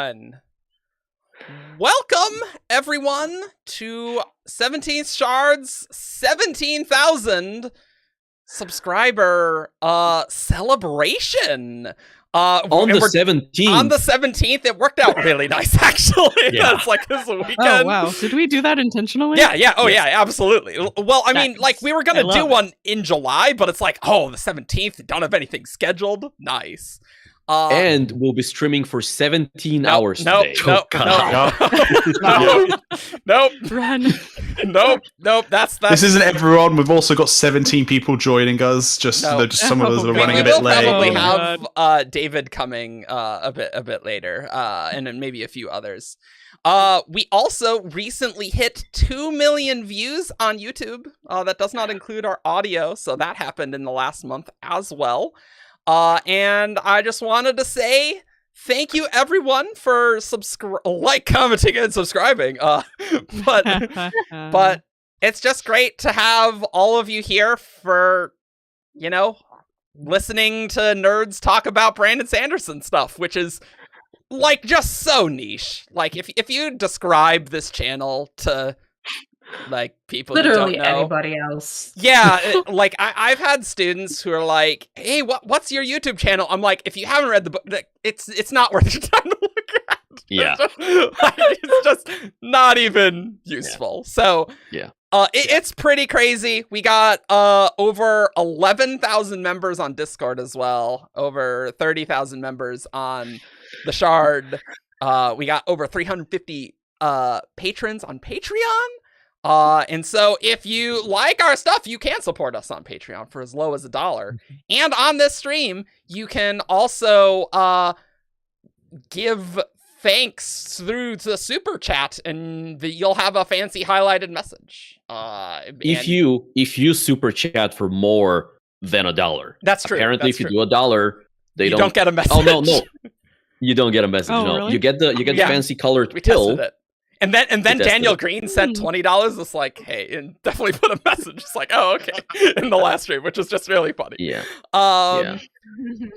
one. Welcome, everyone, to 17th Shard's 17,000 subscriber celebration. On the 17th. On the 17th, it worked out really nice, actually. Yeah. It's like this weekend. Oh, wow. Did we do that intentionally? Yeah. Oh, yeah, absolutely. Well, I mean, like, we were going to do one in July, but it's like, oh, the 17th, don't have anything scheduled. Nice. And we'll be streaming for 17 hours today. Nope. Run. Nope. That's This isn't everyone. We've also got 17 people joining us. Just some of us are running a bit late. We will probably have David coming a bit later, and then maybe a few others. We also recently hit 2 million views on YouTube. That does not include our audio, so that happened in the last month as well. And I just wanted to say thank you, everyone, for commenting, and subscribing. But it's just great to have all of you here for, listening to nerds talk about Brandon Sanderson stuff, which is like just so niche. Like if you describe this channel to like people literally who don't know, anybody else. Yeah, I've had students who are like, "Hey, what's your YouTube channel?" I'm like, if you haven't read the book, it's not worth your time to look at. Yeah, it's just not even useful. Yeah. So it's pretty crazy. We got over 11,000 members on Discord as well. Over 30,000 members on the Shard. We got over 350 patrons on Patreon. And so if you like our stuff, you can support us on Patreon for as low as $1. And on this stream, you can also give thanks through the super chat, and you'll have a fancy highlighted message. If you super chat for more than $1, that's true. Apparently, if you do $1, you don't get a message. Oh no, you don't get a message. No, really? you get the fancy colored pill. Tested it. And then Daniel Green sent $20. It's like, hey, and definitely put a message. It's like, oh, okay, in the last stream, which is just really funny. Yeah.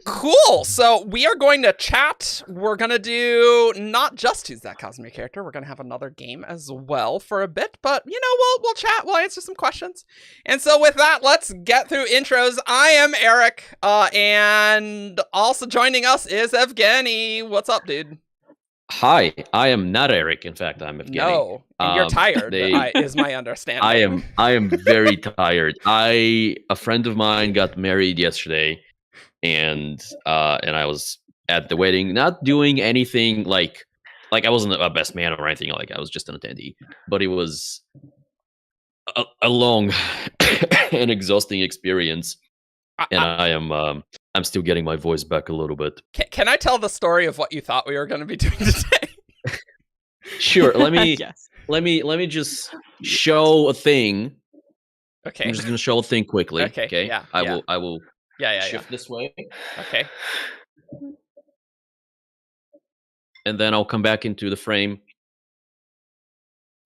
Cool. So we are going to chat. We're gonna do not just who's that Cosmere character. We're gonna have another game as well for a bit. But we'll chat. We'll answer some questions. And so with that, let's get through intros. I am Eric, and also joining us is Evgeny. What's up, dude? Hi, I am not Eric. In fact, I'm Evgeny. No, and you're tired. Is my understanding. I am very tired. A friend of mine got married yesterday, and I was at the wedding, not doing anything like I wasn't a best man or anything. Like I was just an attendee, but it was a long and exhausting experience, and I'm still getting my voice back a little bit. Can I tell the story of what you thought we were going to be doing today? Sure. Let me Yes. let me just show a thing. Okay. I'm just gonna show a thing quickly. Okay. Yeah. I will. Yeah. Shift this way. Okay. And then I'll come back into the frame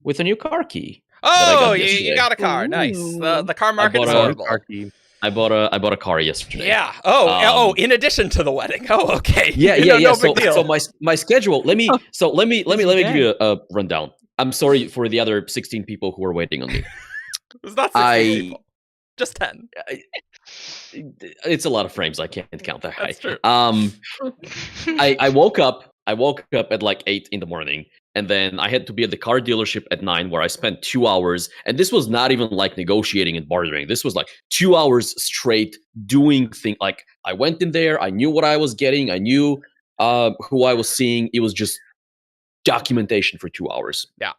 with a new car key. Oh, you got a car. Nice. The car market is horrible. I bought a car yesterday. Yeah. In addition to the wedding. Oh, okay. Yeah. No big deal. So my schedule. Let me give you a rundown. I'm sorry for the other 16 people who are waiting on me. It's not 16 people. Just 10. It's a lot of frames. I can't count that high. That's true. I woke up at like 8 in the morning. And then I had to be at the car dealership at 9, where I spent 2 hours. And this was not even like negotiating and bartering. This was like 2 hours straight doing things. Like I went in there, I knew what I was getting, I knew who I was seeing. It was just documentation for 2 hours. Yeah.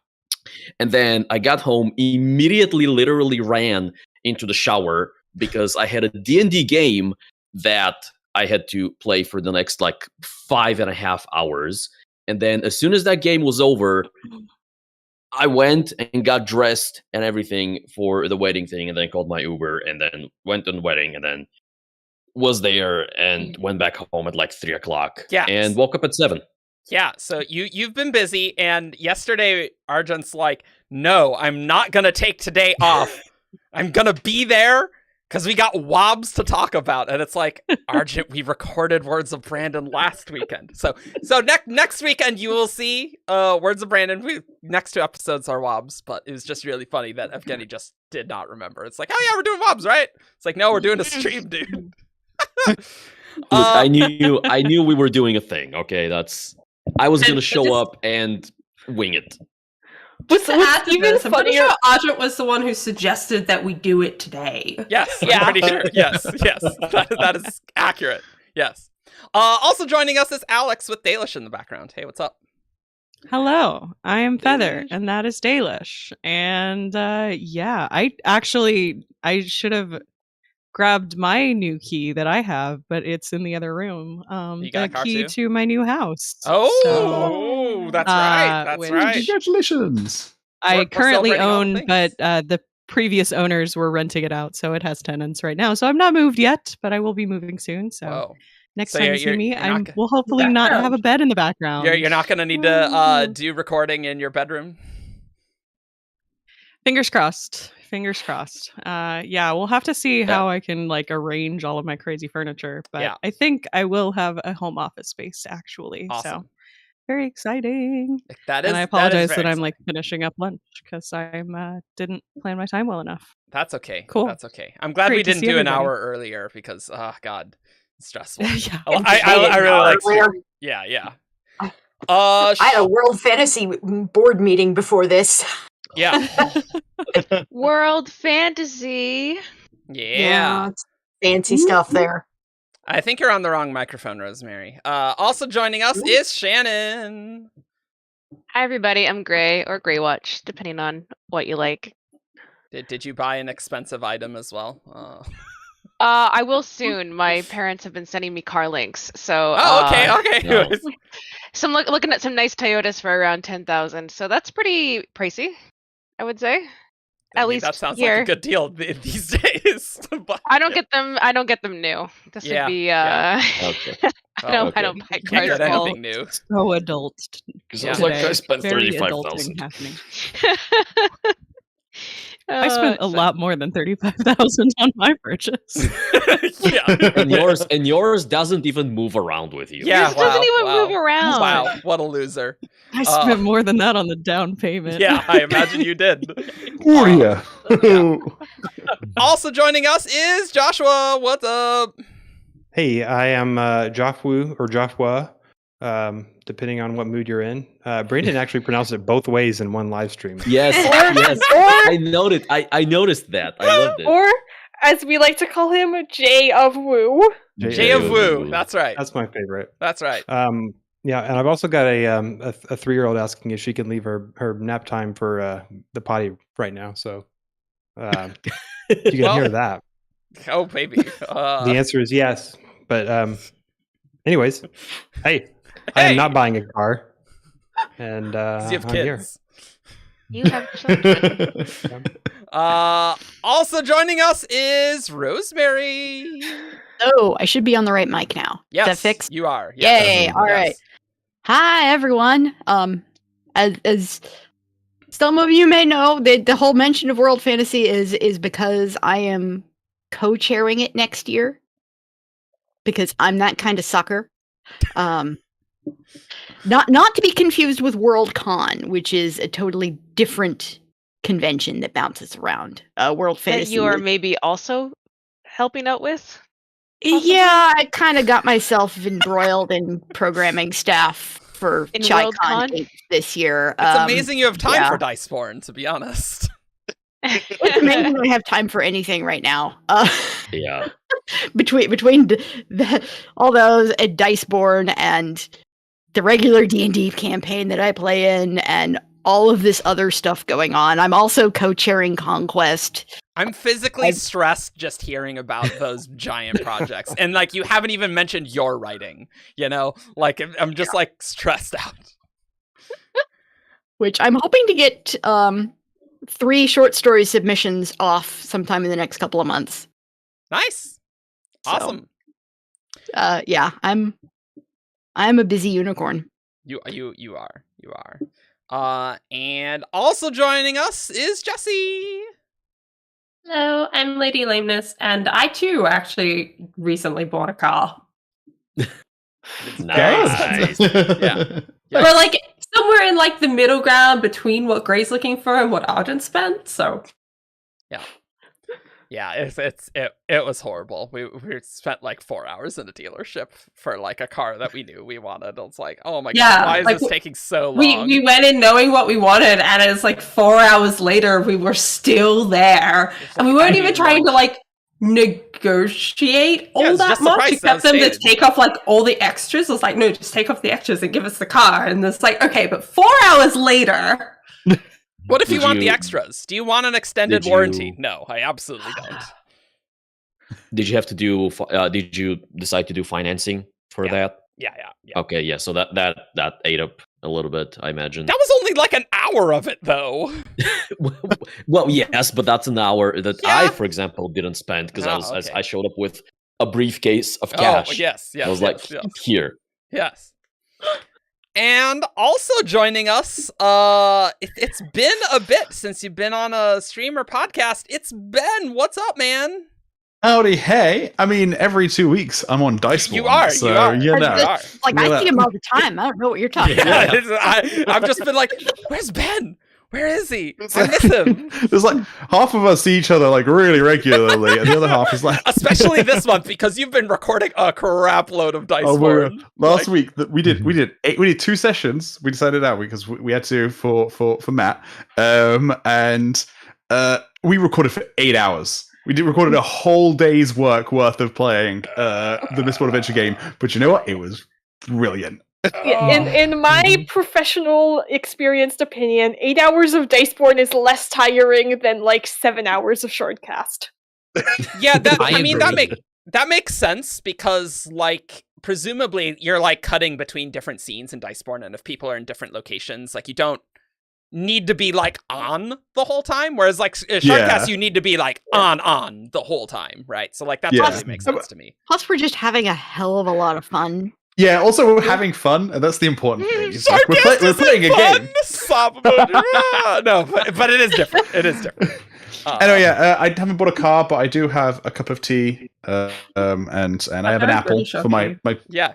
And then I got home, immediately, literally ran into the shower because I had a D&D game that I had to play for the next like 5.5 hours. And then as soon as that game was over, I went and got dressed and everything for the wedding thing, and then called my Uber, and then went on the wedding, and then was there and went back home at like 3 o'clock. Yeah. And woke up at 7. Yeah, so you've been busy, and yesterday Argent's like, no, I'm not gonna take today off. I'm gonna be there because we got wobs to talk about, and it's like, Argent, we recorded Words of Brandon last weekend. So next weekend you will see Words of Brandon. Next 2 episodes are wobs, but it was just really funny that Evgeny just did not remember. It's like, oh yeah, we're doing wobs, right? It's like, no, we're doing a stream, dude. Look, I knew we were doing a thing. Okay, I was gonna show up and wing it. What's even funnier? I'm pretty sure Ajit was the one who suggested that we do it today. Yes, I'm pretty sure. Yes, that is accurate. Yes. Also joining us is Alex with Dalish in the background. Hey, what's up? Hello, I am Feather, and that is Dalish. And yeah, I should have grabbed my new key that I have, but it's in the other room. The key to my new house. Oh, that's right. That's right. Congratulations. I currently own, but the previous owners were renting it out, so it has tenants right now. So I'm not moved yet, but I will be moving soon. So next time you see me, I will hopefully not have a bed in the background. You're not going to need to do recording in your bedroom? Fingers crossed. Fingers crossed. Yeah, we'll have to see how I can arrange all of my crazy furniture. But I think I will have a home office space actually. Awesome. So very exciting. That is. And I apologize that I'm finishing up lunch because I didn't plan my time well enough. That's okay. Cool. That's okay. I'm glad we didn't do an hour earlier because God, it's stressful. Yeah. I really like. Yeah. I had a World Fantasy board meeting before this. Yeah. World Fantasy. Yeah. Fancy stuff there. I think you're on the wrong microphone, Rosemary. Also joining us is Shannon. Hi, everybody. I'm Gray or Grey Watch, depending on what you like. Did you buy an expensive item as well? I will soon. My parents have been sending me car links, so. Oh, okay. No. So I'm looking at some nice Toyotas for around 10,000. So that's pretty pricey, I would say. At least that sounds here. like a good deal these days. But, I don't get them. I don't get them new. This would be. Okay. I don't buy Can't cars get anything new. So adult. Because I was like, I spent Very 35,000. adulting happening. I spent a lot more than 35,000 on my purchase. Yeah. And yours doesn't even move around with you. Yeah, Yours doesn't even move around. Wow, what a loser. I spent more than that on the down payment. Yeah, I imagine you did. Oh, yeah. Also joining us is Joshua. What's up? Hey, I am Jofwu or Jofwa, depending on what mood you're in. Brandon actually pronounced it both ways in one live stream. Yes. I noted. I noticed that. I loved it. Or, as we like to call him, J of Woo. J of Woo. That's right. That's my favorite. That's right. Yeah, and I've also got a 3-year-old asking if she can leave her nap time for the potty right now. So you can hear that. Oh, baby. The answer is yes. But anyways, hey, I am not buying a car. And you have I'm kids. You have children. Also joining us is Rosemary. Oh, I should be on the right mic now. Yes, is that fixed? You are. Yes. Yay! All right. Hi, everyone. As some of you may know, the whole mention of World Fantasy is because I am co-chairing it next year. Because I'm that kind of sucker. Not to be confused with Worldcon, which is a totally different convention that bounces around. World Fantasy. That you are maybe also helping out with? Possibly? Yeah, I kind of got myself embroiled in programming staff for ChiCon this year. It's amazing you have time for Diceborn, to be honest. It's amazing I have time for anything right now. Yeah. Between all those at Diceborn and the regular D&D campaign that I play in and all of this other stuff going on. I'm also co-chairing Conquest. I'm physically stressed just hearing about those giant projects. And you haven't even mentioned your writing, I'm just stressed out. Which I'm hoping to get 3 short story submissions off sometime in the next couple of months. Nice. Awesome. So, yeah, I'm a busy unicorn. You are. And also joining us is Jesse. Hello, I'm Lady Lameness, and I too actually recently bought a car. Nice. Yeah. We're like somewhere in like the middle ground between what Gray's looking for and what Argent spent. So yeah, it was horrible. We spent like 4 hours in a dealership for like a car that we knew we wanted. It's like, oh my god, why is this taking so long? We went in knowing what we wanted, and it's like 4 hours later we were still there, and we weren't even trying to like negotiate all that much. We kept them to take off like all the extras. I was like, no, just take off the extras and give us the car. And it's like, okay, but 4 hours later. What if you want the extras? Do you want an extended warranty? No, I absolutely don't. Did you have to do? Did you decide to do financing for that? Yeah. Okay, yeah. So that ate up a little bit, I imagine. That was only like an hour of it, though. Well, yes, but that's an hour that I, for example, didn't spend because I showed up with a briefcase of cash. Oh, yes. I was like, here. Yes. And also joining us, it's been a bit since you've been on a stream or podcast. It's Ben. What's up, man? Howdy, hey. I mean, every 2 weeks I'm on Dice. You are. You know. Like, I see him all the time. I don't know what you're talking about. I've just been like, where's Ben? Where is he? I miss him. There's like half of us see each other like really regularly, and the other half is like, especially this month because you've been recording a crap load of Dice. Last week we did 2 sessions. We decided out because we had to for Matt, and we recorded for 8 hours. We recorded a whole day's worth of playing the Mistborn Adventure game. But you know what? It was brilliant. In my professional experienced opinion, 8 hours of Diceborn is less tiring than like 7 hours of Shardcast. Yeah, that makes sense because like presumably you're like cutting between different scenes in Diceborn, and if people are in different locations, like you don't need to be like on the whole time, whereas like Shardcast you need to be like on the whole time, right? So like that totally makes sense to me. Plus, we're just having a hell of a lot of fun. Yeah, also we're having fun, and that's the important thing. Like, we're playing a game. No, but it is different. It is different. Anyway, I haven't bought a car, but I do have a cup of tea, and I have an apple for my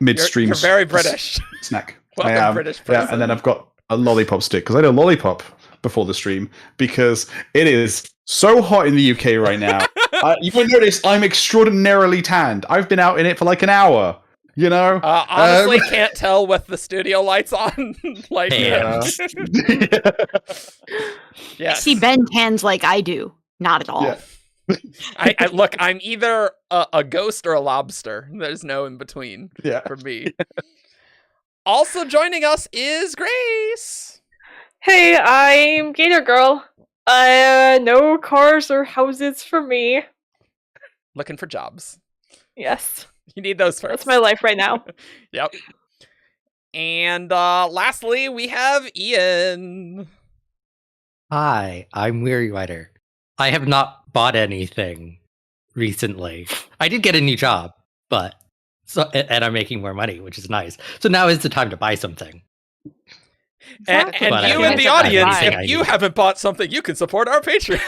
midstream. You're very British snack. Welcome, British person. Yeah, and then I've got a lollipop stick because I had a lollipop before the stream because it is so hot in the UK right now. You might notice I'm extraordinarily tanned. I've been out in it for like an hour. You know, honestly, can't tell with the studio lights on. Like, I see Ben tans like I do. Not at all. Yeah. I look. I'm either a ghost or a lobster. There's no in between. For me. Also joining us is Grace. Hey, I'm Gator Girl. No cars or houses for me. Looking for jobs. Yes. You need those first. That's my life right now. Yep. And lastly, we have Ian. Hi, I'm Weary Rider. I have not bought anything recently. I did get a new job, and I'm making more money, which is nice. So now is the time to buy something. And you in the audience, if you haven't bought something, you can support our Patreon.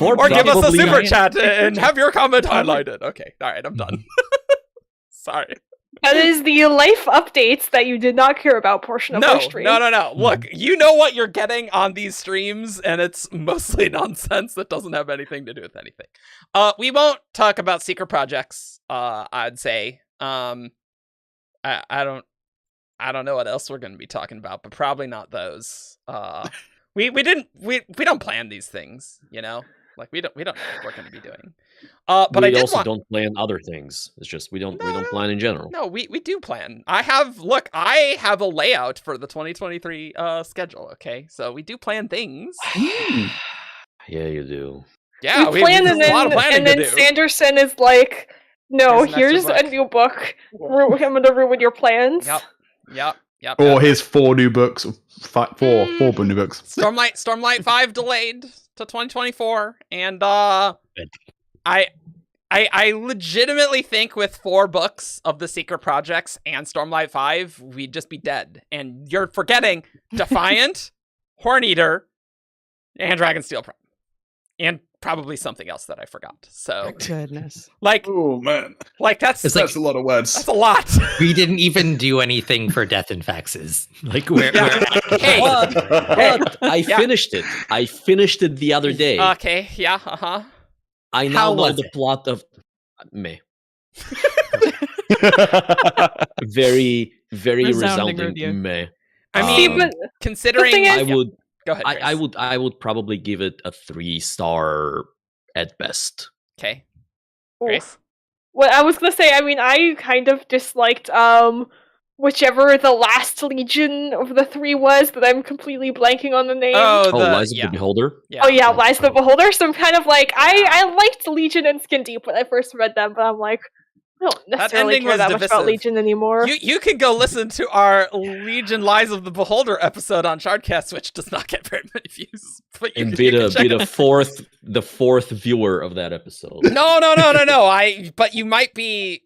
or give us a super chat and have your comment highlighted. Okay, all right, I'm done. Sorry. That is the life updates that you did not care about portion of our stream. No. Look, you know what you're getting on these streams, and it's mostly nonsense that doesn't have anything to do with anything. We won't talk about secret projects, I'd say. I don't know what else we're going to be talking about, but probably not those. We don't plan these things, you know? Like we don't know what we're going to be doing. But we don't plan other things. It's just we don't plan in general. No, we do plan. I have a layout for the 2023 schedule, okay? So we do plan things. Yeah, you do. Yeah, we plan a lot of planning and then Sanderson is like, "No, here's a new book. I'm going to ruin your plans." Yep. Or here's 4 new books. 4 new books. Stormlight 5 delayed to 2024, and I legitimately think with 4 books of the secret projects and Stormlight 5, we'd just be dead. And you're forgetting Defiant, Horneater, And Dragonsteel Prime. And probably something else that I forgot. So Goodness. like, oh man, like that's a lot of words. That's a lot. We didn't even do anything for Death and Faxes. Like we're Hey, but I finished it. I finished it the other day. Okay, yeah, I now know the plot of Meh. Very, very resounding meh. I mean, considering I would go ahead. I would probably give it a 3-star at best. Okay. Grace? Well, I was gonna say, I mean, I kind of disliked whichever the last Legion of the 3 was, but I'm completely blanking on the name. Lies of the Beholder? Yeah. Oh yeah, Lies of the Beholder. So I'm kind of like, I liked Legion and Skin Deep when I first read them, but I'm like, I don't necessarily care that much about Legion anymore. You can go listen to our Legion Lies of the Beholder episode on Shardcast, which does not get very many views. But and be the fourth viewer of that episode. No. But you might be.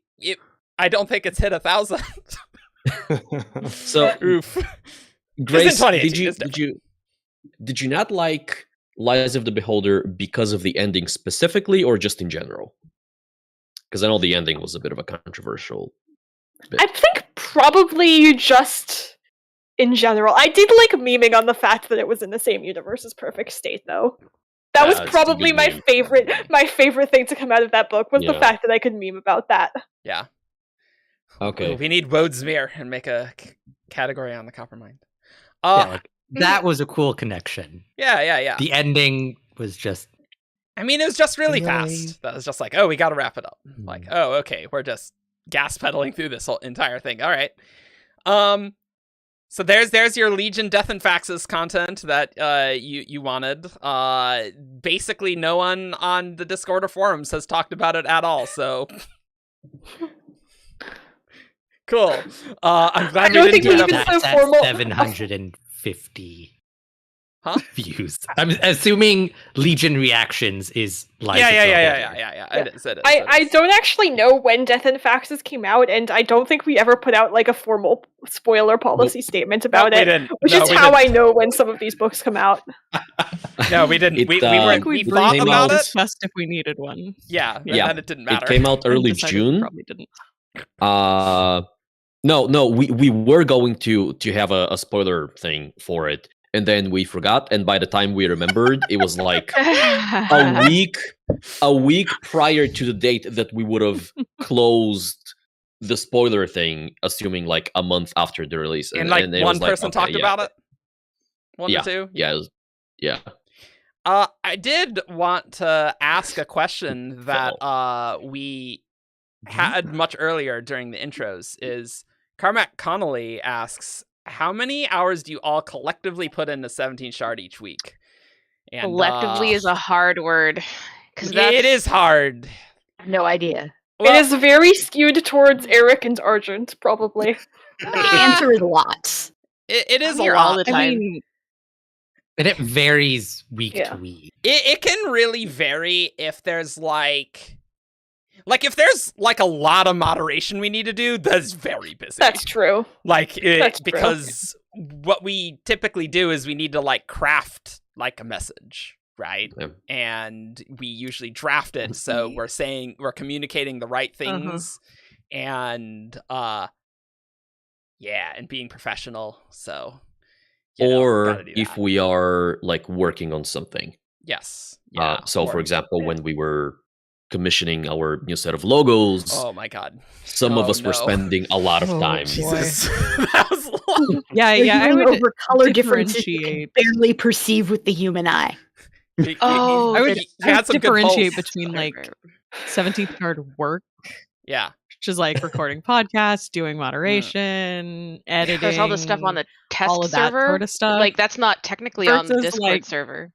I don't think it's hit 1,000. So, oof. Grace, did you not like Lies of the Beholder because of the ending specifically, or just in general? Because I know the ending was a bit of a controversial bit. I think probably just in general. I did like memeing on the fact that it was in the same universe as Perfect State, though. That was probably my favorite thing to come out of that book was the fact that I could meme about that. Yeah. Okay. We need Wodesmere and make a category on the Coppermind. That was a cool connection. Yeah. The ending was just... I mean, it was just really fast. That was just like, oh, we got to wrap it up. Like, oh, okay, we're just gas pedaling through this whole entire thing. All right. So there's your Legion Death and Faxes content that you wanted. Basically, no one on the Discord or forums has talked about it at all. So cool. I'm glad we didn't do that. That's 750. Views. I'm assuming Legion reactions is like yeah. It is. I don't actually know when Death and Faxes came out, and I don't think we ever put out like a formal spoiler policy statement about it, which is how I know when some of these books come out. No, we didn't. We thought about it if we needed one. Yeah. And it didn't matter. It came out early June. Probably didn't. No, we were going to have a spoiler thing for it. And then we forgot, and by the time we remembered, it was like a week prior to the date that we would have closed the spoiler thing, assuming like a month after the release. And like one person talked about it? One or two? Yeah. I did want to ask a question that we had much earlier during the intros. Is Carmack Connolly asks, how many hours do you all collectively put into 17 Shard each week? And, collectively is a hard word. It is hard. I have no idea. Well, it is very skewed towards Eric and Argent, probably. The answer is lots. It is a lot. All the time. I mean, and it varies week to week. It can really vary if there's like if there's like a lot of moderation we need to do, that's very busy. That's true. Because what we typically do is we need to like craft like a message, right? Yeah. And we usually draft it, so we're communicating the right things, and and being professional. So, or if we are like working on something, yes. So, for example, when we were commissioning our new set of logos. Oh my god! Some of us were spending a lot of time. Jesus, that was long. Yeah. I would over color differences you can barely perceive with the human eye. I would differentiate between like 17th Shard work. Yeah. Which is like recording podcasts, doing moderation, editing. There's all the stuff on the test all of that server. Sort of stuff. Like that's not technically on the Discord server.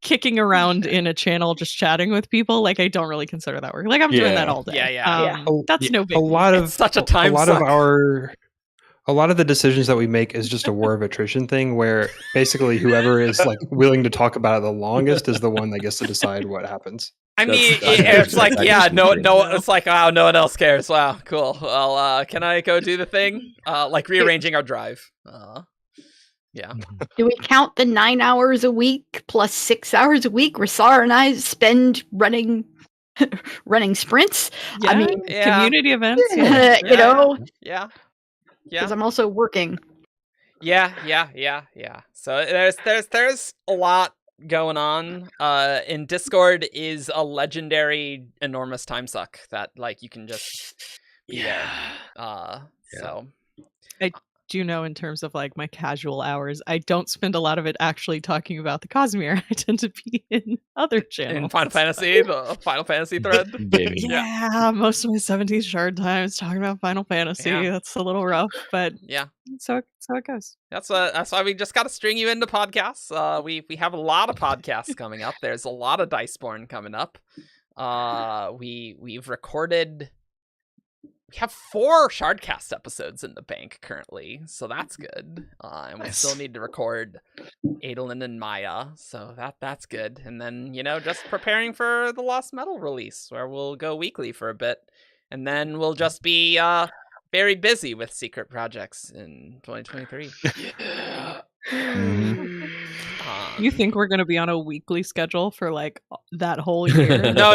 Kicking around in a channel just chatting with people, like I don't really consider that work. Like I'm doing that all day. That's no big it's such a time suck. A lot of the decisions that we make is just a war of attrition thing where basically whoever is like willing to talk about it the longest is the one that gets to decide what happens. I mean, it's like, no, it's like, wow, no one else cares. Wow, cool. Well, can I go do the thing? Like rearranging our drive. Yeah. Do we count the 9 hours a week plus 6 hours a week where Sar and I spend running sprints? Yeah, I mean, community events. you know, Yeah. because I'm also working. Yeah. So there's a lot going on. In Discord is a legendary enormous time suck that like you can just be there. So I do know in terms of like my casual hours, I don't spend a lot of it actually talking about the Cosmere. I tend to be in other channels. in Final Fantasy, the Final Fantasy thread. Yeah, most of my 70s shard time is talking about Final Fantasy. Yeah. That's a little rough, but Yeah. So it goes. That's why we just got to string you into podcasts. We have a lot of podcasts coming up. There's a lot of Diceborn coming up. We've recorded. We have 4 Shardcast episodes in the bank currently, so that's good. And we still need to record Adolin and Maya, so that's good. And then just preparing for the Lost Metal release, where we'll go weekly for a bit, and then we'll just be very busy with secret projects in 2023. You think we're going to be on a weekly schedule for like that whole year? No.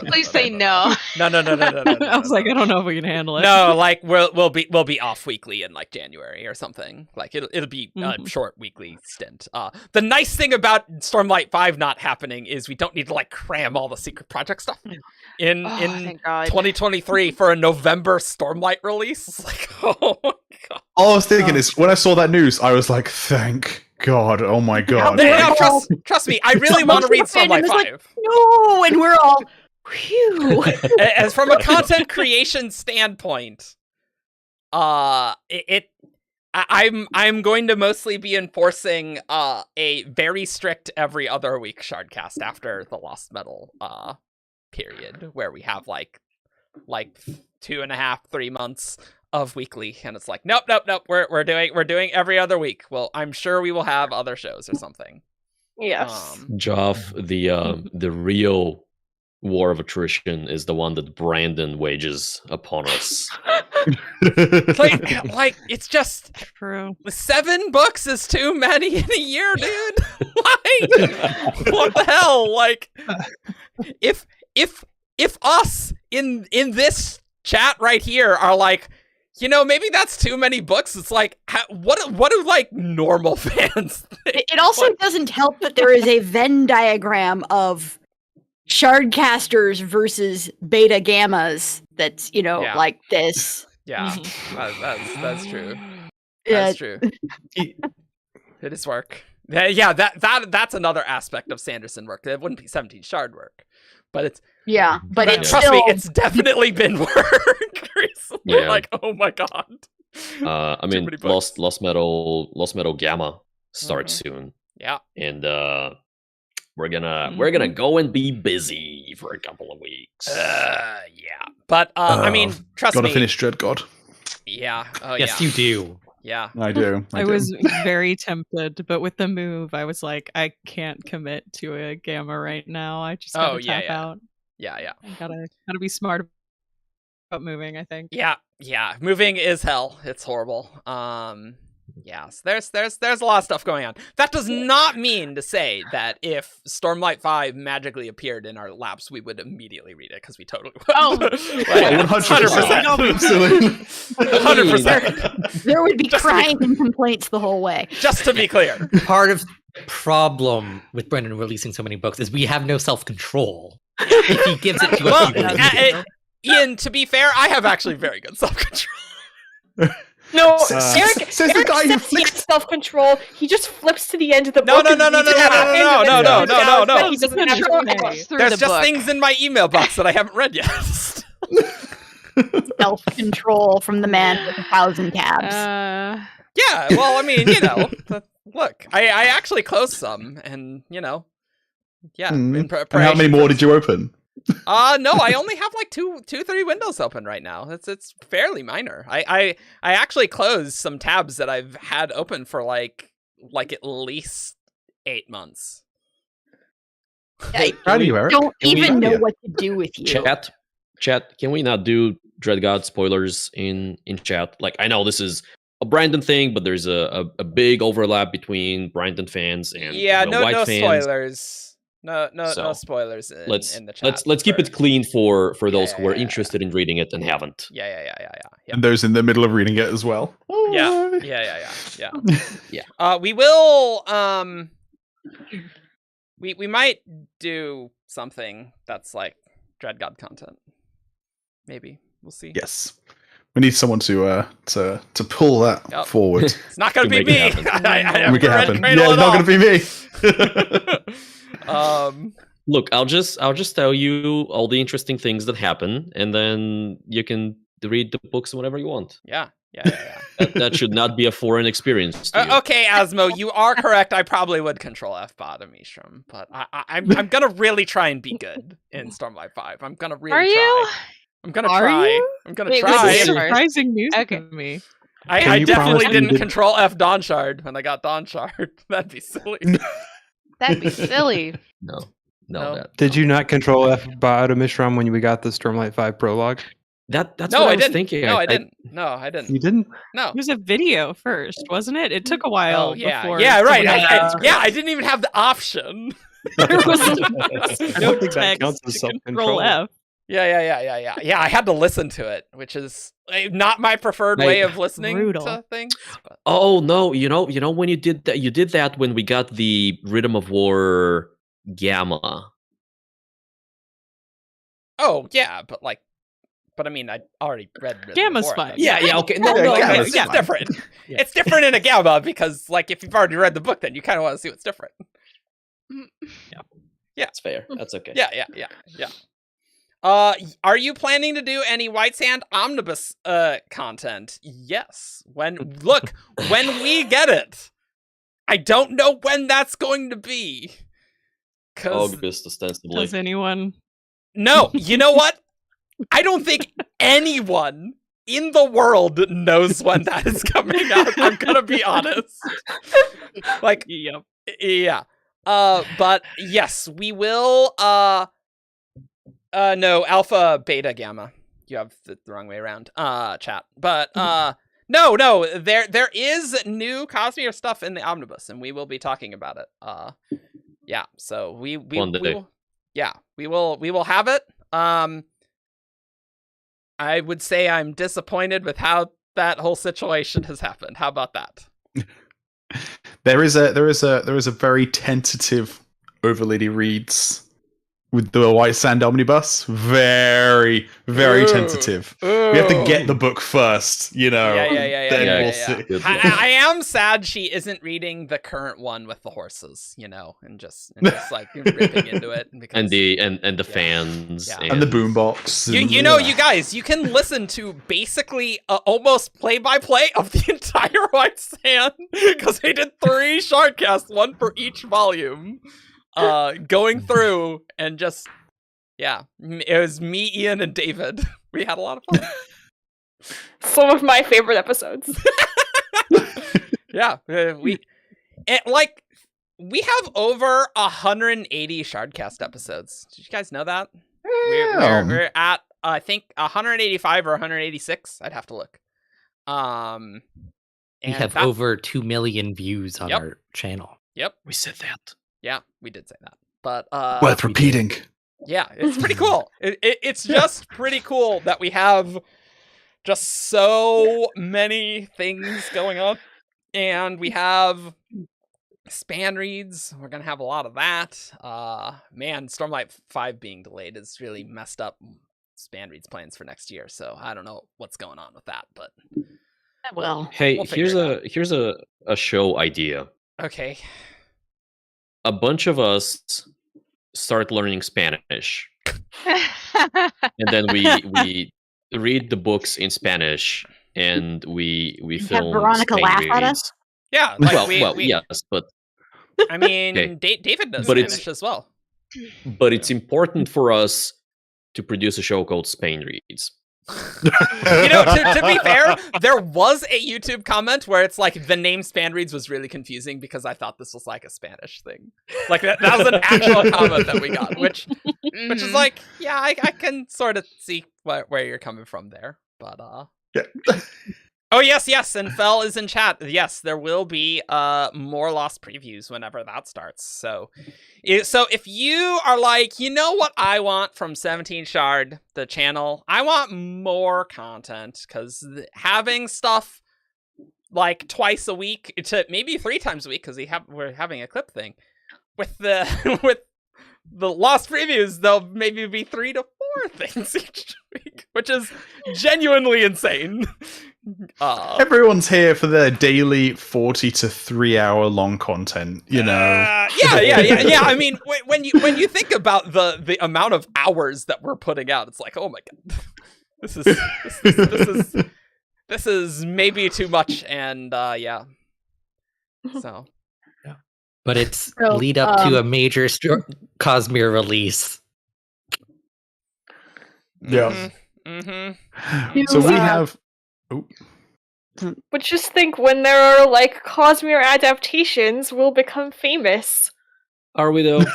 Please say no. No. I was like, I don't know if we can handle it. No, like we'll be off weekly in like January or something. Like it'll be a short weekly stint. The nice thing about Stormlight 5 not happening is we don't need to like cram all the secret project stuff in 2023 for a November Stormlight release. Like, oh my god. All I was thinking is when I saw that news, I was like, "Thank God! Oh my God!" No, trust me, I really want to read Stormlight 5. Like, no, and we're all, phew. As from a content creation standpoint, I'm going to mostly be enforcing a very strict every other week Shardcast after the Lost Metal period, where we have like 2.5, 3 months of weekly, and it's like nope. We're doing every other week. Well, I'm sure we will have other shows or something. Yes. Joff, the real war of attrition is the one that Brandon wages upon us. like it's just true. 7 books is too many in a year, dude. Like, what the hell? Like, if us in this chat right here are like, maybe that's too many books. It's like, what do like normal fans think? It also doesn't help that there is a Venn diagram of Shardcasters versus Beta Gammas that's, like this. Yeah, that's true. Yeah. That's true. It is work. Yeah, that's another aspect of Sanderson work. It wouldn't be 17 Shard work. But it's but it's trust still... me, it's definitely been work recently. Yeah. Like, oh my god. I mean, Lost Metal Gamma starts soon. Yeah, and we're gonna go and be busy for a couple of weeks. Yeah, but I mean, trust me. Gotta finish Dread God. Yeah. Oh, yes, you do. Yeah, I do. I was very tempted, but with the move, I was like, I can't commit to a Gamma right now. I just gotta tap out. Yeah. I gotta be smart about moving, I think. Yeah. Moving is hell. It's horrible. So there's a lot of stuff going on. That does not mean to say that if Stormlight 5 magically appeared in our laps, we would immediately read it, because we totally would. Oh, 100%. 100%. There would be crying and complaints the whole way. Just to be clear. Part of the problem with Brendan releasing so many books is we have no self-control. If he gives it to us, Ian, to be fair, I have actually very good self-control. No, Eric says the guy who flips self-control. He just flips to the end of the No. book. There's just things in my email box that I haven't read yet. Self-control from the man with 1,000 tabs. Yeah, well, I mean, look, I actually closed some, and yeah. And how many more did you open? No, I only have like 3 windows open right now. It's fairly minor. I actually closed some tabs that I've had open for like at least 8 months. I Proud of you, Eric. don't even know what to do with you. Chat, can we not do Dread God spoilers in chat? Like, I know this is Brandon thing, but there's a big overlap between Brandon fans and White no fans. Spoilers. No spoilers in the chat. Let's keep it clean for those who are interested in reading it and haven't. Yeah. And those in the middle of reading it as well. Yeah. We will. We might do something that's like Dread God content. Maybe we'll see. Yes. We need someone to pull that forward. It's not going to be me. I make it happen. Yeah, it's not going to be me. Look, I'll just tell you all the interesting things that happen, and then you can read the books whenever you want. Yeah. That should not be a foreign experience to you. Okay, Asmo, you are correct. I probably would control F bottom Ishram, but I'm gonna really try and be good in Stormlight 5. I'm gonna really try. You? I'm gonna try. You? I'm gonna Wait, try. this is surprising news to me. I definitely didn't control F Dawn Shard when I got Dawn Shard. That'd be silly. That'd be silly. No. Did you not control F bottom Ishram when we got the Stormlight 5 prologue? That's what I was thinking. No, I didn't. No, I didn't. You didn't? No. It was a video first, wasn't it? It took a while before. Yeah, right. I didn't even have the option. There was no text to control F. Yeah. I had to listen to it, which is not my preferred way of listening to things. But. Oh no, you know when you did that when we got the Rhythm of War Gamma. Oh yeah, but I mean, I already read Gamma's fine. Yeah, okay. No, it's different. Yeah. It's different in a Gamma because, if you've already read the book, then you kind of want to see what's different. Yeah, that's fair. That's okay. Yeah. Are you planning to do any White Sand Omnibus content? Yes. When we get it. I don't know when that's going to be. August, ostensibly. Does anyone? No. You know what? I don't think anyone in the world knows when that is coming out. I'm gonna be honest. Yeah. But yes, we will. No, alpha, beta, gamma. You have the wrong way around. Chat. But no. There is new Cosmere stuff in the omnibus, and we will be talking about it. Yeah. So we will have it. I would say I'm disappointed with how that whole situation has happened. How about that? There is a very tentative Overlady Reads with the White Sand Omnibus. Very, very tentative. We have to get the book first, Yeah. We'll see. I am sad she isn't reading the current one with the horses, and just ripping into it. Because, and the fans. Yeah. And the boombox. You guys, you can listen to basically almost play-by-play of the entire White Sand, because they did 3 shardcasts, 1 for each volume. Going through and just, it was me, Ian, and David. We had a lot of fun. Some of my favorite episodes. Yeah, we have over 180 Shardcast episodes. Did you guys know that? We're at I think 185 or 186. I'd have to look. We have over 2 million views on our channel. Yep, we said that. Yeah, we did say that. But worth repeating. Yeah, it's pretty cool. It's just pretty cool that we have just so many things going on. And we have span reads. We're going to have a lot of that. Man, Stormlight 5 being delayed has really messed up span reads plans for next year. So I don't know what's going on with that. But well, hey, here's a show idea. Okay. A bunch of us start learning Spanish, and then we read the books in Spanish, and we film. Have Veronica laugh at us? Yeah. Yes, but I mean, David does Spanish as well. But it's important for us to produce a show called Spain Reads. To be fair, there was a YouTube comment where it's like the name Span Reads was really confusing because I thought this was like a Spanish thing. Like that was an actual comment that we got, which is like, I can sort of see where you're coming from there. But yeah. Oh yes, and Fel is in chat. Yes, there will be more Lost previews whenever that starts. So if you are like, you know what I want from 17 Shard, the channel, I want more content, because having stuff like twice a week to maybe 3 times a week, because we're having a clip thing with the with the Lost previews, there'll maybe be 3 to 4 things each week, which is genuinely insane. Everyone's here for their daily 40 to 3 hour long content, you know. Yeah. I mean, when you think about the amount of hours that we're putting out, it's like, oh my god, this is maybe too much, and yeah. So. But it's lead up to a major Cosmere release. Yeah. Mm-hmm. So we have. But just think, when there are like Cosmere adaptations, we'll become famous. Are we though?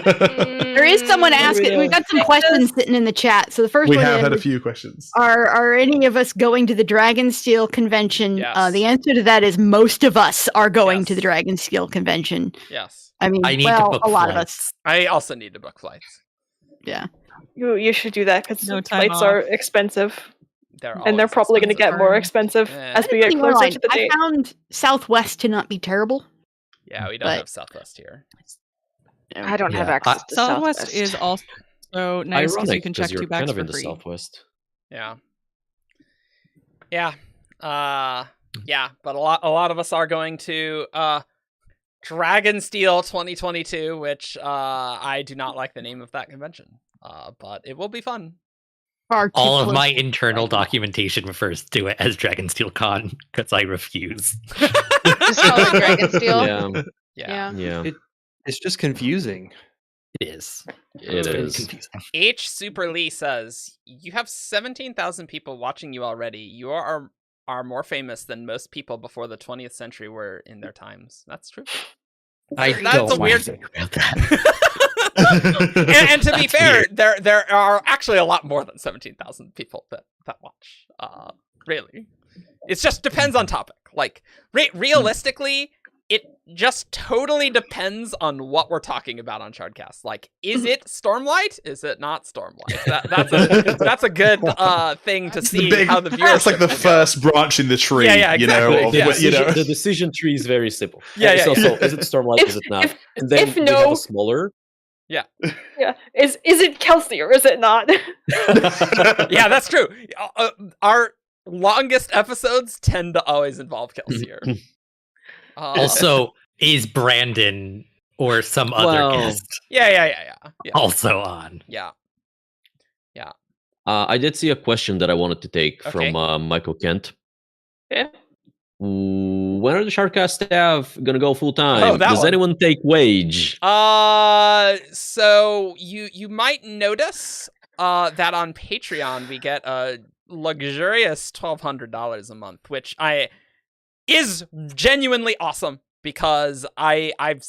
There is someone asking. We've got some questions sitting in the chat. So the first we one have is, had a few questions. Are any of us going to the Dragonsteel convention? Yes. The answer to that is most of us are going to the Dragonsteel convention. Yes. I mean, I need to book a lot flights. of us. I also need to book flights. Yeah. You should do that, because No time flights off. are expensive. They're And they're probably going to expensive. get more expensive as we get Anything closer airline. to the date. I found Southwest to not be terrible. Yeah, we don't have Southwest here. I don't have access to Southwest is also nice because you can check you're 2 bags kind of for in the free. Southwest. Yeah. Yeah, but a lot of us are going to Dragonsteel 2022, which I do not like the name of that convention. But it will be fun. All of my internal documentation refers to it as Dragonsteel Con, because I refuse. Just call it Dragonsteel. Yeah. It's just confusing. It is. It is. Confusing. H Super Lee says, you have 17,000 people watching you already. You are more famous than most people before the 20th century were in their times. That's true. That's a don't weird think about that. and to be fair, there are actually a lot more than 17,000 people that watch. Really, it just depends on topic. Like realistically, it just totally depends on what we're talking about on Shardcast. Like, is it Stormlight? Is it not Stormlight? That's a good thing to see how the viewership. That's like the first branch in the tree. Yeah, exactly. The decision tree is very simple. Yeah. So is it Stormlight? Is it not? And then if we no- have a smaller. Yeah. Is it Kelsey or is it not? Yeah, that's true. Our longest episodes tend to always involve Kelsier. Also, is Brandon or some other guest Yeah. also on? Yeah. I did see a question that I wanted to take from Michael Kent. Yeah. When are the Shardcast staff gonna go full time? Oh, that Does one. anyone take wage? So you might notice that on Patreon we get a luxurious $1,200 a month, which is genuinely awesome, because I've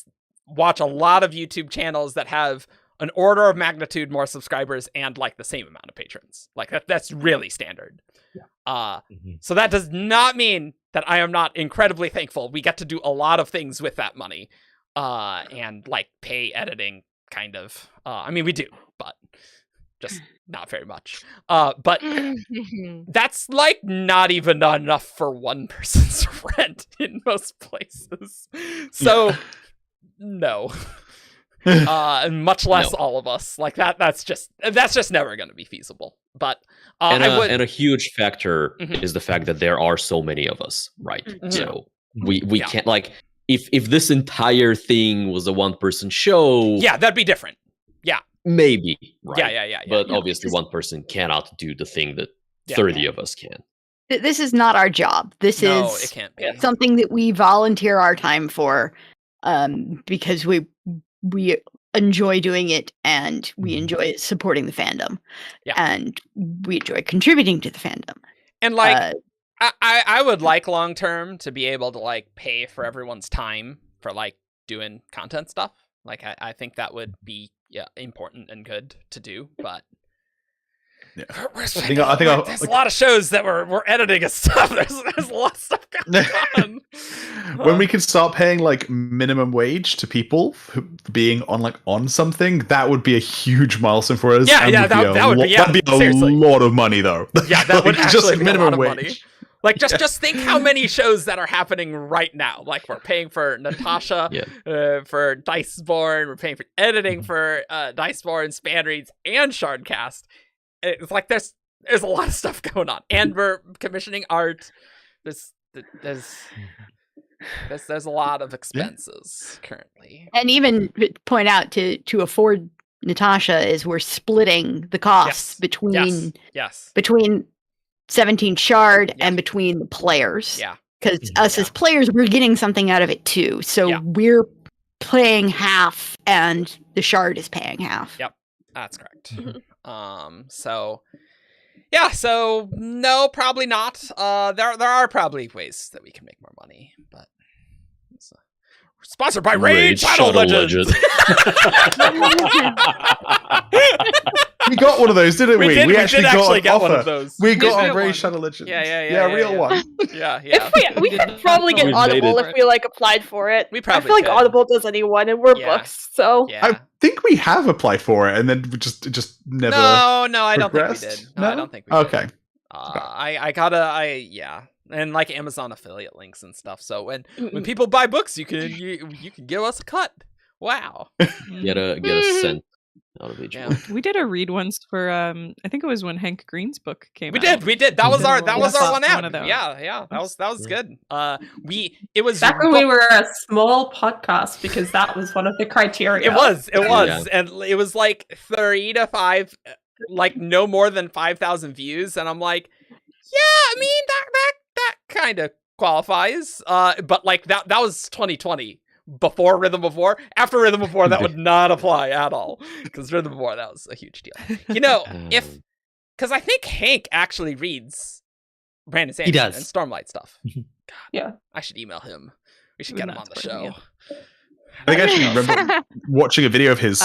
watched a lot of YouTube channels that have an order of magnitude more subscribers and like the same amount of patrons. Like that's really standard. So that does not mean that I am not incredibly thankful. We get to do a lot of things with that money, and like pay editing kind of. I mean, we do, but just not very much. But that's like not even enough for one person's rent in most places. So no. And much less all of us. Like that's just never going to be feasible. But and a huge factor is the fact that there are so many of us, right? So we can't, like, if this entire thing was a one-person show, that'd be different. Yeah, maybe. Right? Yeah. But obviously, one person cannot do the thing that 30 of us can. This is not our job. This is it can't be. Something that we volunteer our time for, because we enjoy doing it, and we enjoy supporting the fandom, and we enjoy contributing to the fandom. And like, I would like long term to be able to like pay for everyone's time for like doing content stuff. Like I think that would be important and good to do, but I think there's a lot of shows that we're editing and stuff. There's a lot of stuff going on. When we can start paying like minimum wage to people being on something, that would be a huge milestone for us. Yeah, that would be a lot of money though. Yeah, that would actually just be minimum a lot of wage. Money. Like, just think how many shows that are happening right now. Like, we're paying for Natasha, for Diceborn. We're paying for editing for Diceborn, Span Reads, and Shardcast. It's like there's a lot of stuff going on, and we're commissioning art. There's a lot of expenses currently. And even point out to afford Natasha is we're splitting the costs between 17 Shard and between the players. Yeah. Because us as players, we're getting something out of it too. So we're paying half and the Shard is paying half. Yep. That's correct. So no, probably not. There are probably ways that we can make more money, but we're sponsored by Raid Shadow Legends. We got one of those, didn't we? We actually got one of those. We got a Raid Shadow Legends. Yeah, real one. Yeah. We could probably get Audible if we applied for it. We probably I feel like could. Audible does anyone, and we're books, so I think we have applied for it, and then we just never. No, I don't think we progressed. did. No, I don't think we did. Okay. And like Amazon affiliate links and stuff. So when people buy books, you can give us a cut. Wow. Get a cent out of each one. We did a read once for I think it was when Hank Green's book came out. We did. That was our one out. One of those. Yeah. That was good. It was back when we were a small podcast because that was one of the criteria. It was, and it was like 3 to 5, like no more than 5,000 views, and I'm like, yeah, I mean that kind of qualifies. But like that was 2020. Before Rhythm of War. After Rhythm of War, that would not apply at all. Because Rhythm of War, that was a huge deal. You know, because I think Hank actually reads Brandon Sanderson and Stormlight stuff. God, I should email him. We should get him on the show. I think I actually remember watching a video of his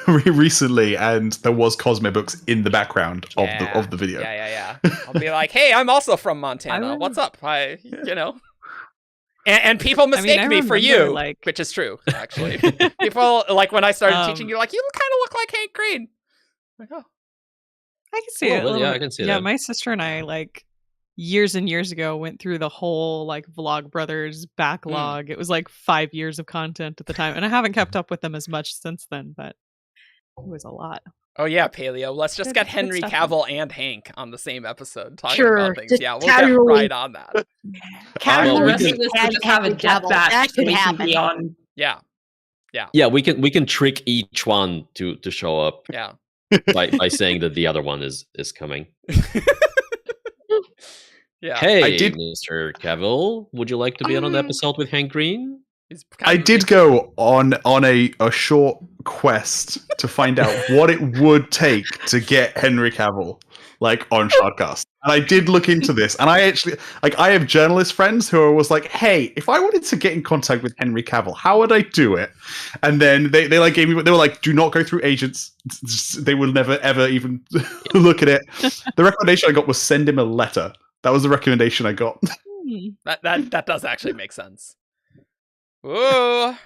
recently, and there was Cosmere books in the background of the video. Yeah. I'll be like, hey, I'm also from Montana. What's up? And people mistake me for you, which is true, actually. People, like, when I started teaching, you're like, you kind of look like Hank Green. I'm like, oh. I can see it. Yeah, I can see that. Yeah, my sister and I, like, years and years ago, went through the whole, like, Vlogbrothers backlog. It was, like, 5 years of content at the time. And I haven't kept up with them as much since then, but it was a lot. Oh, yeah, Paleo. Let's just get Henry Cavill and Hank on the same episode talking about things. Yeah, we'll get right on that. Just have a jetpack. That could happen. Yeah. Yeah, we can trick each one to show up. Yeah. by saying that the other one is coming. Yeah. Hey, Mr. Cavill, would you like to be on an episode with Hank Green? I did go on a short quest to find out what it would take to get Henry Cavill on Shardcast. And I did look into this, and I actually I have journalist friends who was like, hey, if I wanted to get in contact with Henry Cavill, how would I do it? And then they gave me, they were like, do not go through agents. They will never ever even look at it. The recommendation I got was send him a letter. That was the recommendation I got. That does actually make sense. Ooh.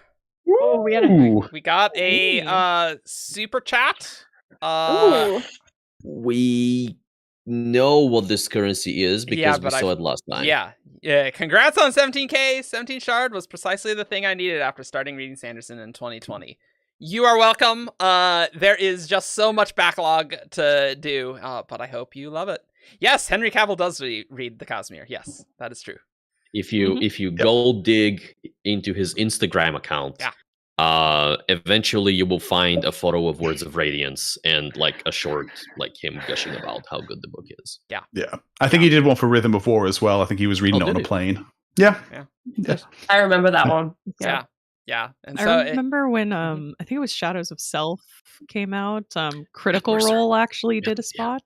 Oh, we got a super chat. We know what this currency is because we saw it last time. Yeah. Congrats on 17K. 17 Shard was precisely the thing I needed after starting reading Sanderson in 2020. You are welcome. There is just so much backlog to do, but I hope you love it. Yes, Henry Cavill does read the Cosmere. Yes, that is true. If you go dig into his Instagram account, eventually you will find a photo of Words of Radiance and a short him gushing about how good the book is. Yeah. I think he did one for Rhythm of War as well. I think he was reading it on a plane. Yeah. I remember that one. Yeah. And I remember when I think it was Shadows of Self came out. Critical Role actually did a spot.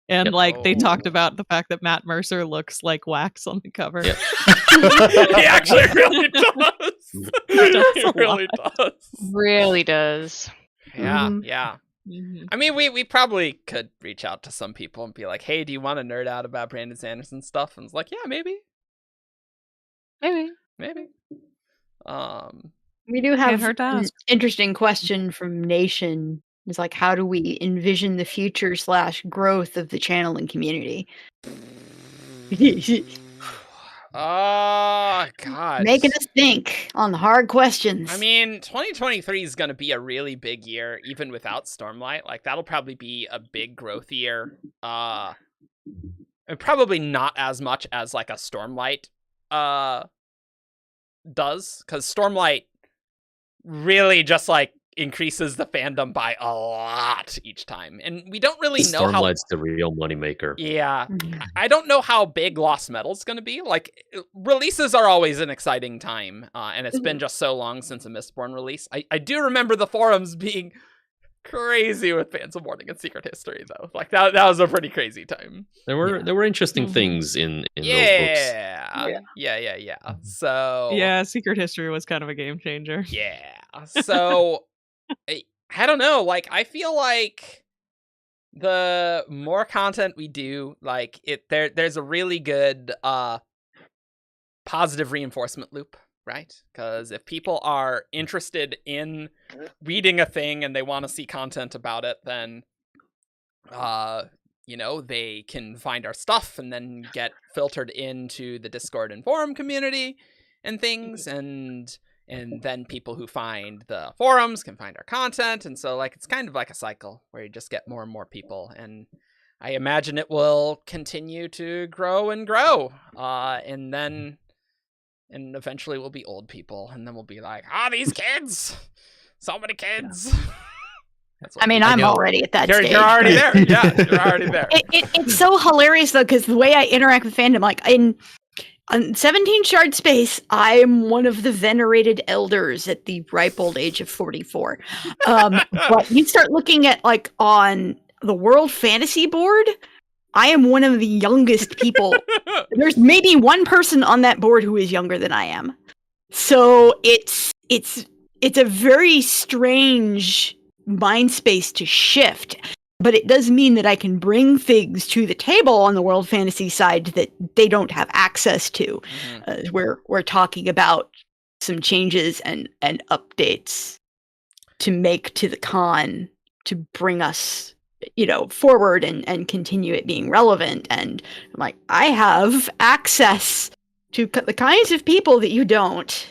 And they talked about the fact that Matt Mercer looks like wax on the cover. Yep. He actually really does. He really does. Really does. Yeah. I mean, we probably could reach out to some people and be like, hey, do you want to nerd out about Brandon Sanderson stuff? And it's like, yeah, maybe. We do have hurt to an ask. interesting question from Nation. It's like, how do we envision the future / growth of the channel and community? Oh, God. Making us think on the hard questions. I mean, 2023 is going to be a really big year, even without Stormlight. Like, that'll probably be a big growth year. And probably not as much as, like, a Stormlight does, because Stormlight really just, like, increases the fandom by a lot each time. And we don't really know how... Stormlight's the real moneymaker. Yeah. I don't know how big Lost Metal's going to be. Like, releases are always an exciting time, and it's been just so long since a Mistborn release. I do remember the forums being crazy with Fans of Morning and Secret History, though. Like, that was a pretty crazy time. There were interesting things in those books. Yeah. So... Yeah, Secret History was kind of a game changer. Yeah. So... I don't know, like, I feel like the more content we do, like, there's a really good positive reinforcement loop, right? Because if people are interested in reading a thing and they want to see content about it, then they can find our stuff and then get filtered into the Discord and forum community and things, and then people who find the forums can find our content. And so, like, it's kind of like a cycle where you just get more and more people. And I imagine it will continue to grow and grow. And eventually we'll be old people. And then we'll be like, these kids! So many kids! I mean, I'm already at that stage. You're already there. Yeah, you're already there. It's so hilarious, though, because the way I interact with fandom, like, on 17 Shard Space, I'm one of the venerated elders at the ripe old age of 44. But you start looking at, like, on the World Fantasy board, I am one of the youngest people. There's maybe one person on that board who is younger than I am. So it's a very strange mind space to shift. But it does mean that I can bring things to the table on the World Fantasy side that they don't have access to. We're talking about some changes and updates to make to the con to bring us, forward and continue it being relevant. And I'm like, I have access to the kinds of people that you don't.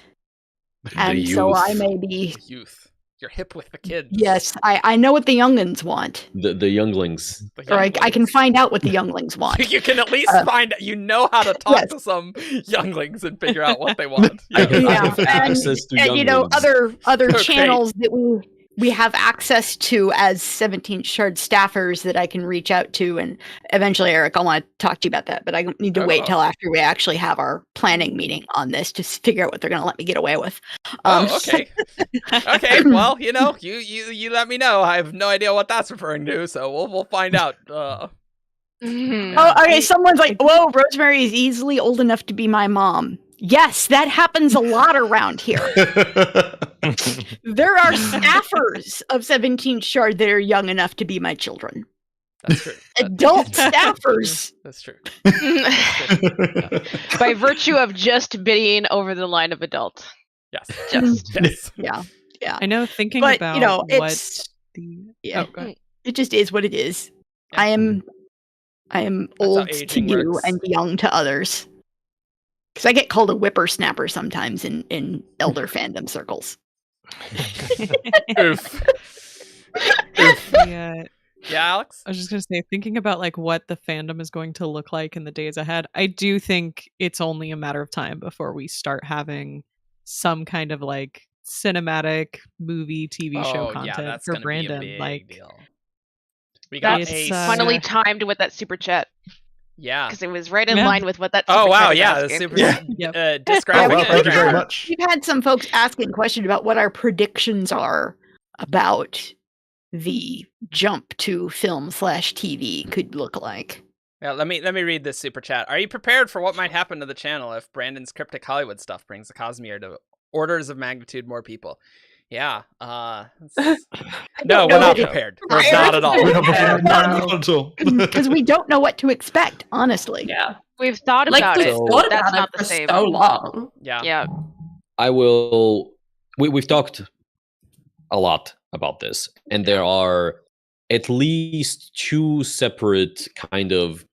And so I may be... Youth. You're hip with the kids. Yes, I know what the youngins want. The younglings. Or I can find out what the younglings want. You can at least find out. You know how to talk to some younglings and figure out what they want. I have access to younglings. Other channels that we have access to as 17 Shard staffers that I can reach out to, and eventually, Eric, I want to talk to you about that, but I need to wait till after we actually have our planning meeting on this to figure out what they're going to let me get away with. Okay. Okay, well, you let me know. I have no idea what that's referring to, so we'll find out. Oh, okay, someone's like, whoa, Rosemary is easily old enough to be my mom. Yes, that happens a lot around here. There are staffers of 17 Shard that are young enough to be my children. That's true. Adult staffers. That's true. By virtue of just being over the line of adult. Yes. Just. Yes. Yeah. I know, thinking but, about it's... It just is what it is. Yeah. I am old to you and young to others. Because I get called a whippersnapper sometimes in elder fandom circles. Oof. Yeah, Alex? I was just going to say, thinking about like what the fandom is going to look like in the days ahead, I do think it's only a matter of time before we start having some kind of like cinematic movie, TV show content for Brandon. Like, deal. We got funnily timed with that super chat. Yeah, because it was right in line with what that. Oh wow! Yeah, the super. Well, thank you very much. We've had some folks asking questions about what our predictions are about the jump to film / TV could look like. Yeah, let me read this super chat. Are you prepared for what might happen to the channel if Brandon's Cryptic Hollywood stuff brings the Cosmere to orders of magnitude more people? Yeah. don't No, we're know not that- prepared. We're not at all. We're not prepared. Not at all. because we don't know what to expect, honestly. Yeah. We've thought Like, about we've it. thought That's about not it the for same. so long. Yeah. Yeah. We've talked a lot about this, and there are at least two separate kind of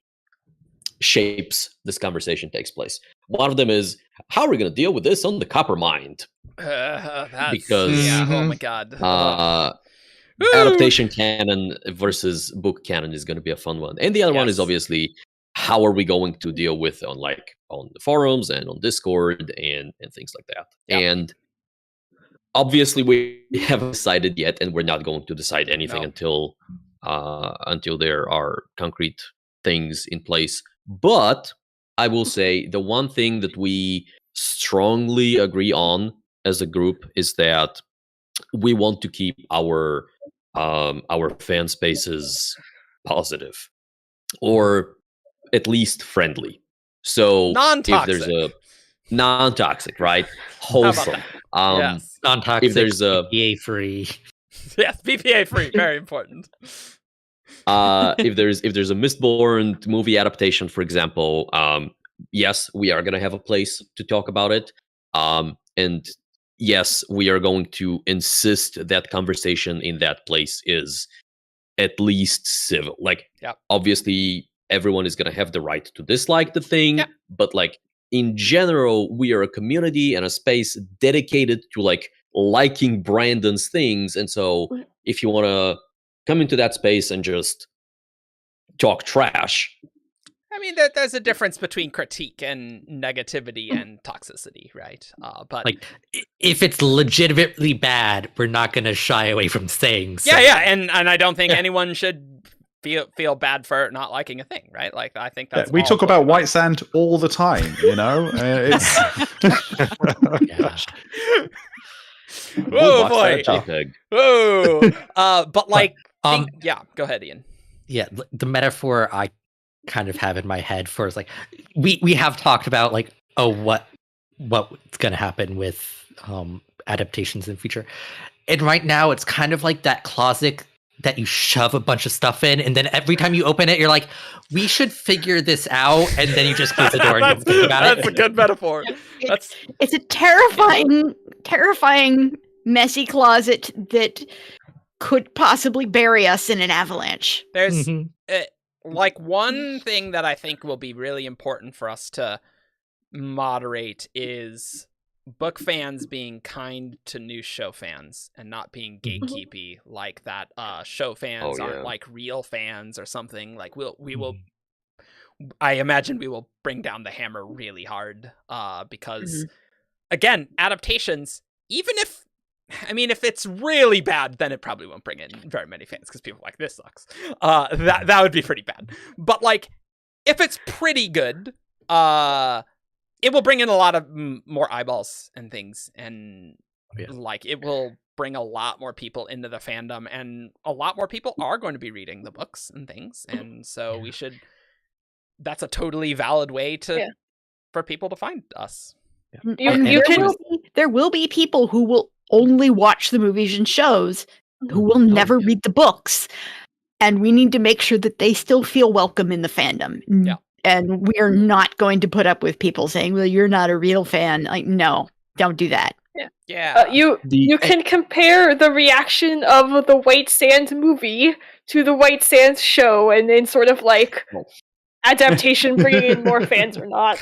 shapes this conversation takes place. One of them is, how are we going to deal with this on the Copper Mind? Because oh my god. adaptation canon versus book canon is going to be a fun one, and the other one is obviously, how are we going to deal with on the forums and on Discord and things like that. And obviously we haven't decided yet, and we're not going to decide anything until there are concrete things in place. But I will say the one thing that we strongly agree on as a group is that we want to keep our fan spaces positive, or at least friendly. So if there's a non-toxic, right? Wholesome. Yes. Non-toxic, if there's a BPA free. Yes, BPA free, very important. if there's a Mistborn movie adaptation, for example, yes, we are gonna have a place to talk about it. And yes, we are going to insist that conversation in that place is at least civil. Like, obviously, everyone is gonna have the right to dislike the thing, but like in general, we are a community and a space dedicated to like liking Brandon's things. And so if you want to come into that space and just talk trash, I mean, there's a difference between critique and negativity and toxicity, right? But like, if it's legitimately bad, we're not going to shy away from saying so. Yeah, and I don't think anyone should feel bad for not liking a thing, right? Like, I think that's we talk about white sand all the time, you know. It's oh boy. Oh, but like, go ahead, Ian. Yeah, the metaphor I kind of have in my head for is like, we have talked about like, what's going to happen with adaptations in the future, and right now it's kind of like that closet that you shove a bunch of stuff in, and then every time you open it, you're like, we should figure this out, and then you just close the door and don't think about it. That's a good metaphor. It's a terrifying, messy closet that could possibly bury us in an avalanche. There's like one thing that I think will be really important for us to moderate is book fans being kind to new show fans and not being gatekeepy like that. Show fans aren't like real fans or something. Like we will. I imagine we will bring down the hammer really hard because, again, adaptations. Even if it's really bad, then it probably won't bring in very many fans because people are like, this sucks. That would be pretty bad. But like, if it's pretty good, it will bring in a lot of more eyeballs and things, and like it will bring a lot more people into the fandom, and a lot more people are going to be reading the books and things, and so we should. That's a totally valid way for people to find us. There will be people who will only watch the movies and shows, who will never read the books, and we need to make sure that they still feel welcome in the fandom. Yeah. And we are not going to put up with people saying, well, you're not a real fan. Like, no, don't do that. Yeah. You can compare the reaction of the White Sands movie to the White Sands show, and then sort of like adaptation bringing in more fans or not.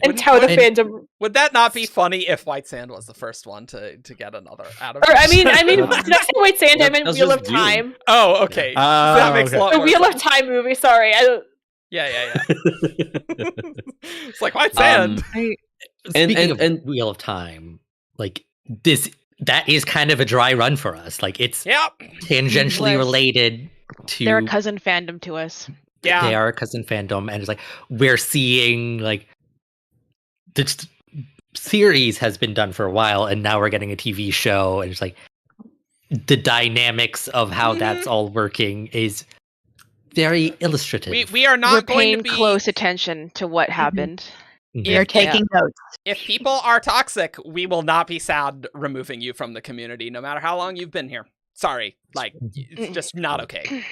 And how the fandom... Would that not be funny if White Sand was the first one to get another adaptation? Or, I mean, did I say White Sand? I meant Wheel of Time. Oh, okay. That makes a lot the more Wheel sense. of Time movie, sorry. Yeah. It's like White Sand. Speaking of Wheel of Time, like that is kind of a dry run for us. Like it's tangentially related to. They're a cousin fandom to us. Yeah, they are a cousin fandom, and it's like we're seeing like the series has been done for a while, and now we're getting a TV show, and it's like the dynamics of how that's all working is very illustrative. We are not We're going paying to be close attention to what happened. We are taking notes. If people are toxic, we will not be sad removing you from the community, no matter how long you've been here. Sorry, like it's just not okay.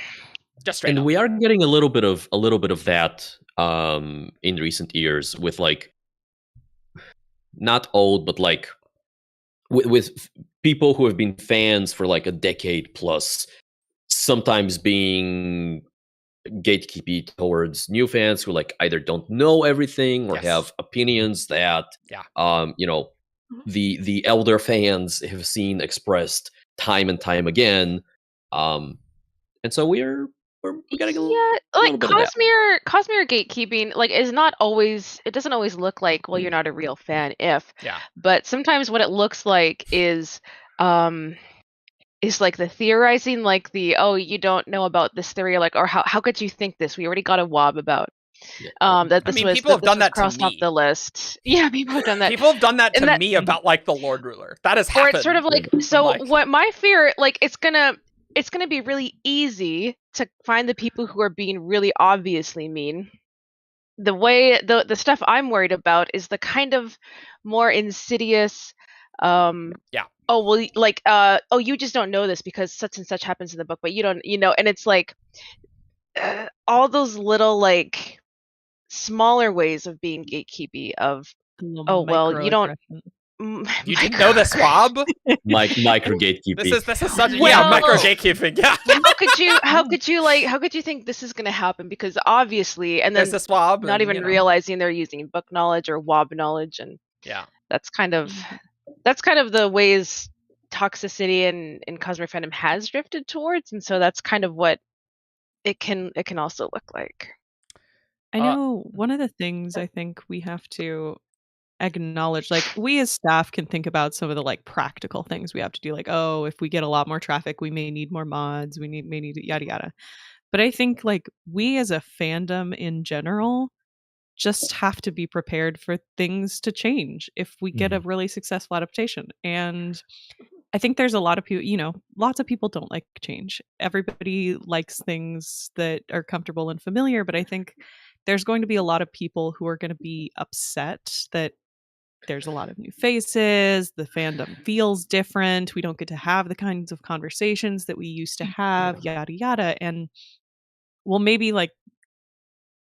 Just straight. And up. we are getting a little bit of that in recent years with like not old, but like with people who have been fans for like a decade plus, sometimes being gatekeepy towards new fans who like either don't know everything or have opinions that you know, the elder fans have seen expressed time and time again, and so we're getting like Cosmere gatekeeping like is not always, it doesn't always look like, well, you're not a real fan but sometimes what it looks like is like the theorizing, like the, oh, you don't know about this theory, like, or how could you think this? We already got a wob about that this was, people have done that crossed to off me. the list. Yeah, people have done that. People have done that to me about like the Lord Ruler. That has happened. Or it's sort of like, so what my fear, like, it's gonna be really easy to find the people who are being really obviously mean. The way the stuff I'm worried about is the kind of more insidious oh, well, like, oh, you just don't know this because such and such happens in the book, but you don't, you know, and it's like all those little, like, smaller ways of being gatekeepy of, oh, well, you don't. You didn't know this, Wob? Micro gatekeeping. This is such micro gatekeeping. Yeah. How could you think this is going to happen? Because obviously, and then there's this Wob, not even realizing they're using book knowledge or Wob knowledge, and that's kind of the ways toxicity in Cosmere fandom has drifted towards, and so that's kind of what it can also look like. I know one of the things I think we have to acknowledge, like, we as staff can think about some of the like practical things we have to do, like, oh, if we get a lot more traffic, we may need more mods, may need yada yada. But I think like we as a fandom in general just have to be prepared for things to change if we get a really successful adaptation. And I think there's a lot of people, you know, lots of people don't like change. Everybody likes things that are comfortable and familiar, but I think there's going to be a lot of people who are going to be upset that there's a lot of new faces, the fandom feels different, we don't get to have the kinds of conversations that we used to have, yada yada. And well, maybe like,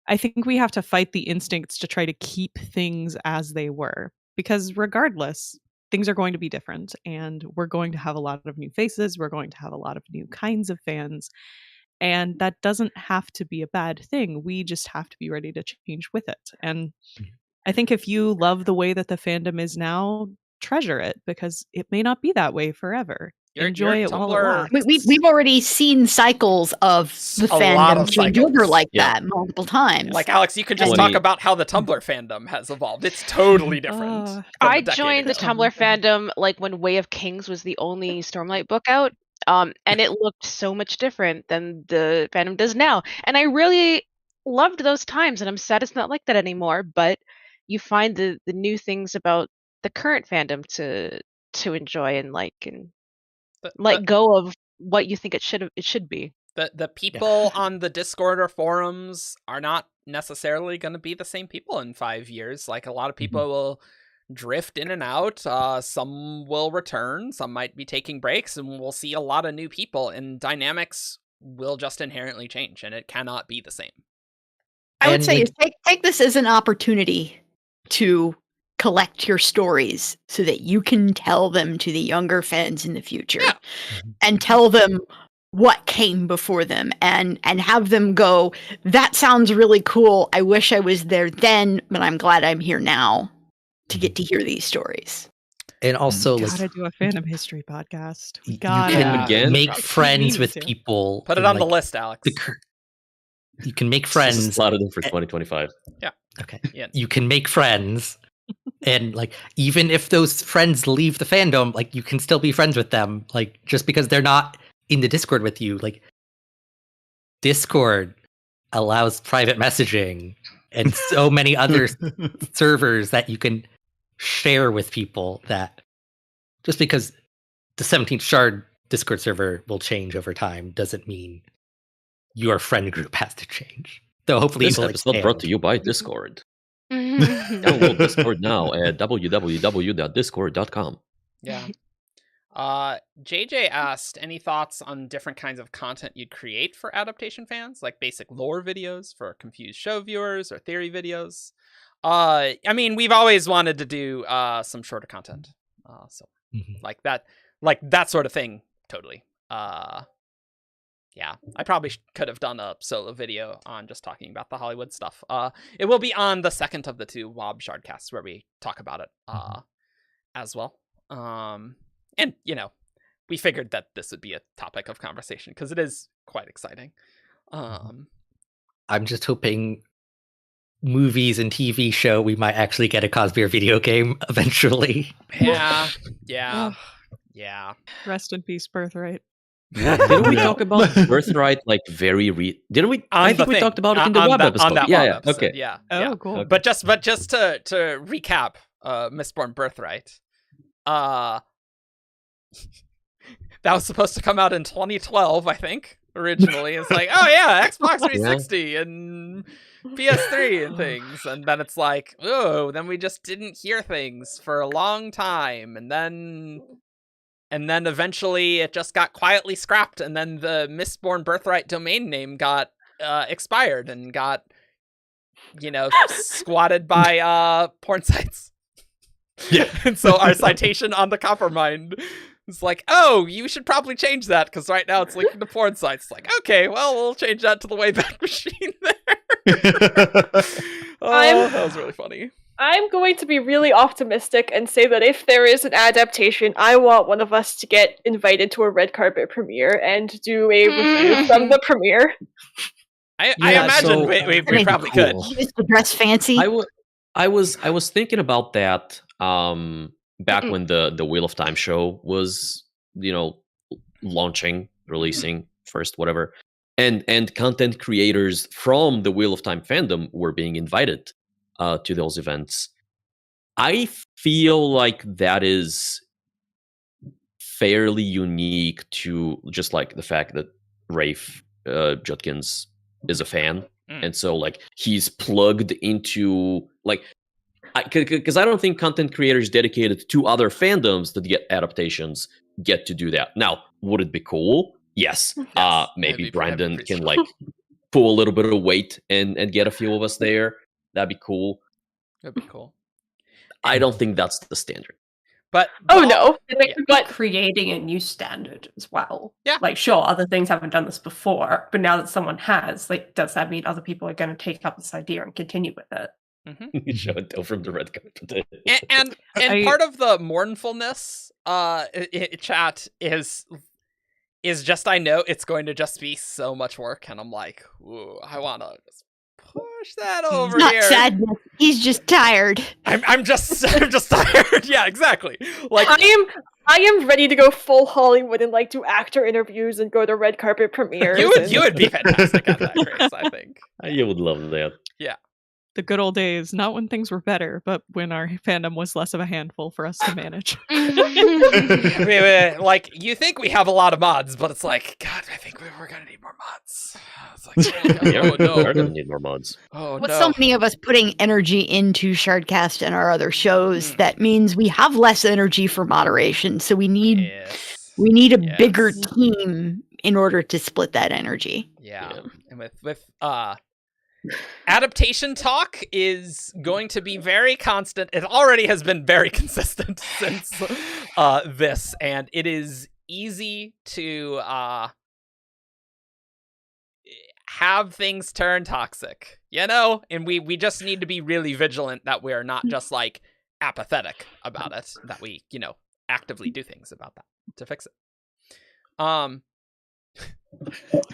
I think we have to fight the instincts to try to keep things as they were, because regardless, things are going to be different, and we're going to have a lot of new faces, we're going to have a lot of new kinds of fans, and that doesn't have to be a bad thing. We just have to be ready to change with it. And I think if you love the way that the fandom is now, treasure it, because it may not be that way forever. Enjoy it while it lasts. We've already seen cycles of the fandom change over like that multiple times. Like, Alex, you could just talk about how the Tumblr fandom has evolved. It's totally different. I joined the Tumblr fandom like when Way of Kings was the only Stormlight book out, and it looked so much different than the fandom does now. And I really loved those times, and I'm sad it's not like that anymore. But you find the new things about the current fandom to enjoy and like, and let go of what you think it should be. The people on the Discord or forums are not necessarily going to be the same people in 5 years. Like, a lot of people will drift in and out. Some will return. Some might be taking breaks, and we'll see a lot of new people. And dynamics will just inherently change, and it cannot be the same. I would say take this as an opportunity to collect your stories so that you can tell them to the younger fans in the future and tell them what came before them and have them go, that sounds really cool. I wish I was there then, but I'm glad I'm here now to get to hear these stories. And also, we gotta do a fandom history podcast. You can make friends with people. Put it on the list, Alex. You can make friends. This is slotted in for 2025. Yeah. Okay. Yeah. You can make friends. And like, even if those friends leave the fandom, like, you can still be friends with them. Like, just because they're not in the Discord with you, like, Discord allows private messaging and so many other servers that you can share with people, that just because the 17th Shard Discord server will change over time doesn't mean your friend group has to change. Though hopefully this episode brought to you by Discord. Download Discord now at www.discord.com. Yeah. JJ asked, any thoughts on different kinds of content you'd create for adaptation fans, like basic lore videos for confused show viewers or theory videos? I mean, we've always wanted to do some shorter content, like that sort of thing. Totally. Yeah, I probably could have done a solo video on just talking about the Hollywood stuff. It will be on the second of the 2 WoB Shardcasts where we talk about it as well. And, you know, we figured that this would be a topic of conversation because it is quite exciting. I'm just hoping movies and TV show we might actually get a Cosmere video game eventually. Yeah. Rest in peace, Birthright. Didn't we talk about Birthright like didn't we? I think we talked about it in the WoB episode. On that yeah, WoB yeah, episode, okay. Yeah. Oh, cool. But just to recap, Mistborn Birthright. That was supposed to come out in 2012, I think. Originally, it's like, oh yeah, Xbox 360 and PS3 and things, and then it's like, oh, then we just didn't hear things for a long time, and then eventually it just got quietly scrapped, and then the Mistborn Birthright domain name got expired and got, you know, squatted by porn sites. Yeah. And so our citation on the Coppermind is like, oh, you should probably change that because right now it's linking to porn sites. It's like, okay, well, we'll change that to the Wayback Machine there. That was really funny. I'm going to be really optimistic and say that if there is an adaptation, I want one of us to get invited to a red carpet premiere and do a review from the premiere. I imagine we probably could. Just to dress fancy. I was thinking about that back when the Wheel of Time show was, you know, launching, releasing first, whatever, and content creators from the Wheel of Time fandom were being invited to those events. I feel like that is fairly unique to just like the fact that Rafe Judkins is a fan, and so like he's plugged into like. Because I don't think content creators dedicated to other fandoms that get adaptations get to do that. Now, would it be cool? Yes. Maybe Brandon can like pull a little bit of weight and get a few of us there. That'd be cool. That'd be cool. I don't think that's the standard. But no, but creating a new standard as well. Yeah, like sure, other things haven't done this before, but now that someone has, like, does that mean other people are going to take up this idea and continue with it? Show and tell from the red carpet. And part of the mournfulness, chat is just, I know it's going to just be so much work, and I'm like, ooh, I want to just push that over It's not here. sadness. He's just tired. I'm just tired. Yeah, exactly. Like I am ready to go full Hollywood and like do actor interviews and go to red carpet premieres. You would be fantastic at that, Chris. I think you would love that. Yeah. The good old days, not when things were better, but when our fandom was less of a handful for us to manage. Like, you think we have a lot of mods, but it's like, God, I think we're going to need more mods. It's like, oh no. We're going to need more mods. Oh, With no. so many of us putting energy into Shardcast and our other shows, that means we have less energy for moderation. So we need a bigger team in order to split that energy. Yeah. And with adaptation talk is going to be very constant. It already has been very consistent since this, and it is easy to have things turn toxic, you know? And we just need to be really vigilant that we're not just like apathetic about it, that we, you know, actively do things about that to fix it.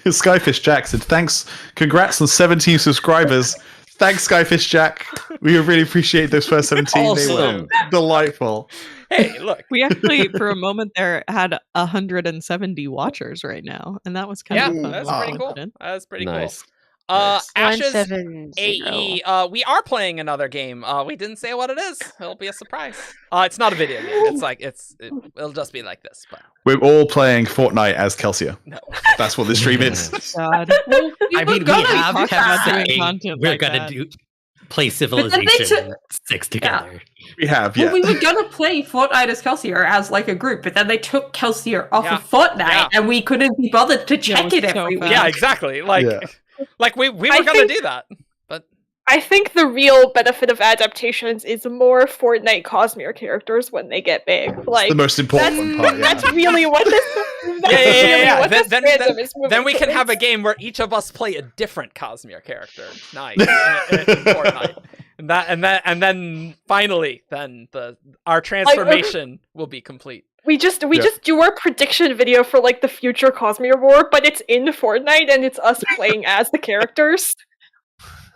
Skyfish Jack said, thanks, congrats on 17 subscribers. Thanks, Skyfish Jack. We really appreciate those first 17. Awesome. They were delightful. Hey, look. We actually, for a moment there, had 170 watchers right now, and that was kind of fun. That's pretty cool. That's pretty nice. cool. Ashes 170. AE, we are playing another game. We didn't say what it is. It'll be a surprise. It's not a video game. It's like it'll just be like this. But We're all playing Fortnite as Kelsia. no, That's what the stream is. God. I mean, we have kept saying content we're like gonna that. play Civilization 6 together. We have, Well, we were gonna play Fortnite as Kelsier as like a group, but then they took Kelsier off of Fortnite, and we couldn't be bothered to check it every week. Yeah, exactly. Like we were gonna do that, but I think the real benefit of adaptations is more Fortnite Cosmere characters when they get big. Like the most important part. Yeah. That's really what this. Then we can have a game where each of us play a different Cosmere character. Nice. in Fortnite. And then finally, our transformation will be complete. We just do our prediction video for like the future Cosmere War, but it's in Fortnite and it's us playing as the characters.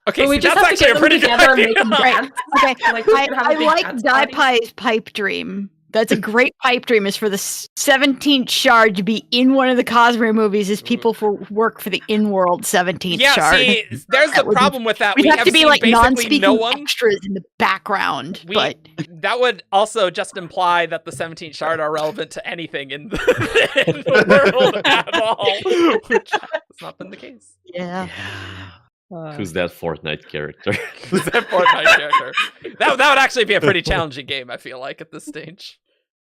Okay, we just have to get them together and make them dance. Okay, I like Dai-Pai's pipe dream. That's a great pipe dream. Is for the 17th shard to be in one of the Cosmere movies as people work for the in-world 17th shard. See, there's the problem with that. We have to be like non-speaking one extras in the background. But that would also just imply that the 17th shard are relevant to anything in the world at all, which has not been the case. Yeah. Who's that Fortnite character? Who's that Fortnite character? That would actually be a pretty challenging game, I feel like, at this stage.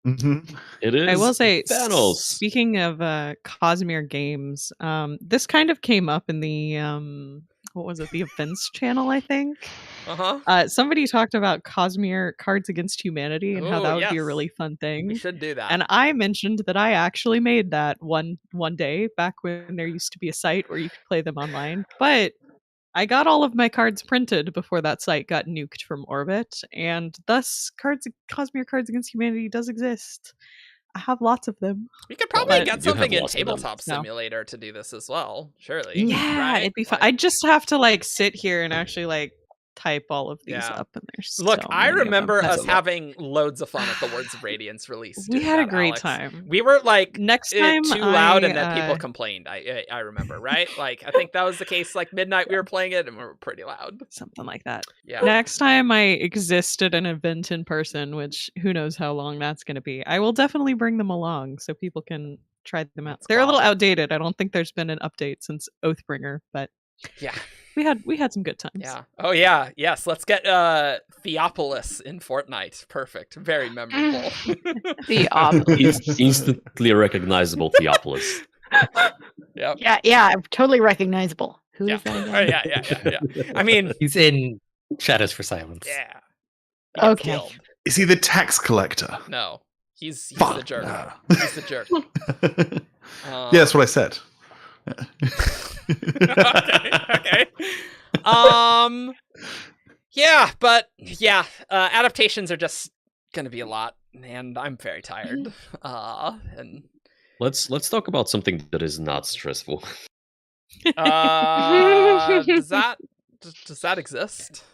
Mm-hmm. It is. I will say, Thanos. Speaking of Cosmere games, this kind of came up in the what was it? The events channel, I think. Somebody talked about Cosmere Cards Against Humanity and how that would be a really fun thing. We should do that. And I mentioned that I actually made that one day back when there used to be a site where you could play them online, but I got all of my cards printed before that site got nuked from orbit, and thus Cosmere Cards Against Humanity does exist. I have lots of them. We could probably get something in Tabletop Simulator to do this as well, surely. Yeah, right? it'd be fun. I just have to like sit here and actually like type all of these up, and there's Look, so I many of remember them. us having loads of fun at the Words of Radiance release. We had a great time. We were like next time too loud, and then people complained. I remember, right? Like I think that was the case. Like midnight, we were playing it, and we were pretty loud. Something like that. Yeah. Next time I exist at an event in person, which who knows how long that's going to be, I will definitely bring them along so people can try them out. They're a little outdated. I don't think there's been an update since Oathbringer, but yeah. We had some good times. Yeah. Oh yeah. Yes. Let's get Theopolis in Fortnite. Perfect. Very memorable. Theopolis. Instantly recognizable Theopolis. Yep. Yeah. Totally recognizable. Who is that again? Yeah. I mean, he's in Shadows for Silence. Yeah. Okay. Is he the tax collector? No. He's the jerk. He's the jerk. Yeah, that's what I said. Okay. Adaptations are just gonna be a lot, and I'm very tired. And let's talk about something that is not stressful. Does that exist?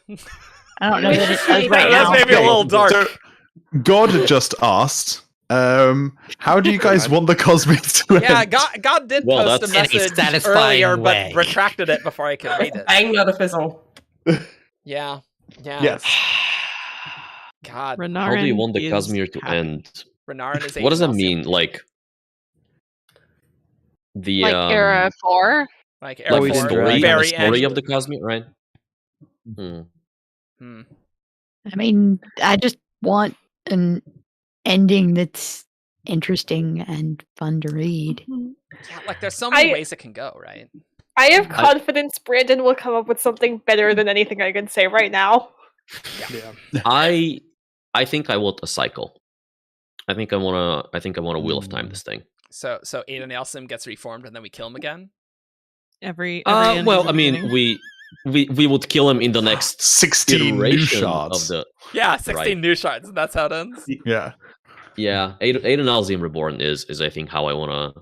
I don't know that it does right now. That's maybe a little dark. So, God had just asked, how do you guys want the Cosmere to end? Yeah, God did post a message earlier, but retracted it before I could read it. Bang not a fizzle. Yeah. Yes. God. How do you want the Cosmere to end? Renarin is. What does that mean? Like the Era 4? Like Era 4. The story of the Cosmere, right? I mean, I just want an ending that's interesting and fun to read. Yeah, like there's so many ways it can go, right? I have confidence Brandon will come up with something better than anything I can say right now. Yeah. I think I want a cycle. I think I want a Wheel of Time this thing. So Aiden Elsim gets reformed and then we kill him again? Every well, I mean, we would kill him in the next 16 new shards. 16 new shards. That's how it ends. Yeah. Yeah, Aiden Elsim Reborn is I think how I wanna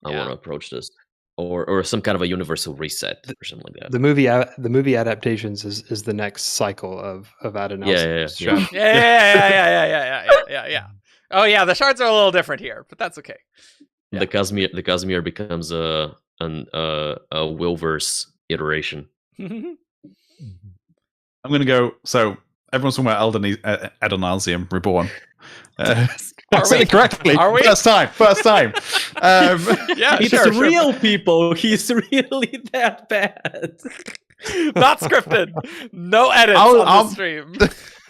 approach this, or some kind of a universal reset or something like that. The movie adaptations is the next cycle of Aiden Elsim. Yeah. Oh yeah, the shards are a little different here, but that's okay. Yeah. The Cosmere becomes a Willverse iteration. I'm gonna go. So everyone's talking about Aiden Elsim Reborn. I said it correctly. Are we? First time. Yeah, it's real, people. He's really that bad. Not scripted. No edits on the stream.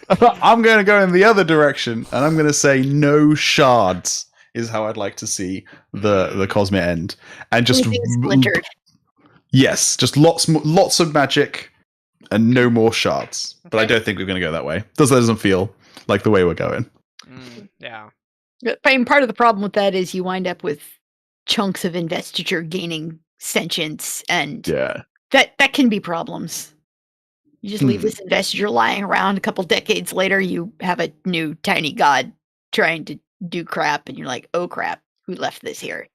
I'm going to go in the other direction, and I'm going to say no shards is how I'd like to see the Cosmere end, and just splintered. Yes, just lots of magic, and no more shards. But I don't think we're going to go that way. That doesn't feel like the way we're going. Yeah. I mean, part of the problem with that is you wind up with chunks of investiture gaining sentience, and that can be problems. You just leave this investiture lying around. A couple decades later, you have a new tiny god trying to do crap, and you're like, "Oh crap, who left this here?"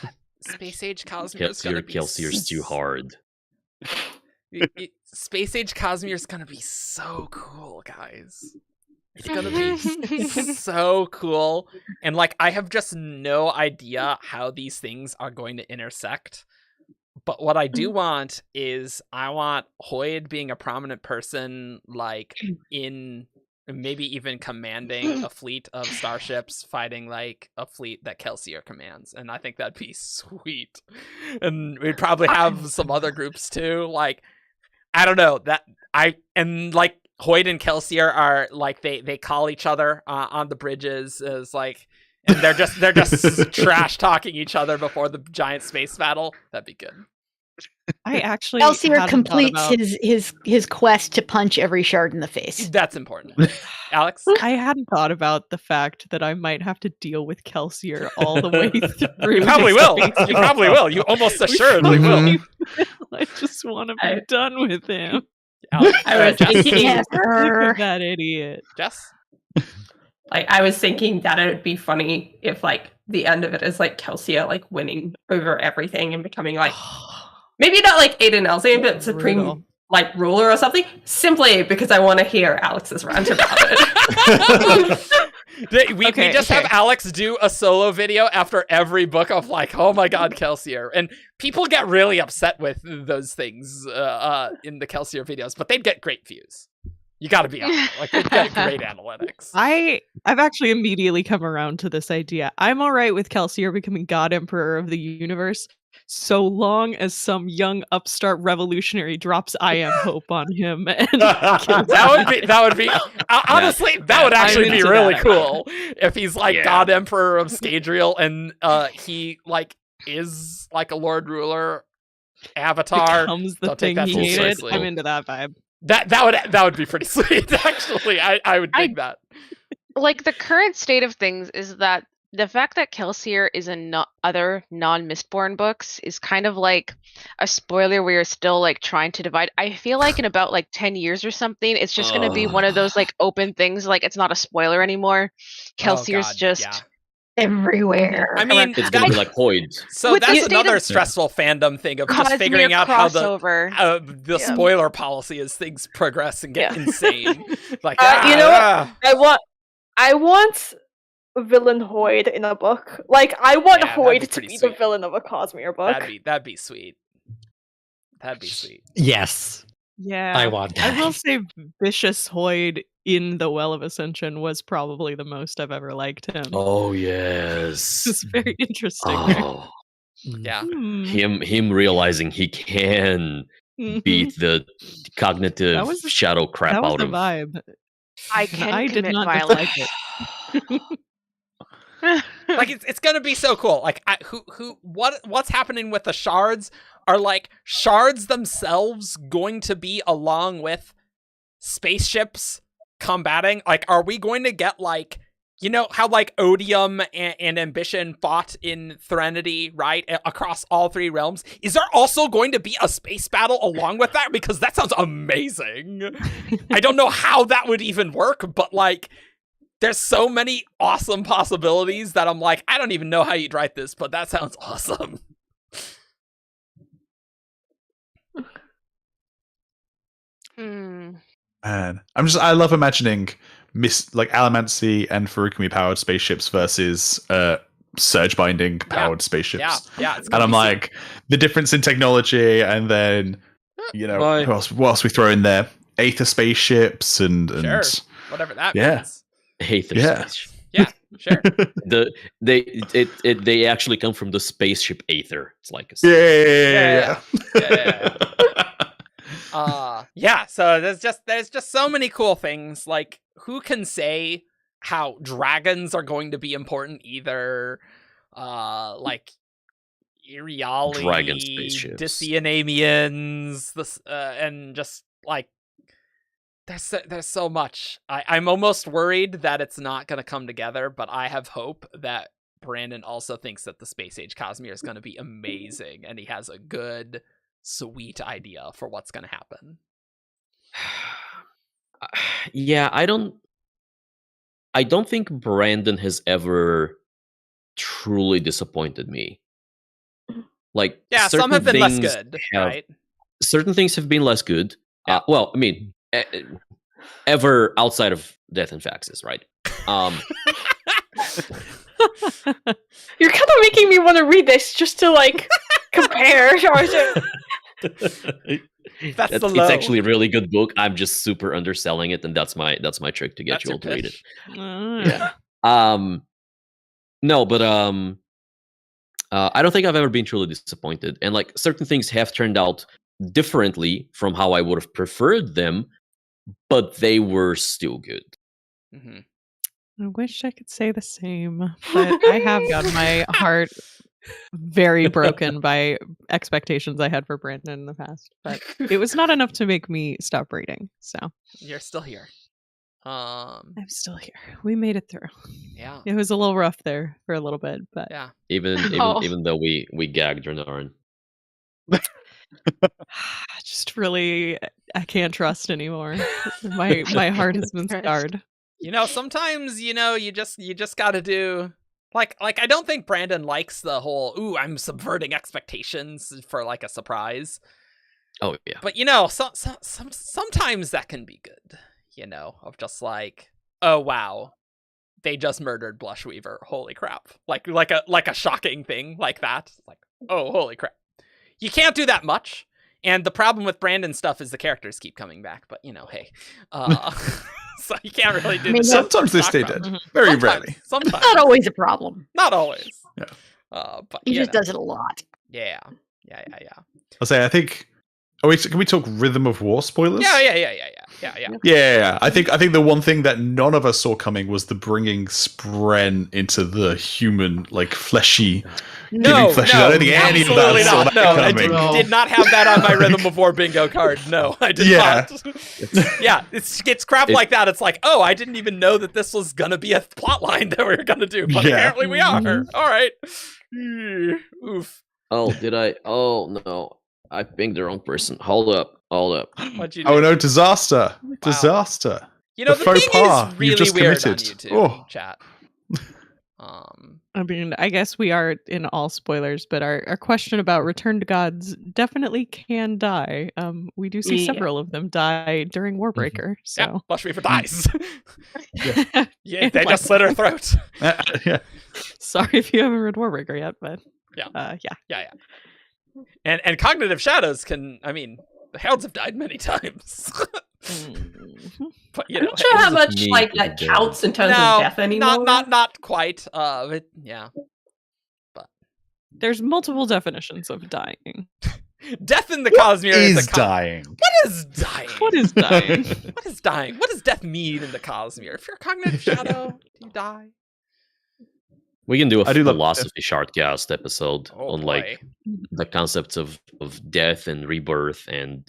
God, Space Age Cosmere is gonna be Kelsier's too hard. Space Age Cosmere is gonna be so cool, guys. It's gonna be so cool, and like I have just no idea how these things are going to intersect. But what I do want is I want Hoid being a prominent person, like in maybe even commanding a fleet of starships, fighting like a fleet that Kelsier commands, and I think that'd be sweet. And we'd probably have some other groups too. Like I don't know like Hoid and Kelsier are like they call each other on the bridges as like. And they're just trash talking each other before the giant space battle. That'd be good. I actually Kelsier completes his quest to punch every shard in the face. That's important. Alex? I hadn't thought about the fact that I might have to deal with Kelsier all the way through. You probably will. You probably will. You almost assuredly will. I just want to be done with him. Alex? I was thinking that idiot. Jess? Like I was thinking that it would be funny if like the end of it is like Kelsier like winning over everything and becoming like maybe not like Aiden Elzane, but supreme like ruler or something. Simply because I want to hear Alex's rant about it. we just have Alex do a solo video after every book of like, oh my god, Kelsier, and people get really upset with those things in the Kelsier videos, but they'd get great views. You got to be honest. Like they've got great analytics. I've actually immediately come around to this idea. I'm all right with Kelsier becoming God Emperor of the universe, so long as some young upstart revolutionary drops I Am Hope on him. And that would be honestly that would actually be really cool if he's like God Emperor of Scadrial and he like is like a Lord Ruler avatar. Becomes the thing he hated. I'm into that vibe. That would be pretty sweet, actually. I would dig that. Like, the current state of things is that the fact that Kelsier is in other non-Mistborn books is kind of like a spoiler where you're still, like, trying to divide. I feel like in about, like, 10 years or something, it's just going to be one of those, like, open things. Like, it's not a spoiler anymore. Kelsier's everywhere. I mean, it's gonna be like Hoid. So that's another stressful fandom thing of just figuring out how the spoiler policy as things progress and get insane. Like, you know what? I want villain Hoid in a book. Like, I want Hoid to be the villain of a Cosmere book. That'd be sweet. That'd be sweet. Yes. Yeah, I want that. I will say Vicious Hoid in the Well of Ascension was probably the most I've ever liked him. Oh yes, it's very interesting. Oh. Yeah, him realizing he can beat the cognitive shadow crap out of vibe. I did not violence. Like it. Like it's gonna be so cool. Like what's happening with the shards? Are like shards themselves going to be along with spaceships combating? Like, are we going to get like, you know how like Odium and Ambition fought in Threnody, right, across all three realms? Is there also going to be a space battle along with that? Because that sounds amazing. I don't know how that would even work, but like there's so many awesome possibilities that I'm like, I don't even know how you'd write this, but that sounds awesome. Man, I love imagining like Alamancy and Furukumi powered spaceships versus surge binding powered spaceships. Yeah. And I'm like, the difference in technology, and then what else we throw in there? Aether spaceships and whatever that means. Aether spaceships. Yeah, sure. They actually come from the spaceship Aether. It's like Yeah, so there's just so many cool things. Like, who can say how dragons are going to be important either? Like Iriali, Dragon spaceships, Disianamians, this and just like there's so much. I'm almost worried that it's not going to come together, but I have hope that Brandon also thinks that the Space Age Cosmere is going to be amazing, and he has a good, sweet idea for what's going to happen. Yeah, I don't think Brandon has ever truly disappointed me. Like, yeah, some have been less good, right? Certain things have been less good. Yeah. Well, I mean, ever outside of Death and Faxes, right? You're kind of making me want to read this just to like compare. That's the low. It's actually a really good book. I'm just super underselling it, and that's my trick to get you all to read it. Yeah. No, but I don't think I've ever been truly disappointed, and like certain things have turned out differently from how I would have preferred them, but they were still good. Mm-hmm. I wish I could say the same, but I have got my heart very broken by expectations I had for Brandon in the past. But it was not enough to make me stop reading. So you're still here. I'm still here. We made it through. Yeah, it was a little rough there for a little bit, but yeah. Even though we gagged Renarin. Just really, I can't trust anymore. My heart has been scarred. You know, sometimes you just got to do like I don't think Brandon likes the whole "ooh, I'm subverting expectations" for like a surprise. Oh yeah. But you know, sometimes that can be good. You know, of just like, oh wow, they just murdered Blushweaver. Holy crap! Like a shocking thing like that. Like, oh holy crap. You can't do that much, and the problem with Brandon stuff is the characters keep coming back. But you know, hey, so you can't really do. Sometimes they stay dead. Very rarely. Sometimes not always a problem. Not always. Yeah. But he just does it a lot. Yeah. I'll say. I think. Oh wait, can we talk Rhythm of War spoilers? Yeah. I think the one thing that none of us saw coming was the bringing Spren into the human, like fleshy. I don't think any of that saw that coming. I did not have that on my Rhythm of War bingo card. No, I did not. Yeah, it's crap like that. It's like, oh, I didn't even know that this was gonna be a plot line that we were gonna do, but apparently we are. All right. Oof. Oh, did I? Oh no. I pinged the wrong person. Hold up. What'd you do? Oh no, disaster. Wow. Disaster. You know, the thing is really weird committed. On YouTube, chat. I mean, I guess we are in all spoilers, but our question about returned gods definitely can die. We do see several of them die during Warbreaker. So yeah, Blushweaver dies. Yeah, they just slit her throat. Yeah. Sorry if you haven't read Warbreaker yet, but yeah. And cognitive shadows can, I mean, the Heralds have died many times. But I'm not sure how much like that counts in terms of death anymore. Not quite. But yeah. But there's multiple definitions of dying. Death in the Cosmere is dying. What is dying? What is dying? What is dying? What does death mean in the Cosmere? If you're a cognitive shadow, do you die? We can do a philosophy shardcast episode on like the concepts of death and rebirth and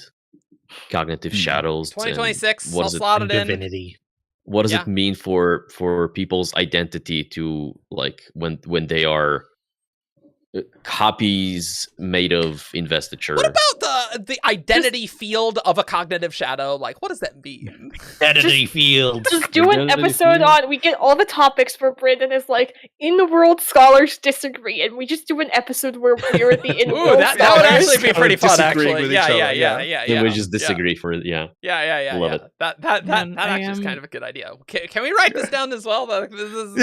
cognitive shadows. 2026. I'll slot it in. Divinity. What does it mean for people's identity to like when they are copies made of investiture? What about the identity field of a cognitive shadow? Like, what does that mean? Identity field. Just do an episode on. We get all the topics where Brandon is like, in the world scholars disagree, and we just do an episode where we're the in world that would actually be pretty fun. Actually, yeah. Then we just disagree for Yeah. Love it. That actually is kind of a good idea. Can we write this down as well? This is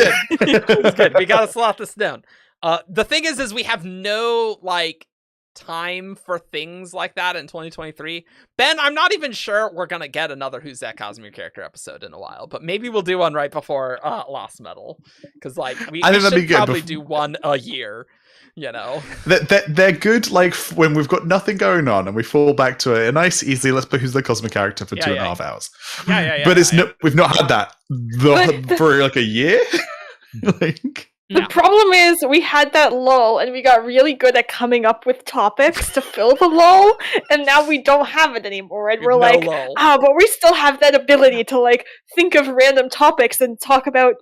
good. We gotta slot this down. The thing is we have no like time for things like that in 2023. Ben, I'm not even sure we're gonna get another Who's That Cosmere character episode in a while, but maybe we'll do one right before Lost Metal, because like we should probably do one a year. You know, they're good. Like when we've got nothing going on and we fall back to a nice, easy. Let's put Who's the Cosmic character for 2.5 hours. But we've not had that for like a year. The problem is we had that lull and we got really good at coming up with topics to fill the lull, and now we don't have it anymore. And we're like, but we still have that ability to like think of random topics and talk about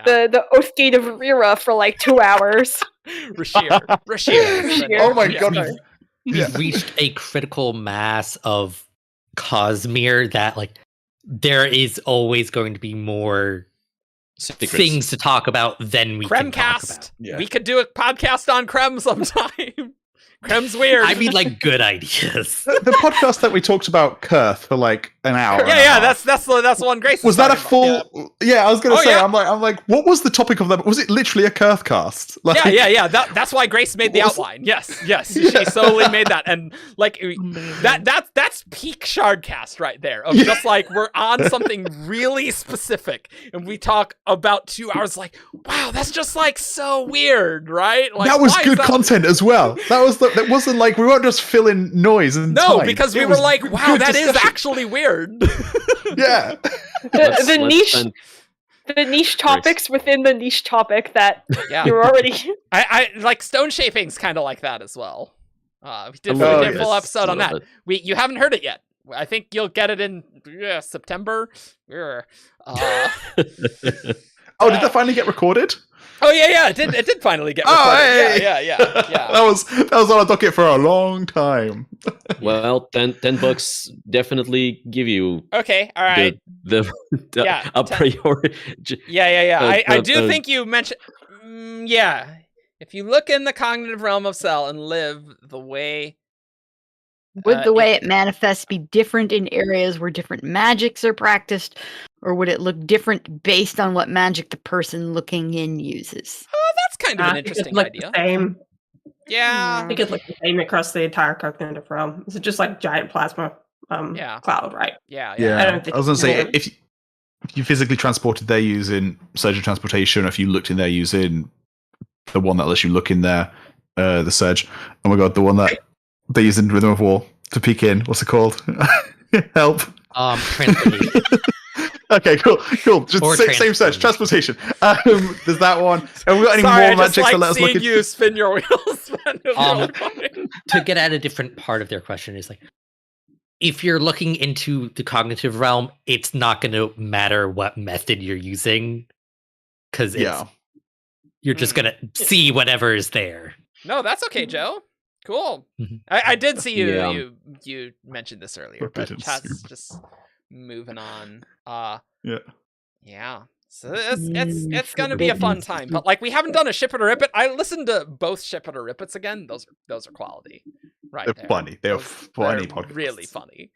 the Oathgate of Rira for like 2 hours. Rashir. Oh my god. We've reached a critical mass of Cosmere that like there is always going to be more things to talk about than we can talk about. Yeah. We could do a podcast on Krem sometime. Krem's weird. I mean, like, good ideas. The podcast that we talked about Kurth for like an hour. That's the one Grace was that a full? Yeah, I was gonna say. Yeah. I'm like, what was the topic of that? Was it literally a Kurth cast? Like, yeah. That's why Grace made the outline. Yes. She solely made that, and like that's peak Shardcast right there. Of just like we're on something really specific, and we talk about 2 hours. Like, wow, that's just like so weird, right? Like, that was good content as well. That wasn't like we weren't just filling noise and time. Because we were like, wow, that is actually weird. Yeah. The niche topics within the niche topic that you're already. I like Stone Shaping's kind of like that as well. We did a full episode on that. You haven't heard it yet. I think you'll get it in September. Did that finally get recorded? Oh yeah, it did finally get recorded. Hey. Yeah. that was on a docket for a long time. Well, $10 definitely give you. Okay, all right. A priori. Yeah. I do think you mentioned. If you look in the cognitive realm of Cell and live the way. Would the way it manifests be different in areas where different magics are practiced, or would it look different based on what magic the person looking in uses? Oh, that's kind of an interesting idea. The same. Yeah. I think it looked the same across the entire cognitive realm. Is it just like giant plasma cloud, right? Yeah. I was going to say, if you physically transported there using surge of transportation, or if you looked in there using the one that lets you look in there, the surge. Oh my god, the one that they use in Rhythm of War to peek in. What's it called? Help. Transportation. Okay, cool. Just same search. Transportation. There's that one. Have we got any more magics that let us look at? You spin your wheels. To get at a different part of their question is like, if you're looking into the cognitive realm, it's not going to matter what method you're using, because you're just going to see whatever is there. No, that's okay, Joe. Cool. Mm-hmm. I did see you mentioned this earlier, but chat's just moving on. Yeah. So it's gonna be a fun time. But like we haven't done a Ship It or Rip It. I listened to both Ship It or Rip It's again. Those are quality. Right. They're funny. They're funny podcasts. Really funny.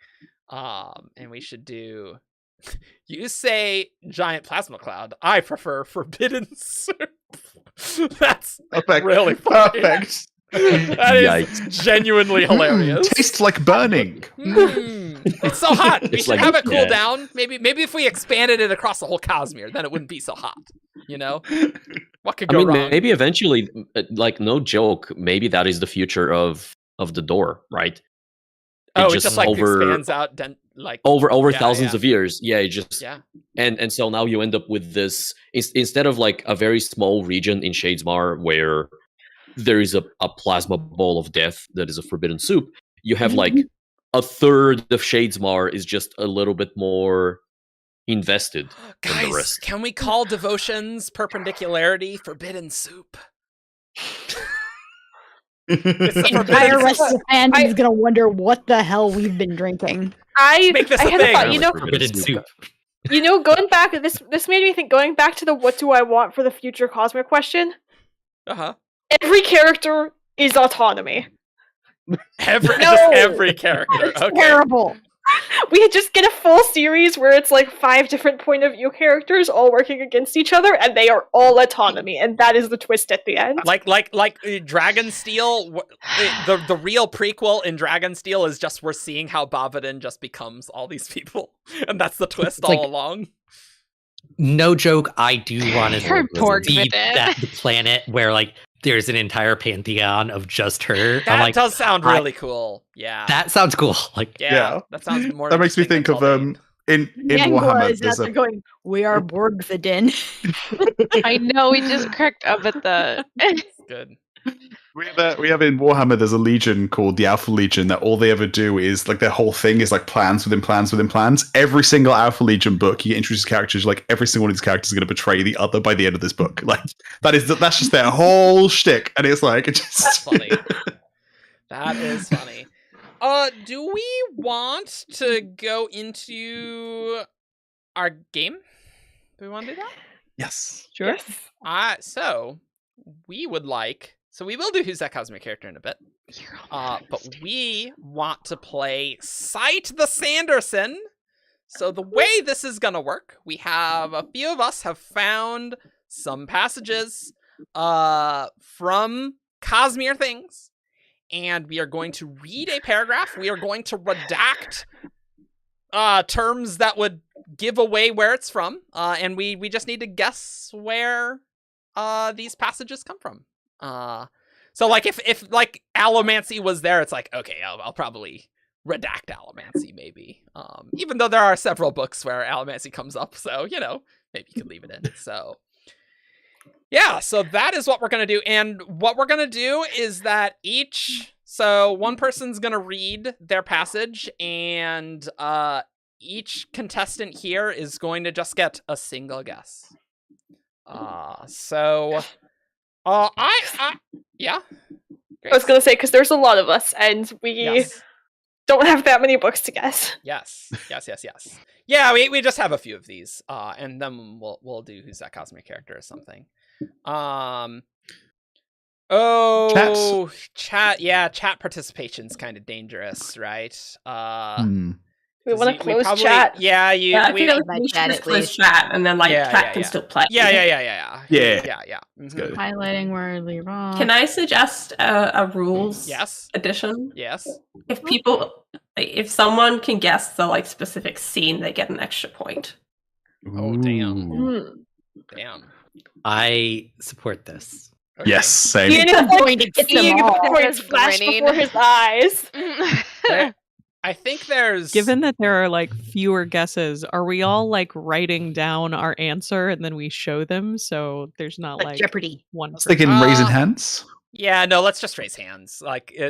And we should do. You say giant plasma cloud. I prefer forbidden soup. That's really funny. Perfect. That is genuinely hilarious. Tastes like burning. It's so hot. We should have it cool down. Maybe if we expanded it across the whole Cosmere, then it wouldn't be so hot. You know? What could go wrong? Maybe eventually, like no joke, maybe that is the future of the door, right? It just like expands out over thousands of years. Yeah, it just and so now you end up with this instead of like a very small region in Shadesmar where there is a plasma ball of death that is a forbidden soup. You have like a third of Shadesmar is just a little bit more invested. Guys, can we call devotion's perpendicularity forbidden soup? The entire rest of the fandom is gonna wonder what the hell we've been drinking. Make this I a had thing. a thought, Forbidden soup. Going back, this made me think. Going back to the "What do I want for the future?" Cosmic question. Every character is autonomy. Every character. It's okay. terrible. We just get a full series where it's like 5 different point of view characters all working against each other, and they are all autonomy, and that is the twist at the end. Like Dragonsteel, the real prequel in Dragonsteel is just we're seeing how Bavadin just becomes all these people, and that's the twist It's all like- along. No joke, I do want to Her pork see with it. the planet where like there's an entire pantheon of just her. That I'm like, does sound really cool. Yeah. that sounds cool. Like, yeah, that sounds more. That makes me interesting think than of Haldane. in Yangua Warhammer. is There's out a there going, "We are Borg the Den." I know, we just cracked up at the. Good. we have in Warhammer. There's a legion called the Alpha Legion that all they ever do is like their whole thing is like plans within plans within plans. Every single Alpha Legion book, you get introduced characters like every single one of these characters is going to betray the other by the end of this book. Like that's just their whole shtick, and it's like it just That's funny. That is funny. Do we want to go into our game? Do we want to do that? yes. Sure. So we would like. So we will do Who's That Cosmere Character in a bit. But we want to play Cite the Sanderson. So the way this is gonna work, we have a few of us have found some passages from Cosmere things, and we are going to read a paragraph. We are going to redact terms that would give away where it's from, and we just need to guess where these passages come from. So like if like allomancy was there, it's like, okay, I'll probably redact allomancy maybe. Even though there are several books where allomancy comes up, so maybe you could leave it in. So yeah, so that is what we're gonna do. And what we're gonna do is that one person's gonna read their passage, and each contestant here is going to just get a single guess. Yeah. Great. I was gonna say, because there's a lot of us, and we Yes. don't have that many books to guess. Yes. Yeah, we just have a few of these, and then we'll do Who's That Cosmic Character or something. Chat. Yeah, chat participation's kind of dangerous, right? We want to close chat. Yeah, I think we should just close chat, and then chat can still play. Yeah. It's good. Highlighting where we wrong. Can I suggest a rules addition? Yes. If someone can guess the specific scene, they get an extra point. Oh damn! Damn. I support this. Okay. Yes, same. Ian is going to get them all. Points flash before his eyes. I think there's Given that there are fewer guesses, are we all writing down our answer and then we show them so there's not Jeopardy. one? I was thinking raising hands. Yeah, no, let's just raise hands.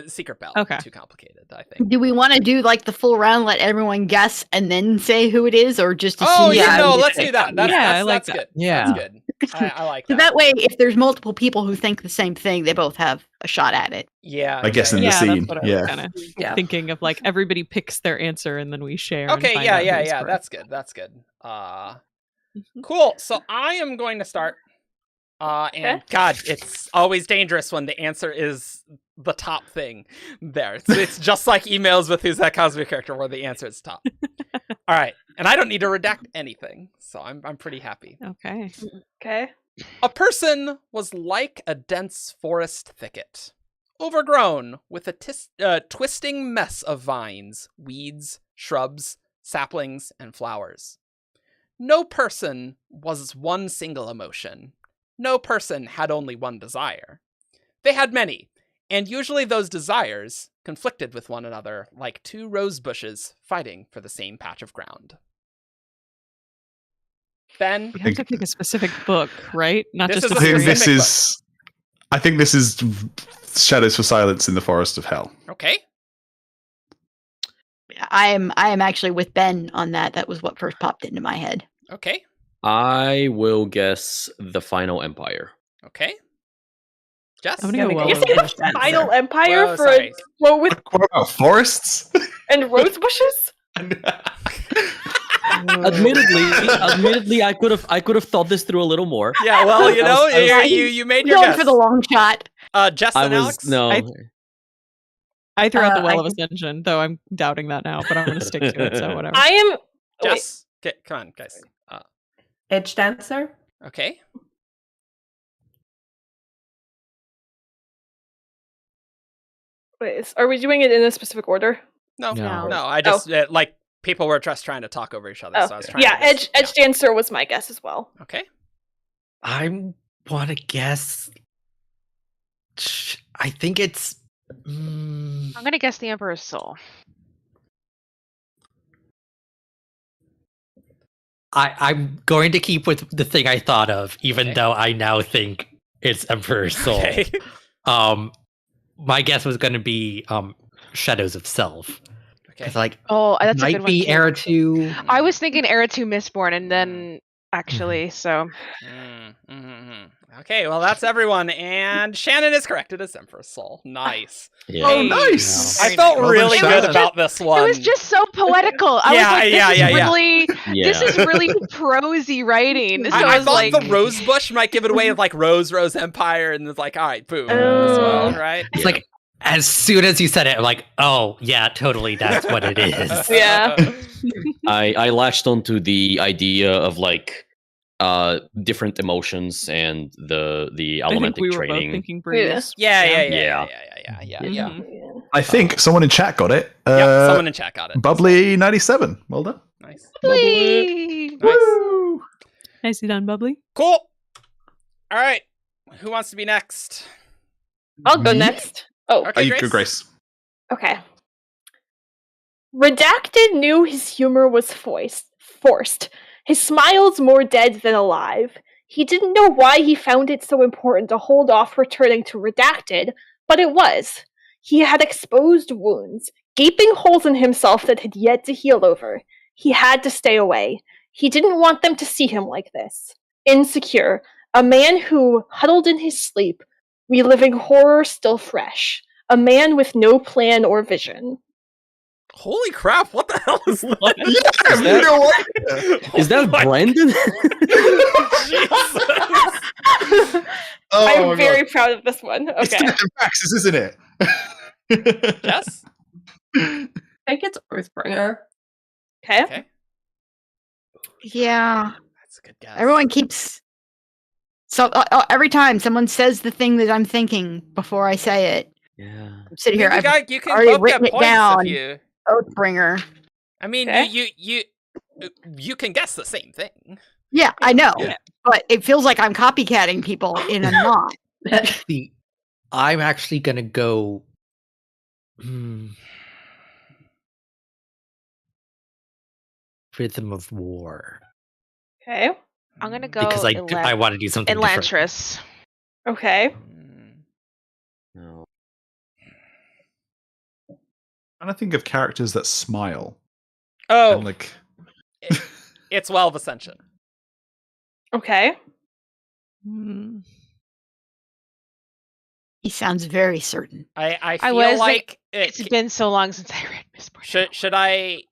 Secret ballot. Okay. Too complicated, I think. Do we want to do the full round, let everyone guess, and then say who it is, or just Oh assume? yeah, no, let's do that. That's that. good. Yeah. That's good. I like So that. that way, if there's multiple people who think the same thing, they both have a shot at it. Yeah. I guess in the Yeah, scene. that's what I was kind of thinking of. Everybody picks their answer and then we share. and Okay, find yeah. out who's correct. That's good. Cool. So I am going to start. And God, it's always dangerous when the answer is the top thing there. It's just like emails with Who's That Cosmic Character where the answer is top. All right. And I don't need to redact anything, so I'm pretty happy. Okay. A person was like a dense forest thicket, overgrown with a twisting mess of vines, weeds, shrubs, saplings, and flowers. No person was one single emotion. No person had only one desire. They had many, and usually those desires conflicted with one another like two rose bushes fighting for the same patch of ground. Ben? We have to pick a specific book, right? Not This just is a a series. specific I think this is Shadows for Silence in the Forest of Hell. Okay. I am actually with Ben on that. That was what first popped into my head. Okay. I will guess The Final Empire. Okay. Jess? I'm gonna go well You say with the Final Empire Whoa, for sorry. a quote with What about forests? and rose bushes? Admittedly, I could have thought this through a little more. Yeah, well, I was- you made your Going guess. for the long shot. Jess I and was Alex? no. I threw out the Well I of Ascension, though I'm doubting that now, but I'm going to stick to it, so whatever. I am. Jess, come on, guys. Edge Dancer. Okay. Wait, are we doing it in a specific order? No. No. I just like people were just trying to talk over each other, so I was trying. Yeah, to just, Edge Dancer was my guess as well. Okay. I want to guess. I think it's. I'm gonna guess the Emperor's Soul. I'm going to keep with the thing I thought of, even though I now think it's Emperor's Soul. Okay. My guess was going to be Shadows of Self. Okay. It's like, Oh, that's a might good one. be too. Era 2. I was thinking Era 2 Mistborn, and then actually, so Okay, well that's everyone, and Shannon is corrected as Emperor's Soul. Nice. Yeah. Oh, nice. I felt Well done, really good Shannon. about this one. it was just so poetical. I was like, this is really prosy writing. So I was thought like, the rose bush might give it away of like Rose Empire, and it's like, all right, boom, as well, right? It's like, as soon as you said it, I'm like, oh, yeah, totally, that's what it is. Yeah. I latched onto the idea of like different emotions and the I think elementic we were training. both thinking breeze. Yeah. I think someone in chat got it. Yeah, someone in chat got it. Bubbly 97. Well done. Nice. Bubbly. Nice. Nicely done, Bubbly. Cool. All right. Who wants to be next? I'll go next. Oh, Okay, Go, Grace. okay. Redacted knew his humor was forced. His smile's more dead than alive. He didn't know why he found it so important to hold off returning to Redacted, but it was. He had exposed wounds, gaping holes in himself that had yet to heal over. He had to stay away. He didn't want them to see him like this. Insecure, a man who huddled in his sleep, reliving horror still fresh. A man with no plan or vision. Holy crap! What the hell is that? Is that Brandon? I'm very proud of this one. It's Okay. Praxis, isn't it? Yes. I think it's Earthbringer. Okay. Yeah. That's a good guess. Everyone keeps. So every time someone says the thing that I'm thinking before I say it, Yeah. I'm sitting here. I've You can already both written get it points down. if you. Oathbringer. I mean, Okay. you can guess the same thing. Yeah, I know, Yeah. but it feels like I'm copycatting people, and I'm not. I'm actually going to go. Rhythm of War. Okay. I'm gonna go Because I want to do something different. Elantris. Okay. No. And I think of characters that smile. Oh, And like, it's Well of Ascension. Okay. He sounds very certain. I I feel was like It's been so long since I read Mistborn. should I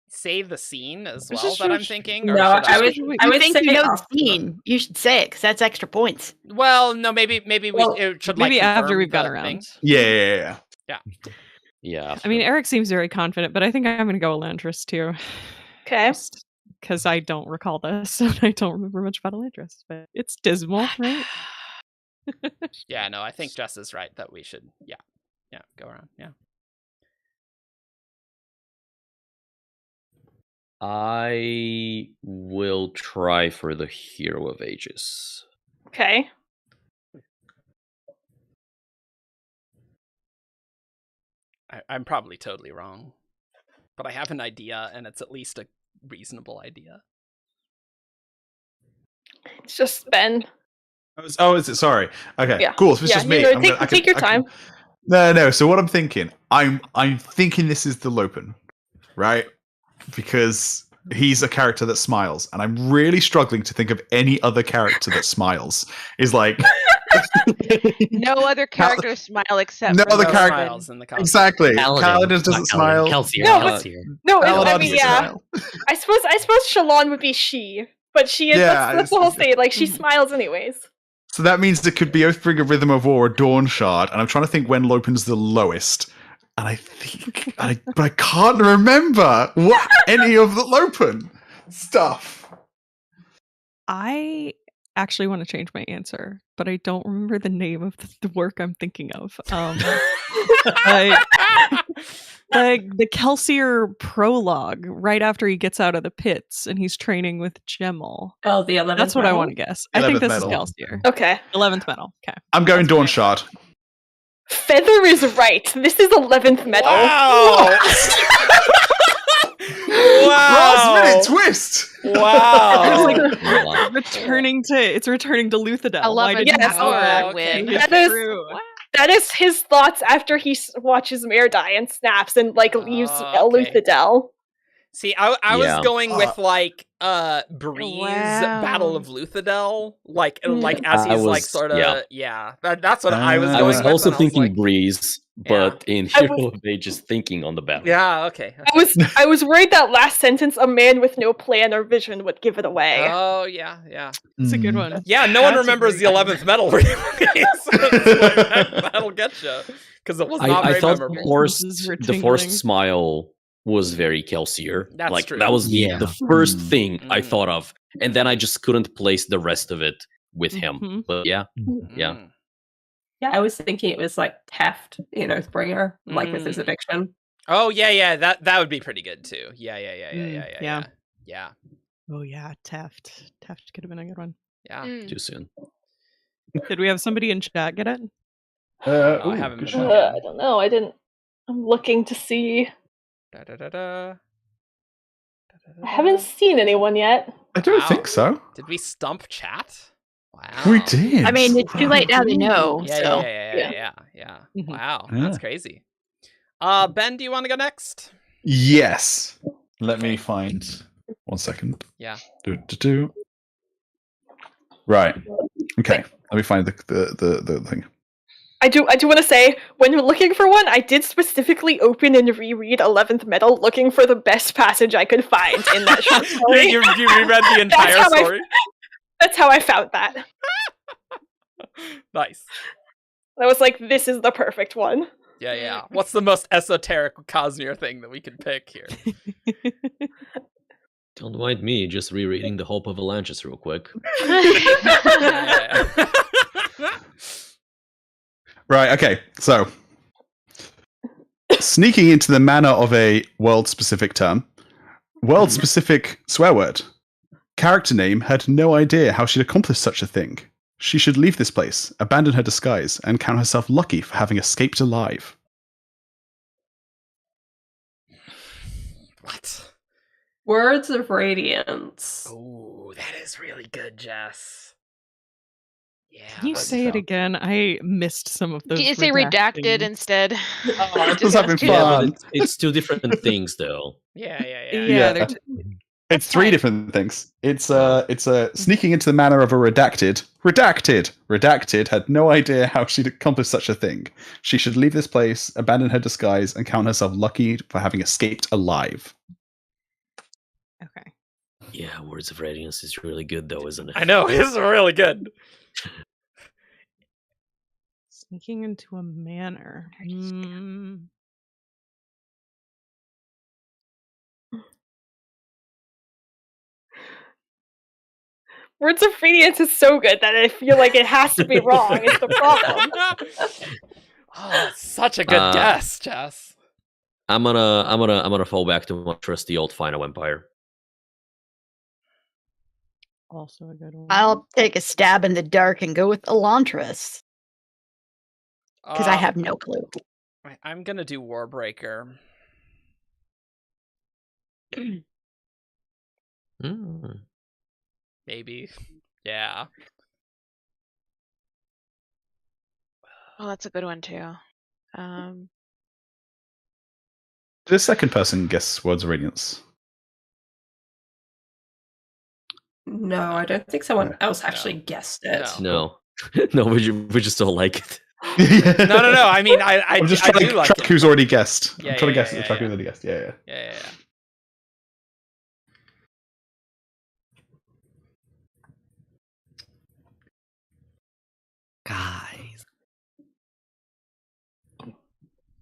say the scene as well that I'm thinking? Or No, should I would You think say you know off- the scene? You should say it because that's extra points. Well, no, maybe Well, it should Maybe like after confirm we've got the around. thing. yeah. Yeah. I mean, Eric seems very confident, but I think I'm going to go Elantris too. Okay. Because I don't recall this, and I don't remember much about Elantris. But it's dismal, right? Yeah, no, I think Jess is right that we should, go around. Yeah. I will try for the Hero of Ages. Okay. I'm probably totally wrong, but I have an idea, and it's at least a reasonable idea. It's just Ben. Oh, is it? Sorry. Okay, Yeah. cool. So it's just me. I'm Take your time. No. So what I'm thinking, I'm thinking this is the Lopen, right? Because he's a character that smiles, and I'm really struggling to think of any other character that smiles. Is like No other characters smile except No for other Rowan. character- Smiles in the comic. exactly. Kaladin doesn't Not smile. Kelsier. No, but- Kelsier. No, Paladin I mean, doesn't yeah. smile. I suppose Shalon would be she, but she is. Yeah, That's the whole it's- thing. Like she smiles anyways. So that means it could be Oathbringer, Rhythm of War, or Dawn Shard, and I'm trying to think when Lopen's the lowest. And I think, but I can't remember what any of the Lopen stuff. I actually want to change my answer, but I don't remember the name of the work I'm thinking of. The Kelsier prologue, right after he gets out of the pits and he's training with Gemmel. Oh, the 11th That's what I medal? want to guess. I think 11th this medal. is Kelsier. Okay. 11th medal. Okay. I'm going Dawn Shard. Feather is right. This is 11th medal. Wow! Last Wow! minute twist. Wow! returning to Luthadel. 11th Yes. hour okay. win. That is- True. That is his thoughts after he watches Mare die and snaps and leaves Okay. Luthadel. See, I was Yeah. going with like Breeze Battle of Luthadel, like as I he's like was- sort of yeah. That's what I was I going I was with, also and I was thinking like, Breeze, but in I Hero of Ages, thinking on the battle. yeah, okay. I was worried that last sentence, a man with no plan or vision, would give it away. Oh yeah. It's a good one. Yeah, no one That's a remembers the very good 11th medal. Really. So it's like, that'll get you because it was not I very thought memorable. This is the tingling. forced smile was very Kelsier. That's like true. that was Yeah. the first Mm. thing I Mm. thought of, and then I just couldn't place the rest of it with him. Mhm. But yeah, yeah. Mm. Yeah, I was thinking it was like Taft in Oathbringer, like with his Mm. addiction. Oh yeah. That would be pretty good too. Yeah. Yeah. Oh yeah, Taft. Taft could have been a good one. Yeah. Mm. Too soon. Did we have somebody in chat get it? I haven't been looking. I don't know. I didn't. I'm looking to see. Da-da-da-da. I haven't seen anyone yet. I don't Wow. think so. Did we stump chat? Wow. We did. I mean, it's too late now to know. Yeah, so. yeah. Mhm. Wow, Yeah. that's crazy. Ben, do you want to go next? Yes. Let me find 1 second. Yeah. Do. Right. Okay. Let me find the thing. I do want to say, when you're looking for one, I did specifically open and reread 11th Medal, looking for the best passage I could find in that short story. you reread the entire That's how story? That's how I found that. Nice. I was like, this is the perfect one. Yeah. What's the most esoteric Cosmere thing that we can pick here? Don't mind me, just rereading The Hope of Atlantis real quick. Yeah. Right, okay. So, sneaking into the manner of a world-specific term. World-specific swear word. Character name had no idea how she'd accomplish such a thing. She should leave this place, abandon her disguise, and count herself lucky for having escaped alive. What? Words of Radiance. Oh, that is really good, Jess. Yeah. Can you say it again? I missed some of those. Can you say redacted things. instead? I was having Yeah, but fun. it's two different things, though. Yeah. Yeah, they're It's three fine. different things. It's sneaking into the manner of a redacted. Redacted had no idea how she'd accomplish such a thing. She should leave this place, abandon her disguise, and count herself lucky for having escaped alive. Okay. Yeah, Words of Radiance is really good, though, isn't it? I know, it's really good. Sneaking into a manor. Words of Radiance is so good that I feel like it has to be wrong. It's the problem. Oh, such a good guess, Jess. I'm gonna fall back to my trusty old Final Empire. Also a good one. I'll take a stab in the dark and go with Elantris. Because I have no clue. I'm gonna do Warbreaker. Maybe. Yeah. Oh, that's a good one too. Did a second person guess Words of Radiance? No, I don't think someone else actually guessed it. No, no, we just don't like it. No. I mean, I'm just I trying do to like track it. who's already guessed. Yeah, I'm trying to yeah, guess yeah, track yeah. who's already guessed. Yeah. Yeah. Guys.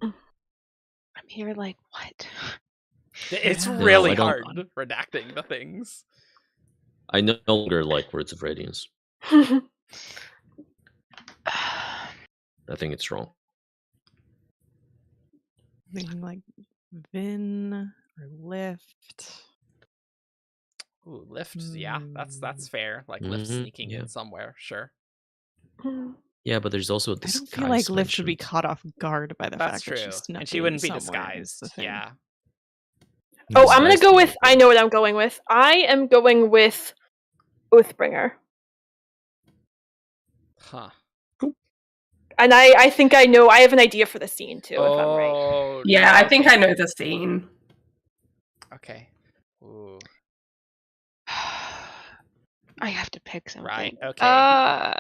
I'm here like, what? It's No, really I don't- hard redacting the things. I no longer like Words of Radiance. I I think it's wrong. Thinking like Vin or Lift. Ooh, Lift, yeah, that's fair. Like Lift Mhm, sneaking yeah. in somewhere, sure. Yeah, but there's also a I disguise. don't feel like Lift would be mentioned. caught off guard by the That's fact true. that she's snuck And she in wouldn't be somewhere, is disguised. the thing. Yeah. Oh, I'm gonna Disguised go to with. be- I know what I'm going with. I am going with Oathbringer, Huh. and I think I know. I have an idea for the scene too. If I'm right. Oh, Yeah, no, I think okay. I know the scene. Okay. Ooh. I have to pick something. Right, okay.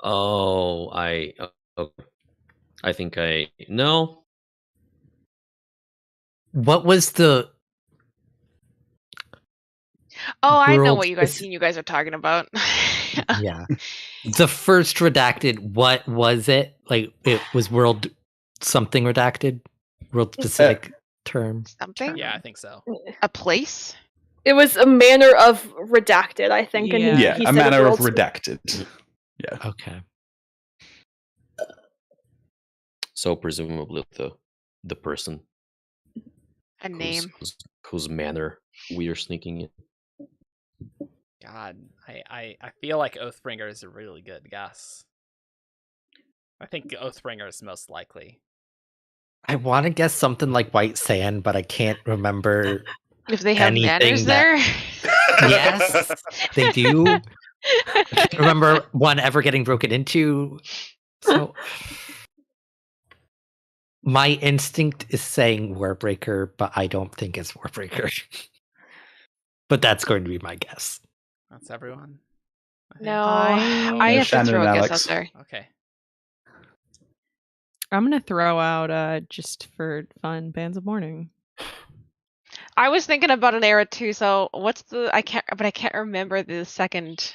Oh, I think I no. What was the Oh, I know World what you guys is- scene you guys are talking about. yeah. The first redacted, what was it? Like it was world something redacted? World specific term. Something? Yeah, I think so. A place? It was a manner of redacted, I think. And Yeah. he a said manner of world's- redacted. Yeah. Okay. So presumably the person A name. whose manner we are sneaking in. God, I feel like Oathbringer is a really good guess. I think Oathbringer is most likely. I want to guess something like White Sand, but I can't remember. If they have anything manners that- there? Yes, they do. I can't remember one ever getting broken into. So my instinct is saying Warbreaker, but I don't think it's Warbreaker. But that's going to be my guess. That's everyone. I think. No, I- I have Shannon to throw and a guess Alex. out there. Okay. I'm gonna throw out just for fun, Bands of Mourning. I was thinking about an era too. So what's the? I can't remember the second.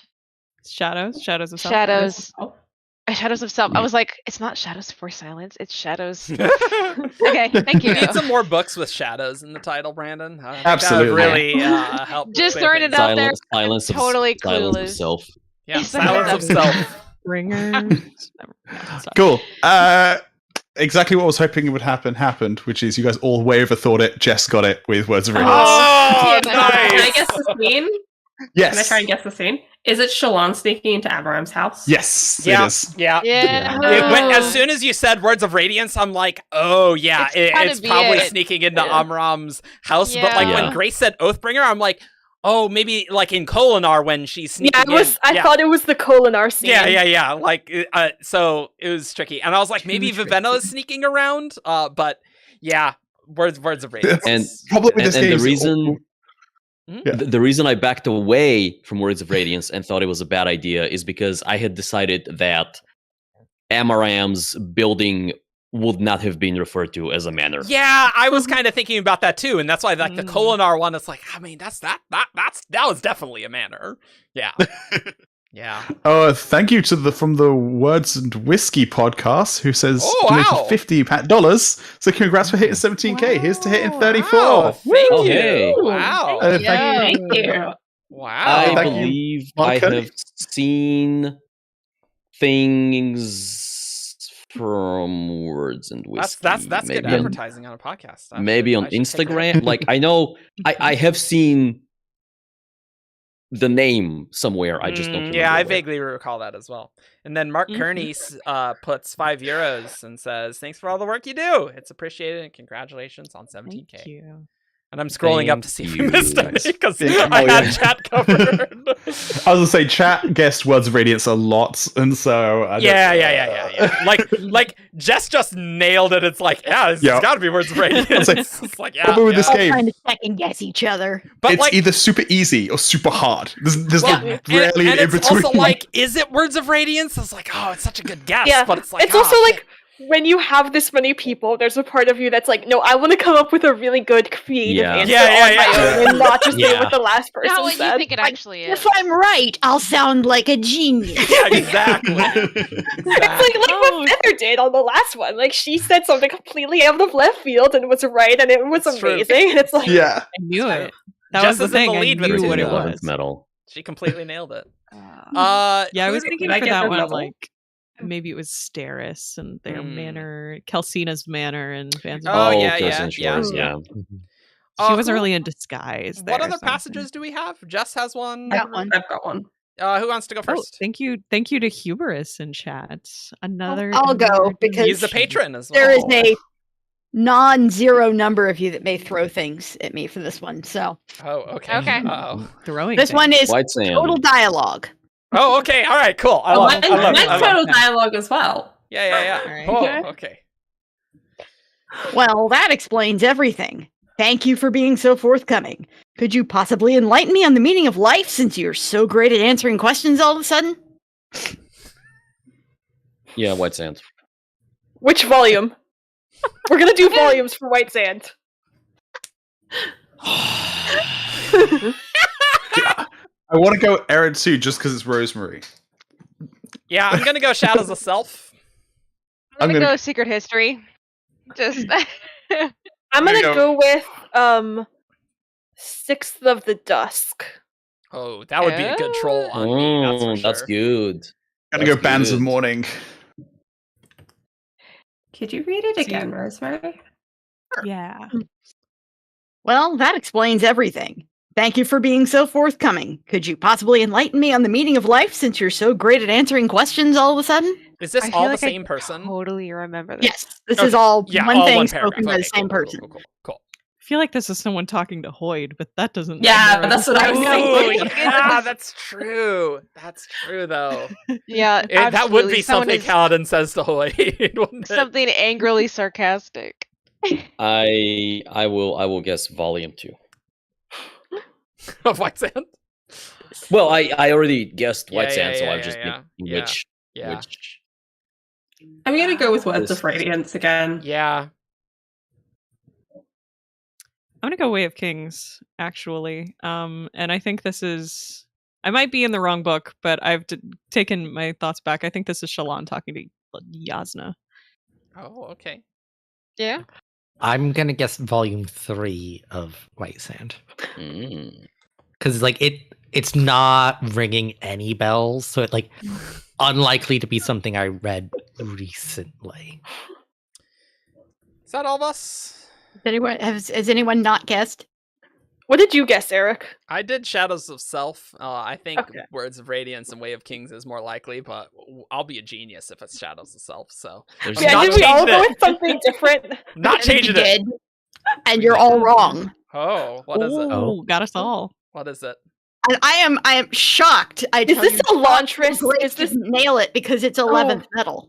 Shadows of Self. Shadows. Oh. Shadows of Self. I Yeah. was like, it's not Shadows for Silence. It's Shadows. Okay, thank you. We need some more books with shadows in the title, Brandon. I think Absolutely. That would really help. Just clear throwing things it out up. there. Silence of totally silence of clueless. self. Yeah, It's silence of self. Bringers. Cool. Exactly what I was hoping would happen happened, which is you guys all way overthought it. Jess got it with Words of Radiance. Oh, Can I nice. guess the scene? Yes. Can I try and guess the scene? Is it Shalon sneaking into Amaram's house? Yes, Yeah, it is. yeah. Yeah. As soon as you said Words of Radiance, I'm like, oh yeah, It's gotta it's be probably it. sneaking into Yeah. Amram's house. But like Yeah. when Grace said Oathbringer, I'm like, oh, maybe like in Kolinar when she's sneaking Yeah, it was. in. I yeah. thought it was the Kolinar scene. Yeah. Like, so it was tricky, and I was like, maybe Vivenna is sneaking around. But yeah, Words of Radiance. And Probably with and, this and the game's- reason Yeah. the reason I backed away from Words of Radiance and thought it was a bad idea is because I had decided that Amaram's building would not have been referred to as a manor. Yeah, I was kind of thinking about that too, and that's why like the Kolinar one is like, I mean, that was definitely a manor. Yeah. Yeah. Oh, thank you to from the Words and Whiskey podcast who says Oh, donated wow. $50. So congrats for hitting 17k. Here's to hitting 34. Wow, thank Oh, you. hey. Wow. Thank you. Thank you. Wow. I Thank you, believe Monica. I have seen things from Words and Whiskey. That's good maybe on- advertising on a podcast. Maybe on Instagram. Like I know I have seen the name somewhere. I just don't remember. Yeah, I where. vaguely recall that as well. And then Mark Kearney puts €5 and says, "Thanks for all the work you do. It's appreciated and congratulations on 17k." Thank you. And I'm scrolling up to see if we Thank missed you. it because Thank you. I Oh, had yeah. chat covered. I was gonna say chat guessed Words of Radiance a lot, and so I don't- Yeah. Like Jess just nailed it. It's like, yeah, this Yeah. has got to be Words of Radiance. It's like, yeah. Probably with this All game, trying to second guess each other. But it's like, either super easy or super hard. There's well, like rarely and an in it's between. also like, is it Words of Radiance? It's like, oh, it's such a good guess, Yeah, but it's like, it's also like when you have this many people, there's a part of you that's like, no, I want to come up with a really good creative answer on my own and not just say what the last person Not what said. you think it actually is. If I'm right, I'll sound like a genius. Yeah, exactly. It's like what Feather did on the last one. Like, she said something completely out of left field and was right, and it was amazing. And it's like, yeah, I knew it. That Jess was the is in thing. the lead I with knew what it 11th was. medal. She completely nailed it. Yeah, I was who- thinking Did I for get that the one, level? like maybe it was Steris and their manor, Kelsina's manor, and Fans of Oh, Baldur. yeah, Close yeah, and Shores, yeah. She wasn't who- really in disguise. What there, other so I'm passages do we have? Jess has one. Got one. I've got one. Who wants to go Oh, first? thank you to Hubris in chat. Another. I'll go, another because He's a donation. patron as well. There is a non-zero number of you that may throw things at me for this one. So Oh, okay. Okay. Uh-oh. Throwing. this one is White Sand. total dialogue. Oh, okay. All right. Cool. I love it. I love it. Mine's I love total it. dialogue as well. Yeah. All right. Oh, okay. Well, that explains everything. Thank you for being so forthcoming. Could you possibly enlighten me on the meaning of life, since you're so great at answering questions all of a sudden? Yeah, White Sand. which volume? We're gonna do volumes for White Sand. I want to go Aaron too, just because it's Rosemary. Yeah, I'm gonna go Shadows of Self. I'm gonna gonna- go Secret History. Just I'm gonna go- go with Sixth of the Dusk. Oh, that would be a good troll on me. That's for sure. That's good. Gonna That's go Bands of good. Mourning. Could you read it again, Rosemary? Yeah. Well, that explains everything. Thank you for being so forthcoming. Could you possibly enlighten me on the meaning of life, since you're so great at answering questions all of a sudden? Is this I feel all like the I same person? totally remember this. Yes, this Okay. is all Yeah, one all thing one paragraph. spoken by the Okay, same cool, person. Cool. I feel like this is someone talking to Hoyd, but that doesn't. Yeah, narrow that's this what I down. was Oh, thinking. yeah, that's true. That's true, though. Yeah, That would be absolutely. Someone something is Kaladin says to Hoy. wouldn't it? something angrily sarcastic. I will guess volume 2. Of White Sand? Well, I already guessed White Yeah, Sand, yeah, so yeah, I'm just yeah, thinking yeah. which Yeah. which I'm gonna go with Words This- of Radiance again. Yeah. I'm gonna go Way of Kings, actually. And I think this is. I might be in the wrong book, but I've taken my thoughts back. I think this is Shallan talking to Yasna. Oh, okay. Yeah. I'm gonna guess volume 3 of White Sand. Mm. Because like it's not ringing any bells, so it like unlikely to be something I read recently. Is that all of us? Has anyone not guessed? What did you guess, Eric? I did Shadows of Self. I think Okay. Words of Radiance and Way of Kings is more likely, but I'll be a genius if it's Shadows of Self. So There's I'm Yeah, not did we all changing go it. with something different? Not I think changing you it. did, and you're all wrong. Oh, what is it? Oh, got us all. What is it? And I am shocked. Is this Elantris? Is this nail it because it's 11th metal?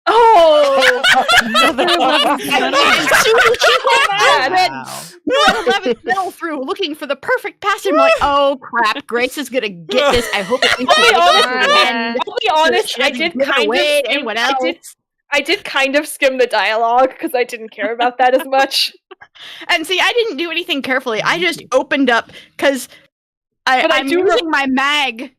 Oh! Another 11th medal. As soon as she said that, Wow. we were 11th metal through looking for the perfect passage. I'm like, oh crap, Grace is gonna get this. I hope it's I'll be honest, and I'll be honest, she I doesn't did give it kind away of to skim, anyone else. I did kind of skim the dialogue because I didn't care about that as much. And see, I didn't do anything carefully. I just opened up because But I I'm do using my mag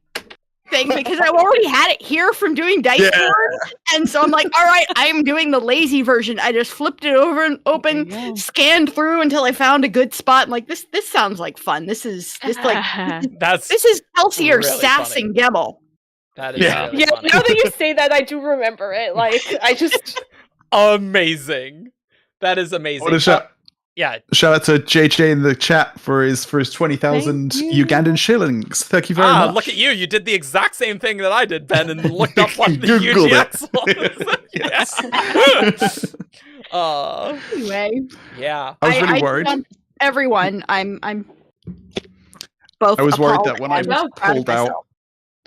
thing because I already had it here from doing dice board. And so I'm like, all right, I'm doing the lazy version. I just flipped it over and opened, scanned through until I found a good spot. And like, this sounds like fun. This is Kelsey or really sassing Gemmel. That is Yeah. really Yeah, funny. now that you say that, I do remember it. Like, I just... Amazing. That is I amazing. want to Yeah. shout out to JJ in the chat for his 20,000 Thank you. Ugandan shillings. Thank you very much. Look at you. You did the exact same thing that I did, Ben, and looked up what the Googled UGX was. Anyway, Yeah. I was really just worried. want everyone, I'm both. I was worried appalled that when I and proud of pulled out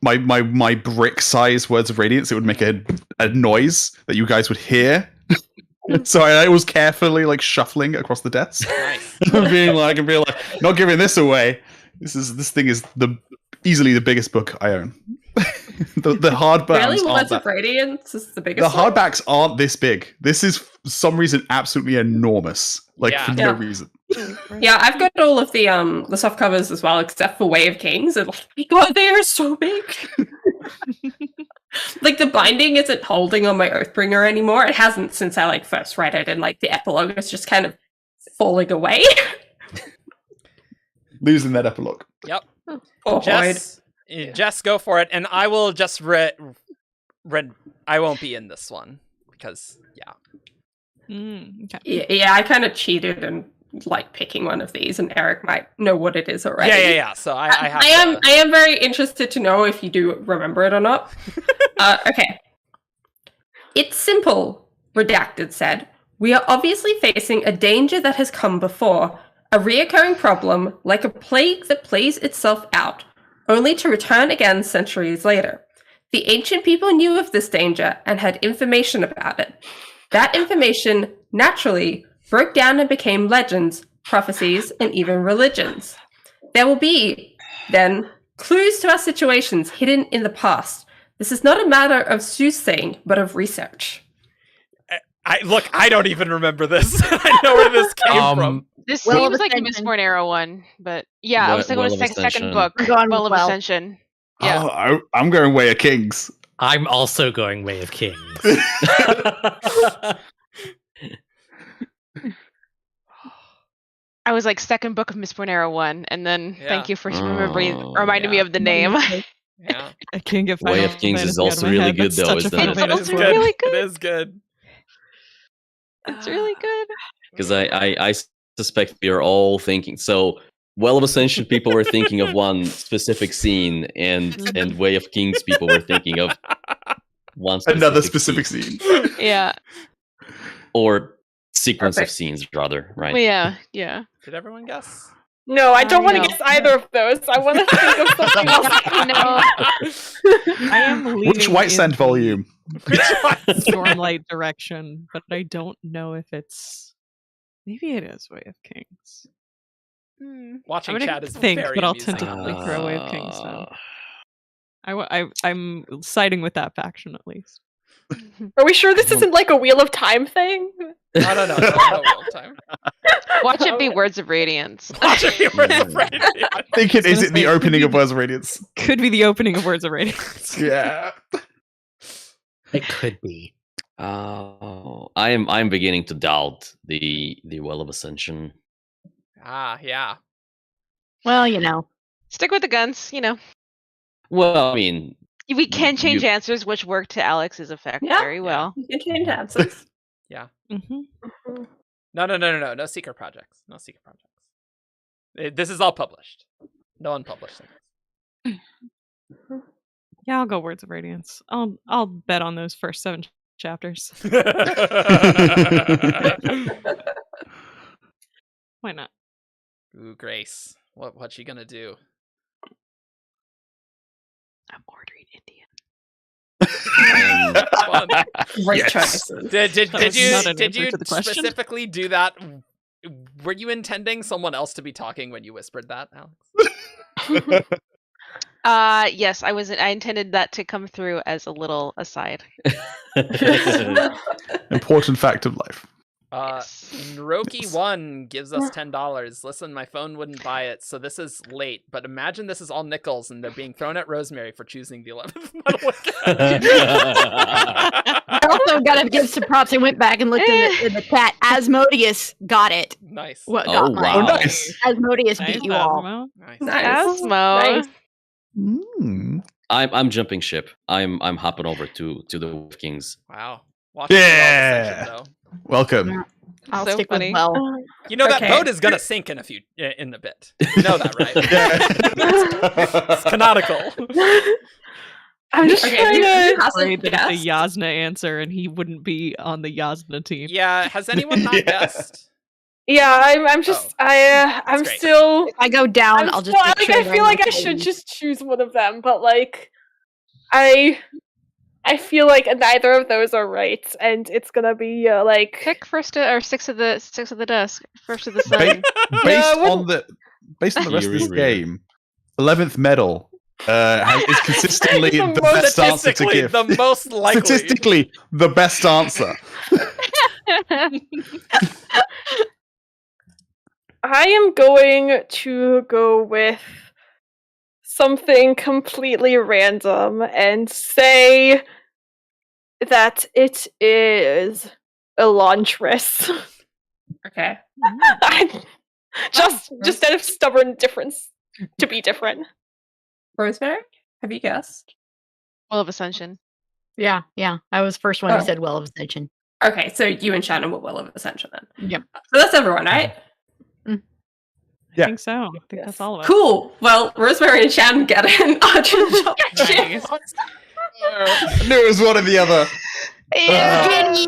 myself. my brick size Words of Radiance, it would make a noise that you guys would hear. So I was carefully like shuffling across the desk, Nice. being like, not giving this away. This thing is easily the biggest book I own. The hardbacks Really? aren't Words that. of Radiance is the biggest The one? hardbacks aren't this big. This is for some reason absolutely enormous. Like for no Yeah. reason. Yeah, I've got all of the soft covers as well, except for Way of Kings. And oh my god, they are so big. Like the binding isn't holding on my Oathbringer anymore. It hasn't since I like first read it, and like the epilogue is just kind of falling away. Losing that epilogue. Yep. Oh, Jess, go for it, and I will just read. I won't be in this one because Okay. Yeah, I kind of cheated and like picking one of these, and Eric might know what it is already. Yeah. So I have. I am very interested to know if you do remember it or not. Okay. It's simple, Redacted said. We are obviously facing a danger that has come before, a reoccurring problem like a plague that plays itself out, only to return again centuries later. The ancient people knew of this danger and had information about it. That information, naturally, broke down and became legends, prophecies, and even religions. There will be, then, clues to our situations hidden in the past. This is not a matter of soothsaying, but of research. I don't even remember this. I know where this came from. This Well of seems like a Ascension. Mistborn era one, but yeah, I was thinking Well it was of second Ascension. book. I'm going Well of Well. Ascension. Yeah. Oh, I'm going Way of Kings. I'm also going Way of Kings. I was like second book of Mistborn era 1, and then thank you for Oh, reminding me of the name. Yeah. I can't get Way Final of Kings is Fantasy out of also my really head. good, That's though, such a isn't Final it? Fantasy It's word. really good. It is good. It's really good. Because I suspect we are all thinking. So, Well of Ascension people were thinking of one specific scene, and Way of Kings people were thinking of one Another specific specific scene. Yeah. or sequence Perfect. of scenes, rather, right? Well, yeah. Did everyone guess? No, I don't want to no. guess either of those. I want to think of something else. I am leaning Which White Sand in volume? the Stormlight direction, but I don't know if it's. Maybe it is Way of Kings. Watching I'm gonna chat is think, very but I'll amusing. tentatively throw Way of Kings down. I'm siding with that faction at least. Are we sure this isn't like a Wheel of Time thing? No, no real time. Watch it be Words of Radiance. Watch it be Words of Radiance. I think it is the opening of Words of Radiance. Could be the opening of Words of Radiance. Yeah. It could be. I'm beginning to doubt the Well of Ascension. Yeah. Well, you know. Stick with the guns, you know. Well, I mean, We can change answers, which work to Alex's effect very well. You can change answers. Yeah. Mm-hmm. No secret projects. No secret projects. This is all published. No unpublished things. Yeah, I'll go Words of Radiance. I'll bet on those first 7 chapters. Why not? Ooh, Grace. What's she gonna do? I'm ordering Indian. Fun. Great Yes. choices. Did was you not an did answer you to the question. specifically do that? Were you intending someone else to be talking when you whispered that, Alex? Yes, I was. I intended that to come through as a little aside. Important fact of life. Naroki1 gives us $10. Listen, my phone wouldn't buy it, so this is late. But imagine this is all nickels, and they're being thrown at Rosemary for choosing the 11th metal again. I also got to give some props. I went back and looked in the chat. Asmodeus got it. Nice. What Oh, got mine. wow. Nice. Asmodeus Nice, beat you all. Asmo. Nice. Nice. Asmo. Mm. I'm jumping ship. I'm hopping over to the Wolf Kings. Wow. Yeah. Though. Welcome. I'll So stick funny. with well. You know that Okay. boat is gonna sink in a bit. You know that, right? It's canonical. I'm just Okay, trying who to. hasn't Afraid that it's a guessed? Yasna answer, and he wouldn't be on the Yasna team. Yeah. Has anyone not Yeah. guessed? Yeah, I'm just. I'm great. still. If I go down, I'll just. make sure I that feel I'm like I okay. should just choose one of them, but like, I feel like neither of those are right, and it's gonna be like. Pick first or six of the desk. First of the Ba- sun. based I on the rest of this Eerie. game, 11th medal is consistently the best answer to give. The most likely. Statistically, the best answer. I am going to go with something completely random and say that it is Elantris. Okay. Just out of stubborn difference to be different. Rosemary, have you guessed? Well of Ascension. Yeah. I was first one who said Well of Ascension. Okay, so you and Shannon were Well of Ascension then. Yep. So that's everyone, right? I think so. I think that's all of it. Cool. Well, Rosemary and Shannon get an Argent Nice. I knew it was one or the other.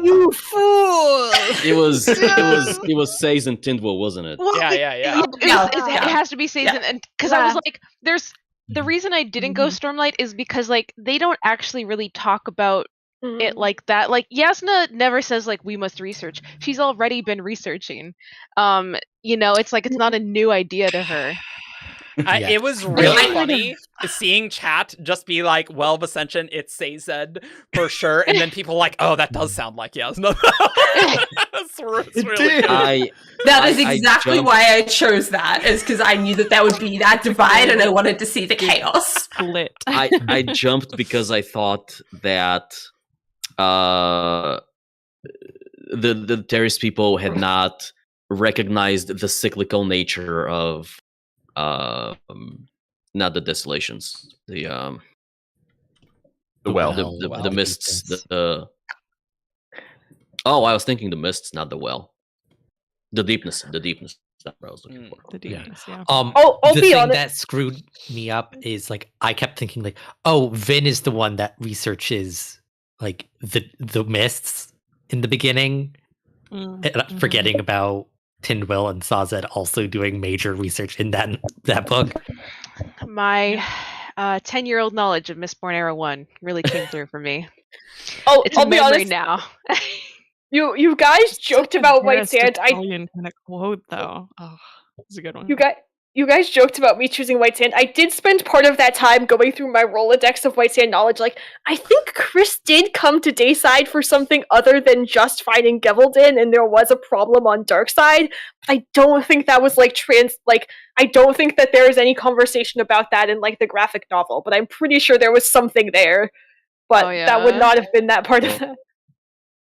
You fool! It was Says and Tindwell, wasn't it? Well, Yeah. It has to be season, and because I was like, there's the reason I didn't go Stormlight is because like they don't actually really talk about it like that. Like Yasna never says like we must research. She's already been researching. It's like it's not a new idea to her. It was really funny seeing chat just be like, Well of Ascension, it's Sayzed for sure. And then people like, oh, that does sound like Yasna. It's really good. That is exactly why I chose that, is because I knew that would be that divide and I wanted to see the chaos. Lit. I jumped because I thought that the terrorist people had not recognized the cyclical nature of not the desolations, the mists, I was thinking the mists, not the well. The deepness. That's what I was looking for. The deepness, yeah. I'll the be thing honest. that screwed me up is like I kept thinking like, oh, Vin is the one that researches like the mists in the beginning, forgetting about Tindwell and Sazed also doing major research in that book. My 10-year-old knowledge of Mistborn Era 1 really came through for me. I'll It's a be memory honest. now. You guys joked about White Sand. Kind of quote though. Oh, it's a good one. You guys joked about me choosing White Sand. I did spend part of that time going through my Rolodex of White Sand knowledge. Like, I think Chris did come to Dayside for something other than just fighting Gevelden, and there was a problem on Darkside. I don't think that was I don't think that there is any conversation about that in like the graphic novel, but I'm pretty sure there was something there. But that would not have been that part of that.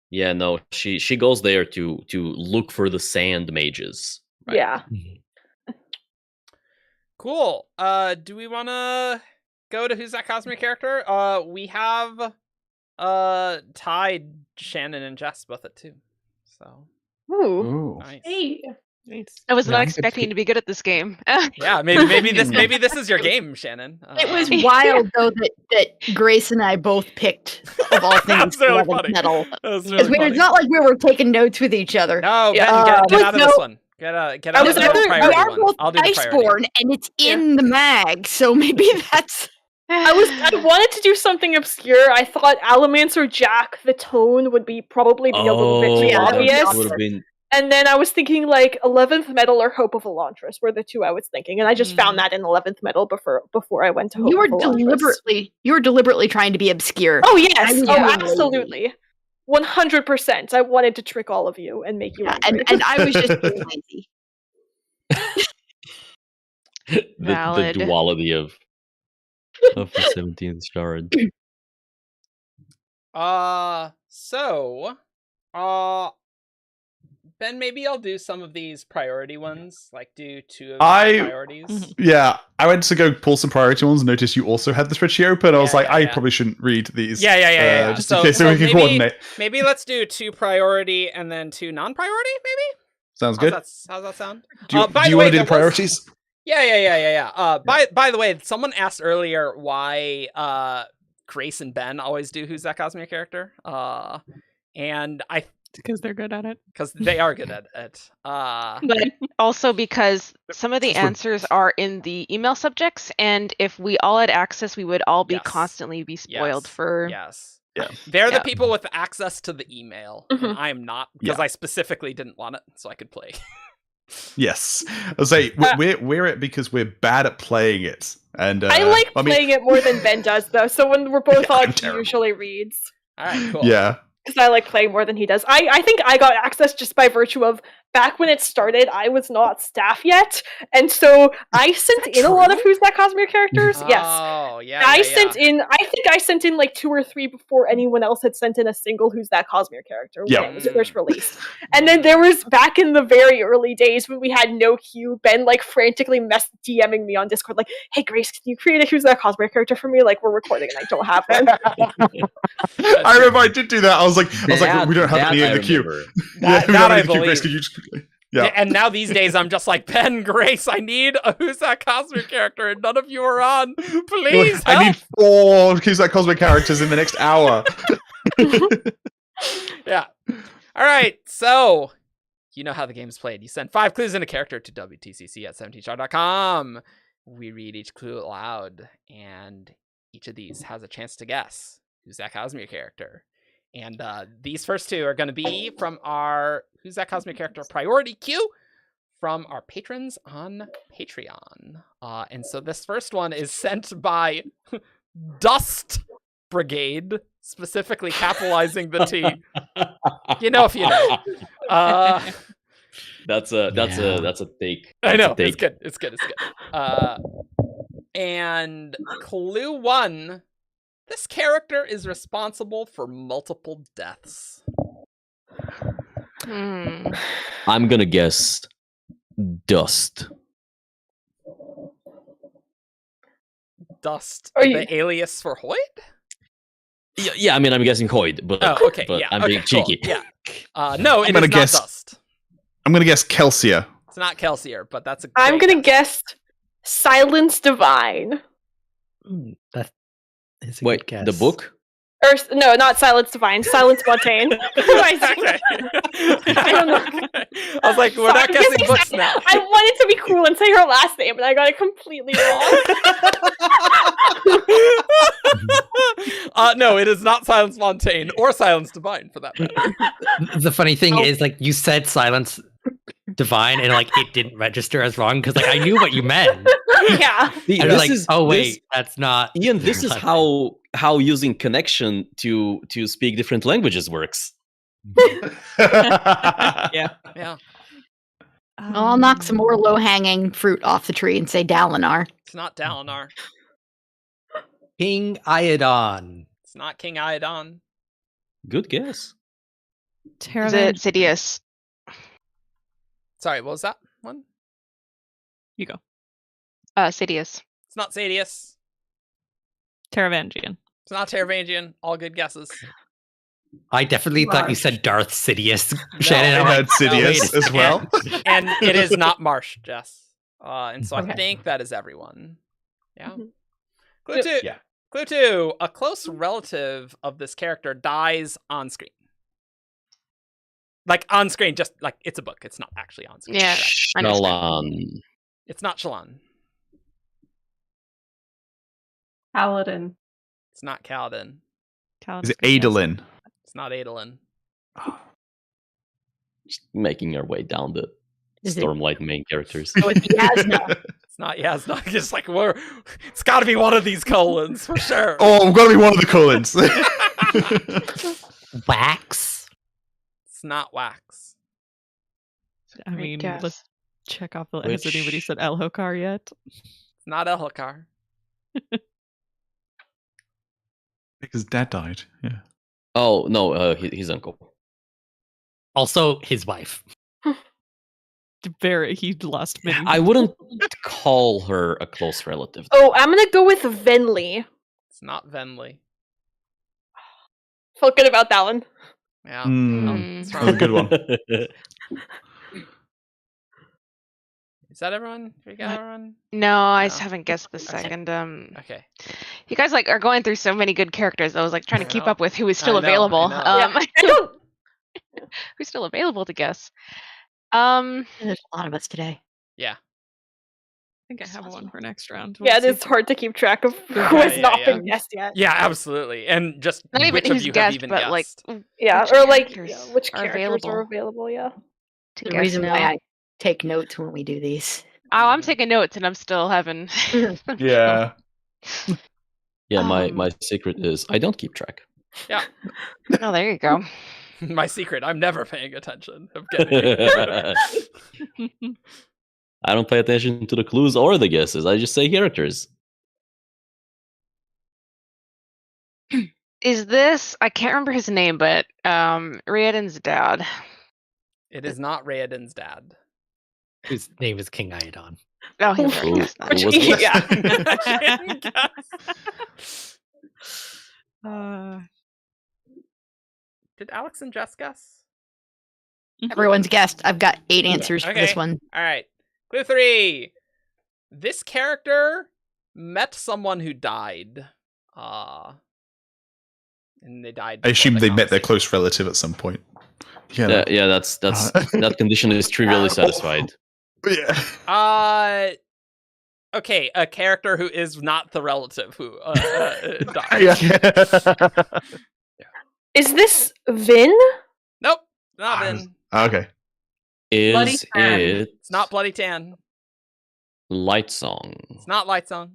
Yeah, no, she goes there to look for the sand mages. Right? Yeah. Cool. Do we want to go to who's that Cosmere character? We have tied Shannon and Jess both at 2. So. Ooh. Nice. Hey. Nice. I was not expecting to be good at this game. Yeah, maybe this is your game, Shannon. It was wild though that Grace and I both picked of all things really 11th metal. Really it's not like we were taking notes with each other. No, get out of this one. Get out of the priority one. I'll do the priority. Iceborne, and it's in the mag, so maybe that's. I wanted to do something obscure. I thought Allomancer Jack, the tone would probably be a little bit too obvious. And then I was thinking like 11th Metal or Hope of Elantris were the two I was thinking, and I just found that in 11th Metal before I went to Hope of Elantris. You were deliberately trying to be obscure. Oh yes, absolutely. 100%. I wanted to trick all of you and make you angry. And I was just being lazy. the duality of the 17th shard. Ben, maybe I'll do some of these priority ones, like do 2 of the priorities. Yeah, I went to go pull some priority ones and noticed you also had the spreadsheet open. I was like, I probably shouldn't read these. Yeah. Just in case so we can coordinate. Maybe let's do 2 priority and then 2 non-priority, maybe? Sounds good. How's that sound? Do you want to do the priorities? Yeah. By the way, someone asked earlier why Grace and Ben always do who's that Cosmere character. And because they're good at it. Because they are good at it. But also because some of the answers are in the email subjects, and if we all had access, we would all be constantly spoiled for. Yes. Yeah. They're the people with access to the email. And I am not, because I specifically didn't want it, so I could play. Yes, I'll say we're it because we're bad at playing it, and I like playing it more than Ben does, though. So when we're both on, he usually reads. All right, cool. Yeah, because I like playing more than he does. I think I got access just by virtue of back when it started, I was not staff yet, and so I sent in a lot of Who's That Cosmere characters. Yes. Oh, yeah. I sent in. I think I sent in like 2 or 3 before anyone else had sent in a single Who's That Cosmere character when it was first released. And then there was back in the very early days when we had no queue, Ben like frantically DMing me on Discord like, "Hey Grace, can you create a Who's That Cosmere character for me? Like we're recording and I don't have one." I remember I did do that. I was like, we don't have any in the queue. That I believe. Grace, could you just... Yeah. And now these days I'm just like, Ben, Grace, I need a Who's That Cosmere character and none of you are on. Please help. I need 4 Who's That Cosmere characters in the next hour. Yeah. All right. So, you know how the game is played. You send 5 clues in a character to wtcc at 17char.com. We read each clue aloud, and each of these has a chance to guess Who's That Cosmere character. And these first 2 are going to be from our Who's That Cosmere character priority queue from our patrons on Patreon. And so this first one is sent by Dust Brigade, specifically capitalizing the T. You know if you know. That's a take. I know. It's good. It's good. And clue 1. This character is responsible for multiple deaths. I'm gonna guess Dust. Dust, the alias for Hoyd? Yeah, I mean, I'm guessing Hoyd, but, okay, but yeah, I'm being cheeky. Cool. Yeah. No, it is not Dust. I'm gonna guess Kelsier. It's not Kelsier, but that's a great I'm gonna guess Silence Divine. Wait, the book? Or no, not Silence Divine. Silence Fontaine. I don't know. I was like, we're not guessing books now. I wanted to be cool and say her last name, but I got it completely wrong. No, it is not Silence Fontaine or Silence Divine for that matter. The funny thing is, like, you said Silence Divine and like it didn't register as wrong because like I knew what you meant. Yeah. I was like, oh wait, that's not Ian. This is how using connection to speak different languages works. Yeah. I'll knock some more low-hanging fruit off the tree and say Dalinar. It's not Dalinar. King Iadon. It's not King Iadon. Good guess. Is it Sidious? Sorry, what was that one? You go. Sidious. It's not Sidious. Taravangian. It's not Taravangian. All good guesses. I definitely thought you said Darth Sidious. Shannon, I heard Sidious as well. And it is not Marsh, Jess. And so I think that is everyone. Yeah. Clue 2. Yeah. Clue 2. A close relative of this character dies on screen. Like on screen, just like it's a book. It's not actually on screen. Yeah. Shallan. It's not Shallan. Paladin. It's not Kaladin. Is it Adolin? It's not Adolin. Just making our way down the Stormlight main characters. Oh, it's Yasna. It's not Yasna. Just like it's got to be one of these colons for sure. Oh, I'm gonna be one of the colons. Wax. It's not Wax. I mean, guess. let's check off the. Has anybody said Elhokar yet? It's not Elhokar. Because Dad died. Yeah. Oh no, his uncle. Also, his wife. He lost many. I wouldn't call her a close relative. Oh, I'm gonna go with Venli. It's not Venli. Felt good about that one. Yeah. That was a good one. Is that everyone? We got everyone? No, I just haven't guessed the second. Okay. You guys like are going through so many good characters. I was like trying to keep up with who is still available. I don't. Who's still available to guess? There's a lot of us today. Yeah. I think I have one for next round. Yeah, it is hard to keep track of who has not been guessed yet. Yeah, absolutely. And just not even which of who's you guessed, have even but guessed. like yeah, which or like characters which are characters are available. Yeah. The reason why I take notes when we do these. Oh, I'm taking notes and I'm still having. Yeah. Yeah, my secret is I don't keep track. Yeah. Oh, there you go. My secret, I'm never paying attention. I'm getting I don't pay attention to the clues or the guesses. I just say characters. Is this? I can't remember his name, but Riordan's dad. It is not Raoden's dad. Whose name is King Iadon. Oh, he already guessed that. Who was it? Did Alex and Jess guess? Everyone's guessed. I've got 8 answers for this one. All right. Clue 3. This character met someone who died. And they died. I assume before they the met their conversation. close relative at some point. Yeah. Yeah, that's that condition is trivially satisfied. Yeah. Okay, a character who is not the relative who died. Yeah. Is this Vin? Nope, not Vin. Okay. Bloody Is Tan. it It's not Bloody Tan. Light Song? It's not Light Song.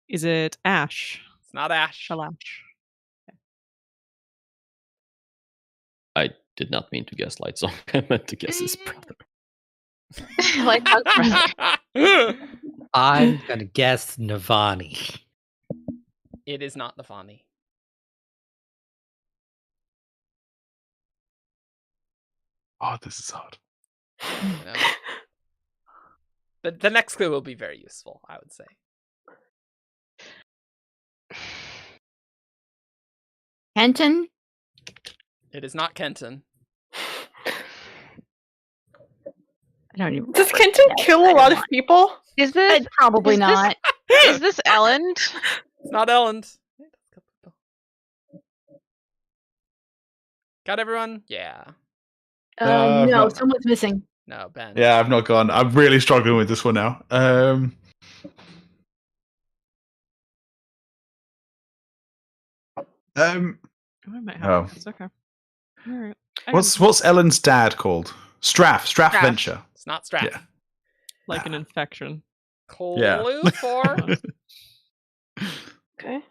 Is it Ash? It's not Ash. Shalash. I did not mean to guess Light Song. I meant to guess his brother. Like I'm gonna guess Navani. It is not Navani. Oh, this is hard. You know? The next clue will be very useful, I would say. Kenton? It is not Kenton. I don't even. Does Kenton kill a lot of people? Is this Probably is this- not. is this Ellen? It's not Elland. Got everyone? Yeah. No, no. someone's missing. No, Ben. Yeah, I've not gone. I'm really struggling with this one now. I might have Oh. It's okay. All right. What's Ellen's dad called? Straff Venture. It's not Straff. Yeah. Like an infection. Clue 4. Okay.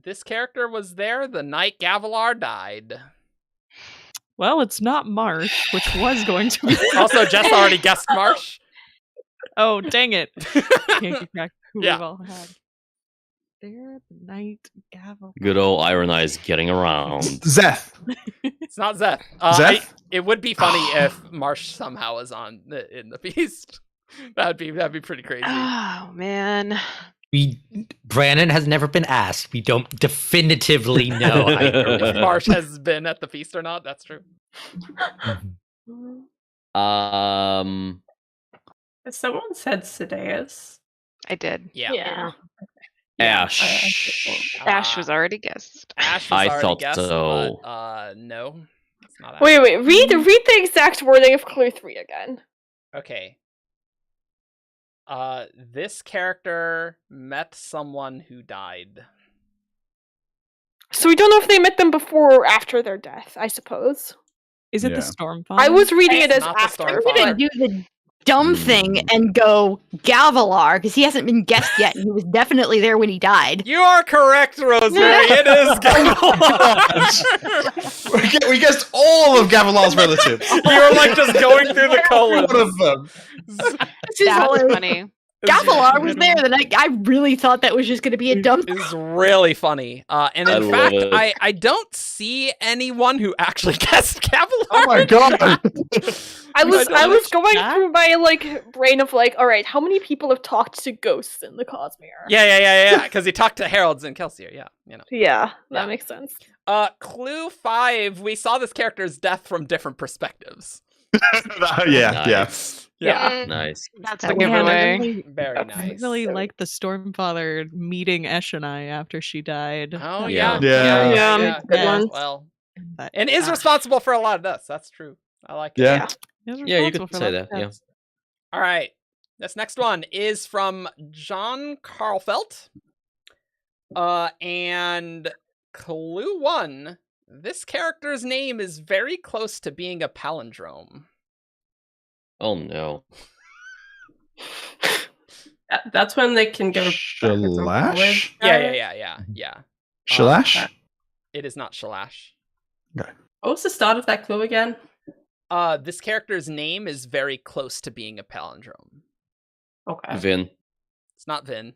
This character was there the night Gavilar died. Well, it's not Marsh, which was going to be. Also, Jess already guessed Marsh. Oh, dang it. Can't keep track who Yeah. we've all had. There, the night, Gavel. Good old Iron Eyes getting around. Zeth. It's not Zeth. Zeth? It would be funny if Marsh somehow is in the beast. That'd be pretty crazy. Oh man. Brandon has never been asked. We don't definitively know. If Marsh has been at the feast or not, that's true. Has someone said Sideus? I did. Yeah. Ash. Ash was already guessed. Ash was I already thought guessed, so. but, no. It's not Ash. Wait. Read the exact wording of Clue 3 again. Okay. This character met someone who died. So we don't know if they met them before or after their death, I suppose. Is it Yeah. the Stormfather? I was reading it It's as not the after. Stormfather. We're gonna do the dumb thing and go Gavilar because he hasn't been guessed yet, and he was definitely there when he died. You are correct, Rosemary. It is Gavilar. We guessed all of Gavilar's relatives. You're like just going through the One colon. of them. This is That was hilarious. funny. Gavilar was there the night. I really thought that was just gonna be a dumb. Is really funny. And I in love fact, it. I don't see anyone who actually guessed Gavilar. Oh my god. I was going that? through my brain of all right, how many people have talked to ghosts in the Cosmere? Yeah. Because he talked to heralds in Kelsier. Yeah, you know. Yeah, that Yeah. makes sense. Clue 5. We saw this character's death from different perspectives. Yeah. Nice. Yeah. Nice. That's That the one giveaway. really- Very I nice. really like the Stormfather meeting Eshonai after she died. Oh Yeah. Yeah, good ones. Well, But and is responsible for a lot of deaths. That's true. I like it. Yeah. he was Yeah, you responsible could for say lots that. of Yeah. deaths. All right. This next one is from John Carlfelt. And clue 1. This character's name is very close to being a palindrome. Oh no. That's when they can go backwards and forwards. Shalash? Yeah. Shalash? It is not Shalash. Okay. What was the start of that clue again? This character's name is very close to being a palindrome. Okay. Vin. It's not Vin.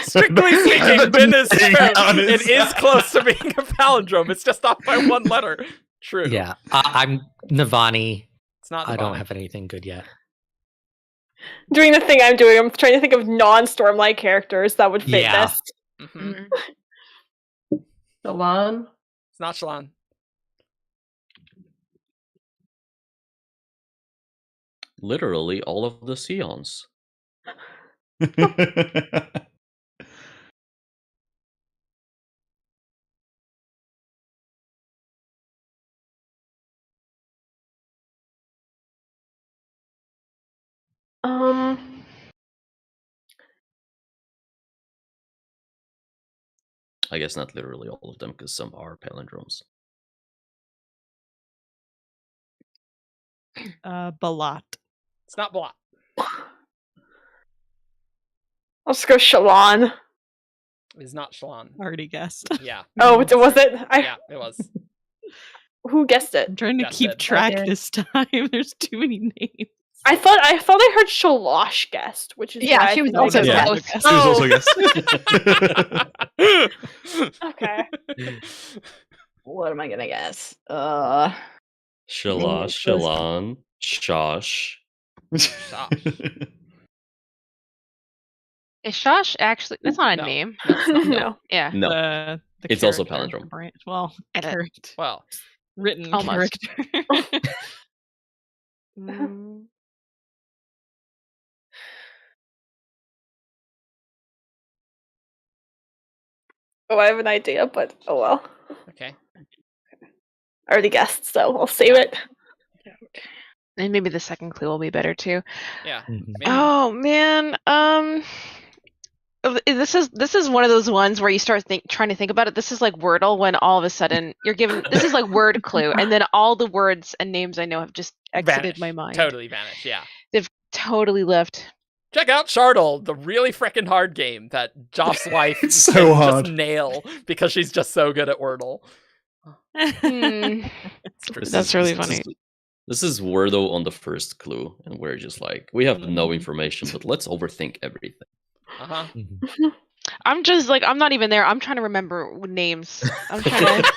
Strictly speaking, Vin is true. It is close to being a palindrome. It's just off by one letter. True. Yeah, I'm Navani. It's not Navani. I don't have anything good yet. Doing the thing I'm doing, I'm trying to think of non-Stormlight characters that would fit Yeah. this. Shallan? It's not Shallan. Literally all of the Seons. I guess not literally all of them, because some are palindromes. Balat. It's not Balat. I'll just go Shallan. It's not Shallan. Already guessed. Yeah. Oh, was it? Yeah, it was. Who guessed it? I'm trying to Guessed keep it. track Okay. this time. There's too many names. I thought I heard Shalosh guessed, which is Yeah, why I she was think also I Yeah. guessed. guessed. She was Oh. also guessed. Okay. What am I gonna guess? Shalash, Shallan, Shosh. Is Shosh actually? That's not a No. name. No. Yeah. No, The it's also character, palindrome. right? Well, Edit. correct. Well, Written Almost. character. Mm, Oh, I have an idea, but oh well. okay. I already guessed, so I'll save it. and maybe the second clue will be better too. Yeah. Mhm. Maybe. Oh man. This is one of those ones where you start trying to think about it. This is like Wordle when all of a sudden you're given this is like word clue, and then all the words and names I know have just exited Vanished. my mind. Totally vanished, yeah. They've totally left. Check out Shardle, the really freaking hard game that Joff's wife It's so can hard. just nail because she's just so good at Wordle. Hmm. This That's is- really this funny. is- This is Wordle on the first clue, and we're just like, we have no information, but let's overthink everything. Uh-huh. Mhm. I'm just like I'm not even there. I'm trying to remember names. I'm trying to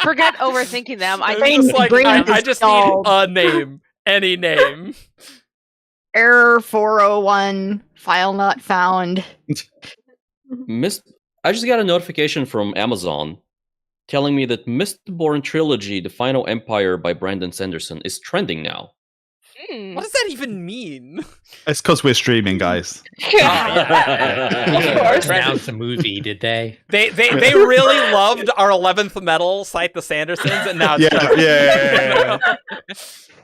forget overthinking them. I It's think just like, brain I is just need stalled. a name. Any name. Error 401. File not found. I just got a notification from Amazon telling me that Mistborn Trilogy, The Final Empire by Brandon Sanderson is trending now. What does that even mean? It's because we're streaming, guys. Of course. Announced a movie, did they? They really loved our 11th Metal, Cite the Sandersons, and now it's Yeah.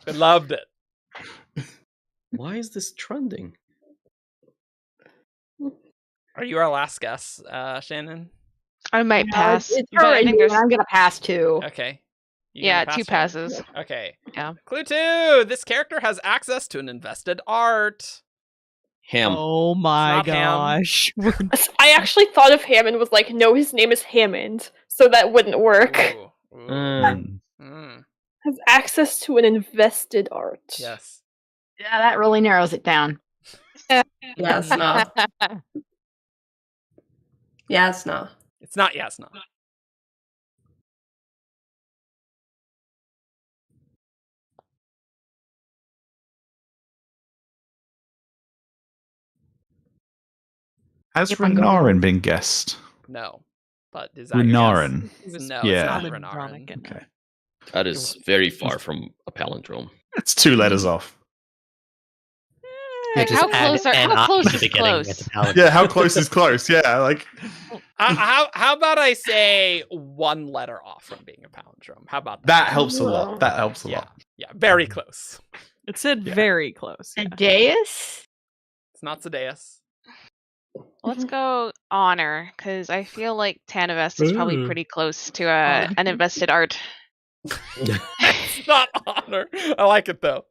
They loved it. Why is this trending? Are you our last guess, Shannon? I might pass. It's but I alright, think there's I'm gonna pass too. Okay. You yeah, gonna 2 pass, Shannon? passes. Okay. Yeah. Clue 2. This character has access to an invested art. Ham. Oh my Not Ham. gosh. I actually thought of Hammond was like, no, his name is Hammond, so that wouldn't work. Ooh. Ooh. Mm. Has access to an invested art. Yes. Yeah, that really narrows it down. Yes, no. Yes, no. It's not Yasna. Has Yep, I'm going. Renarin been guessed? No. But is that your guess? Renarin. No, Yeah. it's not Renarin. Okay. That is very far from a palindrome. It's 2 letters off. Yeah, just How add close are- an how I close at the is beginning close? with the palindrome. Yeah, how close is close? Yeah, like How about I say 1 letter off from being a palindrome? How about that? that helps a lot. That helps a Yeah. lot. Yeah, very close. It said Yeah. very close. Yeah. Aegeus? It's not Sadeas. Let's go honor, because I feel like Tanavest is probably Ooh. pretty close to an invested art. It's not Honor. I like it though.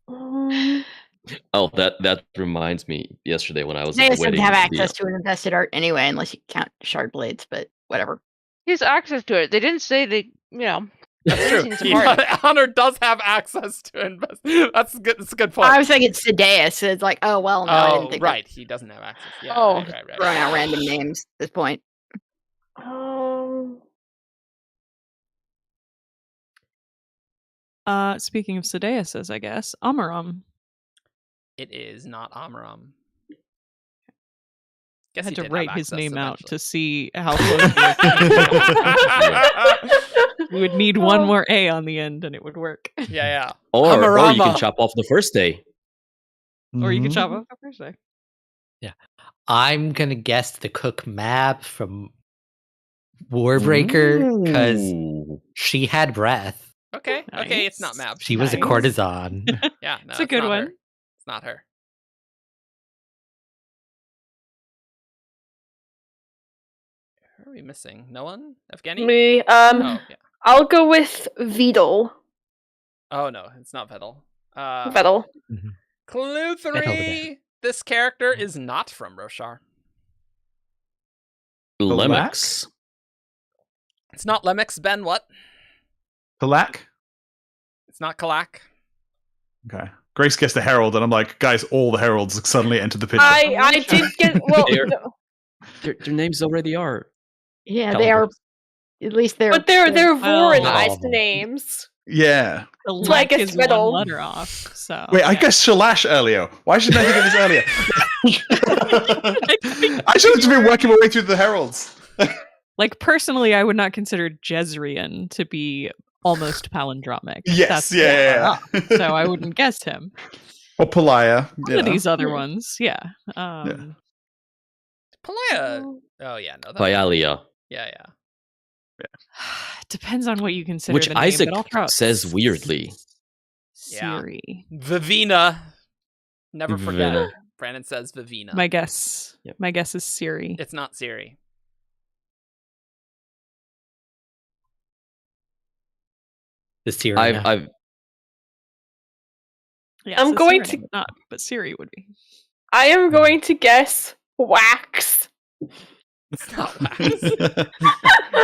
Oh, that reminds me. Yesterday when I was They at the doesn't wedding, have access to an invested art anyway, unless you count shard blades. But whatever. He has access to it. They didn't say they, That's true. Honor does have access to invest. That's good. That's a good point. I was thinking Sadeas. It's like, oh well, no, I didn't think. Right. He doesn't have access. Yeah. Oh, right. throwing out random names at this point. Speaking of Sadeases, I guess Amaram. It is not Amaram. I had he to did write have his access name out eventually. to see how close we would need one more A on the end and it would work. Yeah. Or you Amarama. can chop off the first day. Or you can chop off the first day. Yeah. I'm going to guess the cook Mab from Warbreaker because she had breath. Okay. Nice. Okay. It's not Mab. She was a courtesan. Yeah. No, it's a good not one. Her. It's not her. Who are we missing? No one? Evgeny? Me. Oh, yeah. I'll go with Vidal. Oh no, it's not Vedal. Vedal. Clue over 3. This character is not from Roshar. Lemix. It's not Lemix. Ben, what? Kalak? It's not Kalak. Okay. Grace guessed the Herald, and I'm like, guys, all the Heralds suddenly entered the picture. I did get Their names already are. Yeah, they are. At least they're. But they're well, Voronized names. Yeah. The So I Lek guess is Vedal. one letter off. So Wait, I guessed Shalash earlier. Why shouldn't I think of this earlier? I should have just been working my way through the Heralds. like personally, I would not consider Jezrien to be almost palindromic. Yes, That's yeah. so I wouldn't guess him. Or Pelaya. One of these other ones, yeah. Palaya. Oh yeah, no. Pyalia. Yeah. Depends on what you consider Which the name, Isaac but I'll throw out says weirdly. Siri. Vivina. Never forget. Vivina. Brandon says Vivina. My guess is Siri. It's not Siri. The Siri. I've Yeah, I'm so going Siri, to- not, but Siri would be. I am going to guess Wax. It's not Wax.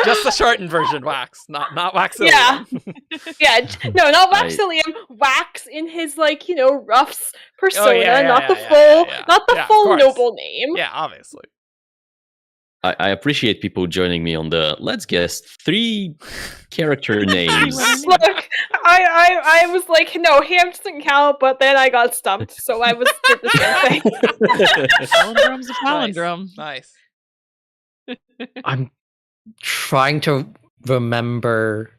Just the shortened version, Wax. Not Waxilium. Yeah. Yeah, no, not Waxilium. Wax in his Ruff's persona, not the full course. noble name. Yeah, obviously. I appreciate people joining me on the let's guess 3 character names. Look, I was like, no, Ham doesn't count, but then I got stumped, so I was did the same thing. Palindrome's a palindrome. Nice. I'm trying to remember.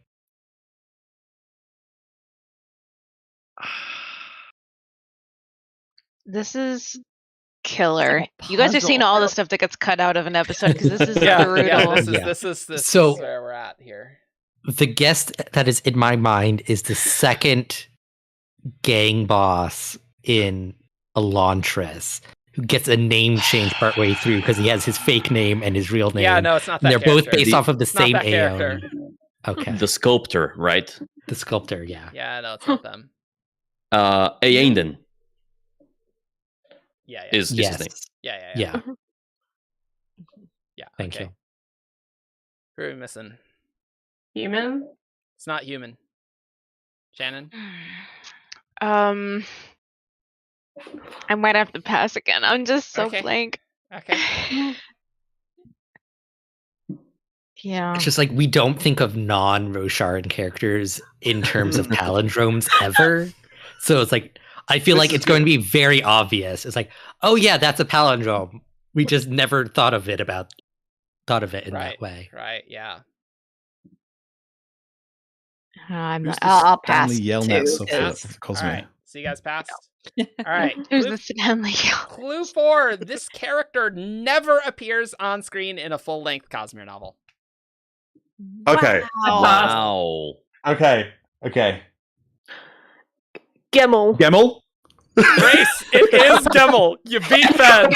This is killer. You guys are seeing all the stuff that gets cut out of an episode because this is brutal. This is So- where we're at here. The guest that is in my mind is the second gang boss in Elantris, who gets a name change partway through because he has his fake name and his real name. Yeah, no, it's not that And they're both character. based off of the It's not same that Aeon. character. Okay. The sculptor, right? The sculptor, yeah. Yeah, no, it's not them. Aenden Yeah. is his Yes. name. Yeah. Yeah. Thank okay. you. Who are we missing? Human? It's not human. Shannon? I might have to pass again. I'm just so Okay. blank. Okay. Yeah. It's just like we don't think of non-Rosharan characters in terms of palindromes ever. So it's like I feel like it's going to be very obvious. It's like, oh yeah, that's a palindrome. We just never thought of it in that way. Right, yeah. I'll pass. Stanley Yelnats of Pass? the Cosmere. All right. So you guys passed? All right. Who's Clue, the Stanley? clue 4. This character never appears on screen in a full-length Cosmere novel. Okay. Wow. Okay. Gemmel. Gemmel? Grace, it is Gemmel. You beat Ben.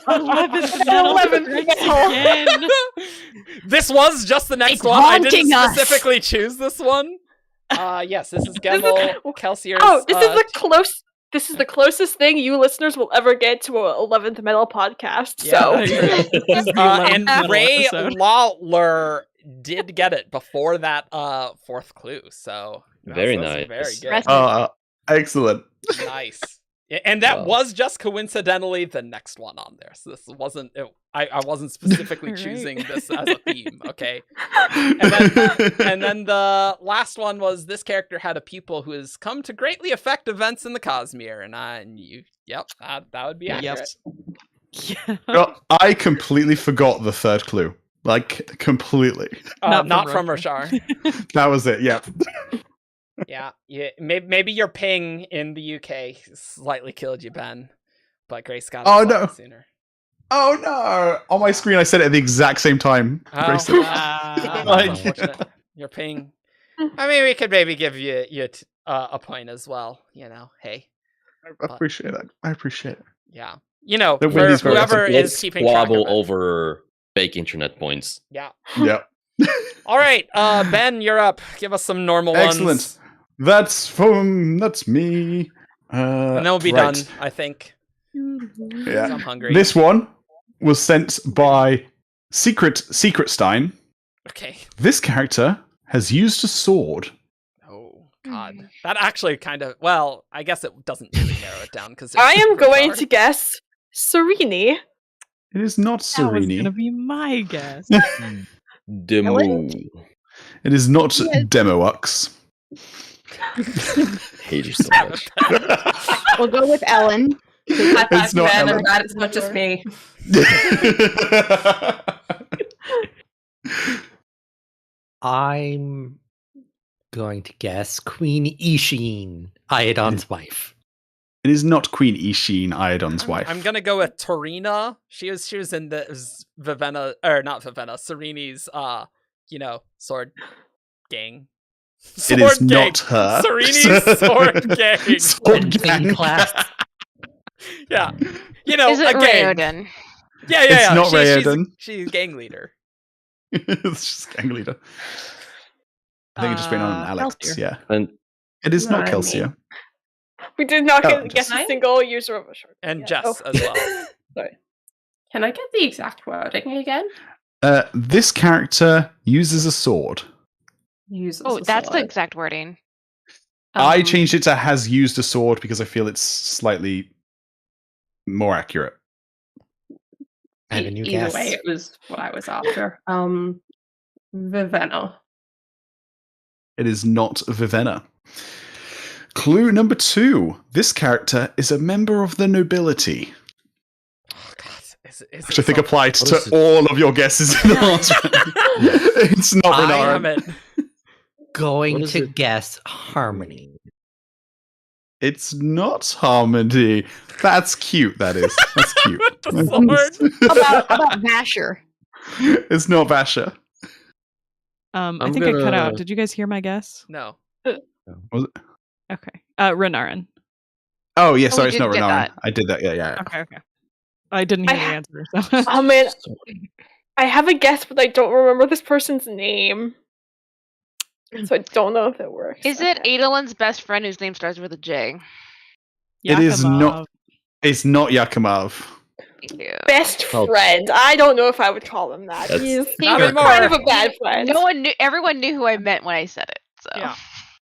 11th again. This was just the next It's one. I didn't haunting us. specifically choose this one. Yes, this is Gemmel, Kelsier's. Oh, this is the closest thing you listeners will ever get to a 11th Metal podcast. Yeah, So, and Ray Lawler did get it before that fourth clue. So very that's nice. very good. Excellent. Nice. And that was just coincidentally the next one on there. So this wasn't. I wasn't specifically choosing this as a theme. Okay. And then the last one was this character had a pupil who has come to greatly affect events in the Cosmere, that would be accurate. Yeah. Well, I completely forgot the third clue. Like completely. Not from Rashar. That was it. Yeah. Yeah. Maybe your ping in the UK slightly killed you, Ben. But Grace got it sooner. Oh no! On my screen, I said it at the exact same time. That's unfortunate. Your ping. I mean, we could maybe give you a point as well. Hey. I appreciate that. I appreciate it. Yeah. For whoever is keeping track of it. Over fake internet points. Yeah. Yeah. All right, Ben, you're up. Give us some normal ones. Excellent. That's me. And then we'll be done, I think. Yeah. I'm hungry. This one was sent by Secret Stein. Okay. This character has used a sword. Oh God, that actually kind of. Well, I guess it doesn't really narrow it down because I am going to guess Serini. It is not Serini. That was going to be my guess. Demo. It is not Demoux. Hate you so much. We'll go with Ellen. It's not Ellen. I'm glad it's not just me. I'm going to guess Queen Ishin, Iadon's wife. It is not Queen Ishin, Iadon's wife. I'm gonna go with Torina. She was in the Vivenna, or not Vivenna, Sereni's sword gang. It is not her. Sereni's sword gang. Sword gang class. Yeah. Is it a gang. Raoden? Yeah. It's not Raoden. She's gang leader. It's just gang leader. I think it just went on Alex. Kelsier. Yeah. And it is not Kelsier. We did not guess a single user of a short. And Jess as well. Sorry. Can I get the exact wording again? This character uses a sword. That's the exact wording. I changed it to has used a sword because I feel it's slightly more accurate. I have a new Either guess. way, it was what I was after. Vivenna. It is not Vivenna. Clue number 2. This character is a member of the nobility. Oh God, which I think applies to all of your guesses in the last one. It's not Renarin. Going to guess Harmony. It's not Harmony. That's cute, that is. That's cute. about Vasher? It's not Vasher. I think I cut out. Did you guys hear my guess? No. Was it? Okay. Renarin. Oh, yeah, sorry, it's not Renarin. I did that, yeah. Okay. I didn't hear the answer. So. Oh, man. I have a guess, but I don't remember this person's name. So I don't know if it works. Is it Adelin's best friend whose name starts with a J? It is not. It's not Yakimov. Yeah. Best friend. I don't know if I would call him that. He's kind of a bad friend. Everyone knew who I meant when I said it. So. Yeah.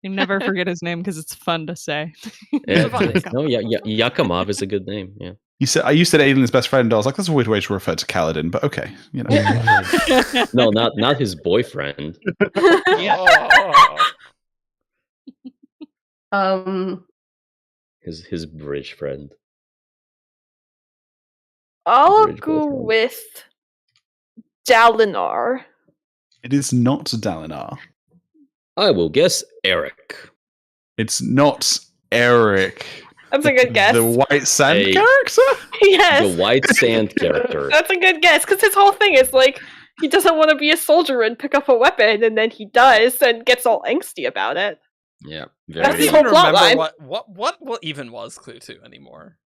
You never forget his name because it's fun to say. Yakimov is a good name. Yeah. You said Aiden's best friend. I was like, that's a weird way to refer to Kaladin, but okay, No, not his boyfriend. His bridge friend. I'll go with Dalinar. It is not Dalinar. I will guess Eric. It's not Eric. That's a good guess. The White Sand character? Yes. The White Sand character. That's a good guess, because his whole thing is like, he doesn't want to be a soldier and pick up a weapon, and then he does, and gets all angsty about it. Yeah. That's the whole plot line. What even was Clue 2 anymore?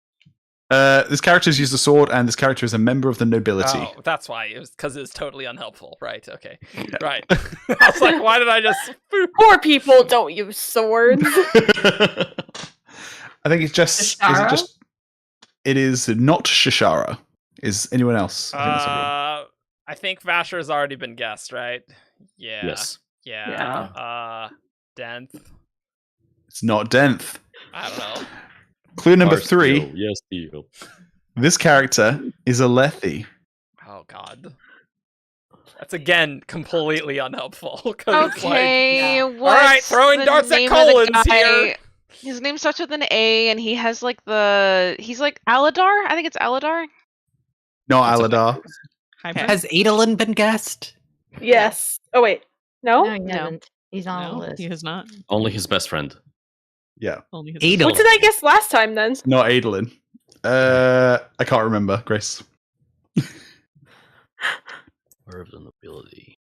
This character has used a sword, and this character is a member of the nobility. Oh, that's why. It was because it was totally unhelpful. Right. Okay. Right. I was like, why did I just? Poor people don't use swords. I think it's just. Is it just? It is not Shishara. Is anyone else? I think Vasher's already been guessed, right? Yeah. Yes. Yeah. Denth. It's not Denth. I don't know. Clue number 3. Yes, deal. This character is a Lethe. Oh God. That's again completely unhelpful. Okay, all right, throwing darts at colons here. His name starts with an A, and he has like he's like Aladar. I think it's Aladar. Not Aladar. Has Adolin been guessed? Yes. Oh wait, no. No, he hasn't. He's on the list. He has not. Only his best friend. Yeah. Only his Adolin. What did I guess last time then? Not Adolin. I can't remember, Grace. Member of the nobility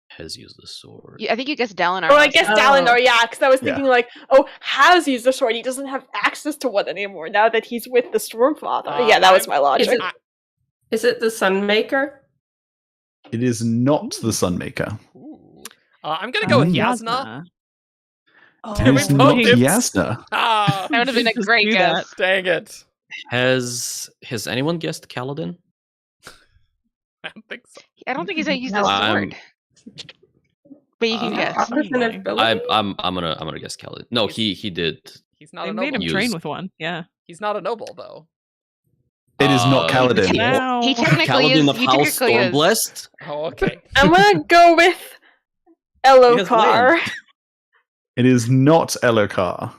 has used the sword. I think you guessed Dalinar. Oh, I guess Dalinar, yeah, because I was thinking like, oh, has used the sword. He doesn't have access to one anymore now that he's with the Stormfather. Yeah, that was my logic. Is it the Sunmaker? It is not the Sunmaker. I'm gonna go with Yasna. It is not Yasna. That would have been a great guess. Dang it. Has anyone guessed Kaladin? I don't think so. I don't think he's used the sword. But you can guess. I'm gonna guess Kaladin. No, he did. He's not They a made noble. him train with one. Yeah. He's not a noble though. It is not Kaladin. He technically Kaladin is. of He House technically is. Stormblessed. Oh, okay. I'm gonna go with Elokar. It is not Elokar.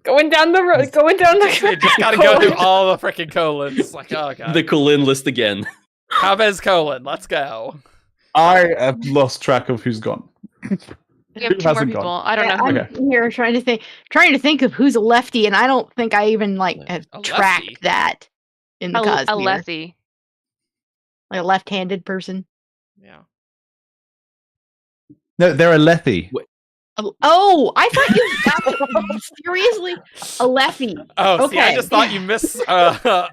Going down the road, going down the. You just gotta go through all the freaking colons. Like, oh god. The Colin list again. Chavez colon. Let's go. I have lost track of who's gone. We have 2 more people. I don't know. I'm here trying to think of who's a lefty, and I don't think I even have tracked that in the Cosmere. A lefty. Like a left-handed person. Yeah. No, they're a Lethe. Oh, I thought you got seriously a lefty. Oh, okay. see, I just thought you pronounced that.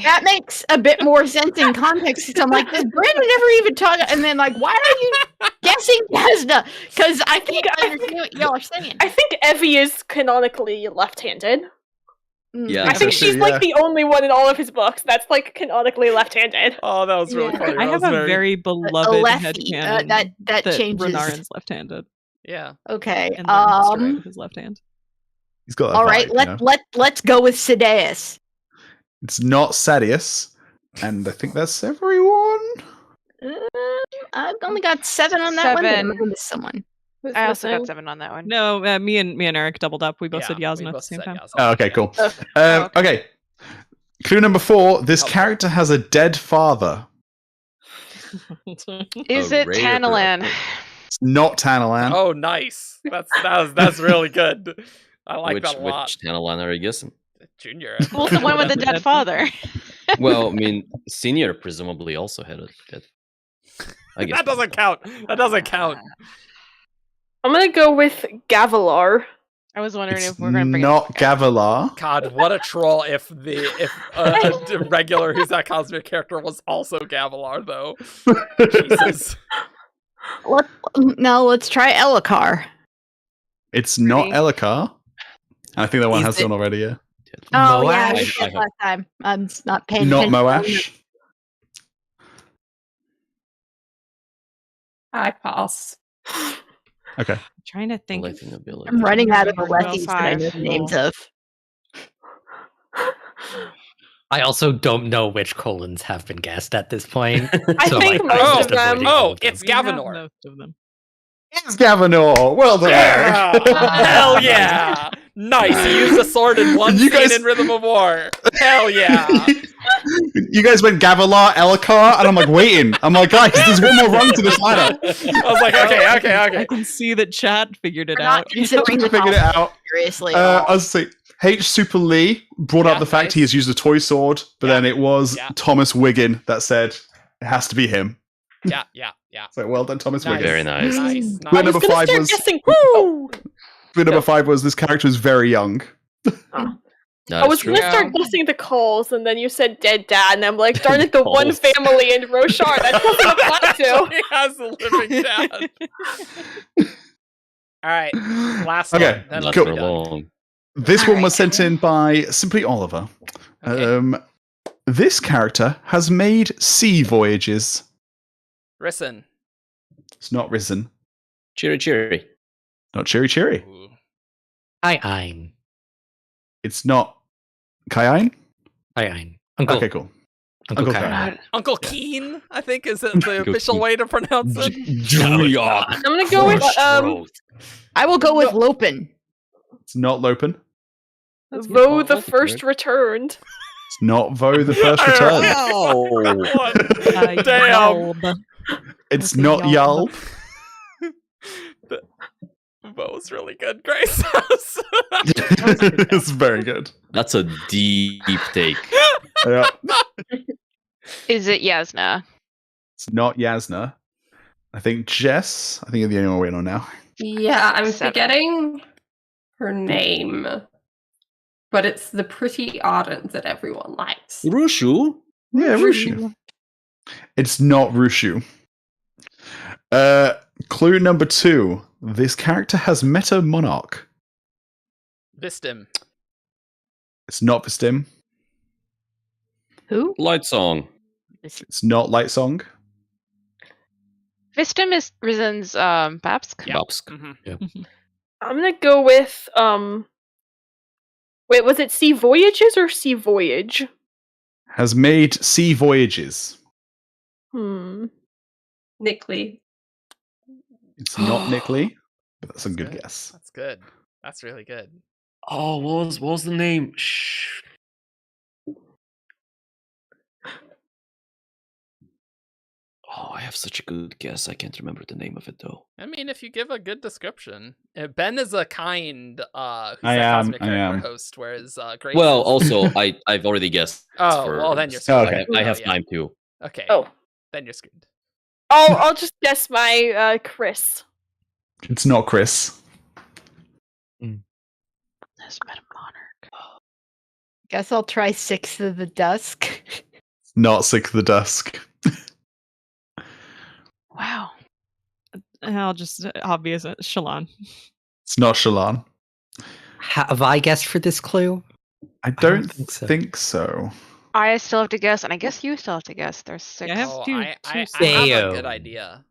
That makes a bit more sense in context. Because I'm like, does Brandon never even talk? And then like, why are you guessing Yasna? Because I can't understand what y'all are saying. I think Evie is canonically left-handed. Yeah, I think she's like the only one in all of his books that's like canonically left-handed. Oh, that was really funny. I have a very beloved headcanon that changes. Renarin's left-handed. Yeah. Okay. And then with his left hand. He's got. All right. Let's go with Sidaeus. It's not Sadius, and I think that's everyone. I've only got 7 on that one. But I'm gonna miss someone. I also got 7 on that one. No, me and Eric doubled up. We both said Yasna at the same time. Oh, okay, cool. Okay. Clue number 4. This character has a dead father. Is it Tanalan? It's not Tanalan. Oh, nice. That's really good. I like that a lot. Which Tanalan are you guessing? Junior. Well, the one with the dead father. Well, I mean, Senior presumably also had a dead. I guess that doesn't count. That doesn't count. I'm gonna go with Gavilar. I was wondering It's if we're gonna bring not Gavilar. God, what a troll! If a regular Who's That Cosmere character was also Gavilar, though. Jesus. Let's try Elokar. It's not Elokar. I think that one has one already. Yeah. Oh Moash? yeah, I said last time. I'm not paying Not attention. Moash. I pass. Okay. I'm trying to think. I'm running out of the lefties that I know the names of. I also don't know which colons have been guessed at this point. I think most of them. Oh, it's Gavinor. Most of them. It's Gavinor. Well done. Yeah. Hell yeah. Nice. He used a sword in one scene in Rhythm of War. Hell yeah. You guys went Gavilar, Elokar, and I'm like waiting. I'm like, guys, there's one more rung to this ladder. I was like, okay. I can see that chat figured it out. Considering the Figured it out. Seriously. I was saying, H. Super Lee brought up the fact he has used a toy sword, but then it was Thomas Wiggin that said it has to be him. Yeah. So well done, Thomas Wiggin. Very nice. Clue number 5 was. Clue number 5 was this character is very young. I was gonna start guessing the calls, and then you said dead dad, and I'm like, darn it, the one family in Roshar that doesn't apply to. He has a living dad. All right, last Okay, one. Not cool. for long. This one was sent in by Simply Oliver. Okay. This character has made sea voyages. Risen. It's not Risen. Cheery. Not Cheery Cheery. Ooh. Ein. It's not Kayain? Ein. Uncle. Okay, cool. Uncle Kai. Kai. Uncle Keen, I think, is the official Keen. way to pronounce it. I'm gonna go with I will go with Lopen. It's not Lopen. Vo the First Returned. It's not Vo the First Return. Damn. It's not Yalb. That was really good, Grace. It's very good. That's a deep take. Yeah. Is it Yasna? It's not Yasna. I think Jess. I think you're the only one waiting on now. Yeah, I'm forgetting her name. But it's the pretty ardent that everyone likes. Rushu? Yeah, Rushu. It's not Rushu. Clue number 2. This character has met a monarch. Vistim. It's not Vistim. Who? Light Song. It's not Light Song. Vistim is Risen's Babsk. Yeah. Babsk. Mm-hmm. Yeah. I'm gonna go with wait, was it Sea Voyages or Sea Voyage? Has made sea voyages. Nick Lee. It's not Nick Lee, but that's a good guess. That's good. That's really good. Oh, what was the name? Shh. Oh, I have such a good guess. I can't remember the name of it though. I mean, if you give a good description, Ben is a kind who's I a am, Cosmic I character am. host, whereas Grace Well, is- also I've already guessed. Oh, for well, then you're this. screwed. Okay. I have yeah. time too. Okay. Oh. Then you're screwed. I'll just guess my Chris. It's not Chris. Has met a monarch. Guess I'll try Sixth of the Dusk. It's not Sick of the Dusk. Wow. I'll just obvious Shalon. It's not Shalon. Have I guessed for this clue? I don't think so. I still have to guess, and I guess you still have to guess. There's 6. I have Oh, two. I have a Theo. good idea.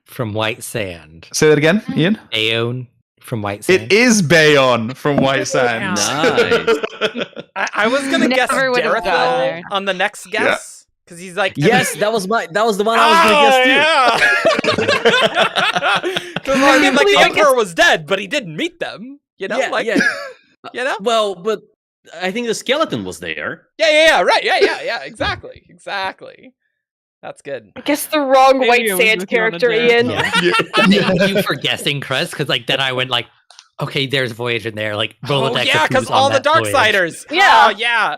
From White Sand. Say that again, Ian. Aeon from White Sand. It is Bayon from White Sand. Nice. I was gonna guess Never would've gotten there. Darethil on the next guess because he's like Yes, that was the one I was gonna guess too. Because I mean, like the Emperor was dead, but he didn't meet them. You know, Yeah, like yeah. you know. Well, but I think the skeleton was there. Yeah, right, yeah, exactly. That's good. I guess the wrong Maybe White it was Sand with you on the character, dance. Ian. Thank you for guessing, Chris, because like then I went like, okay, there's Voyage in there, like Oh Rolodex. yeah, of because who's on all the that voyage. Darksiders. Yeah. Oh, yeah.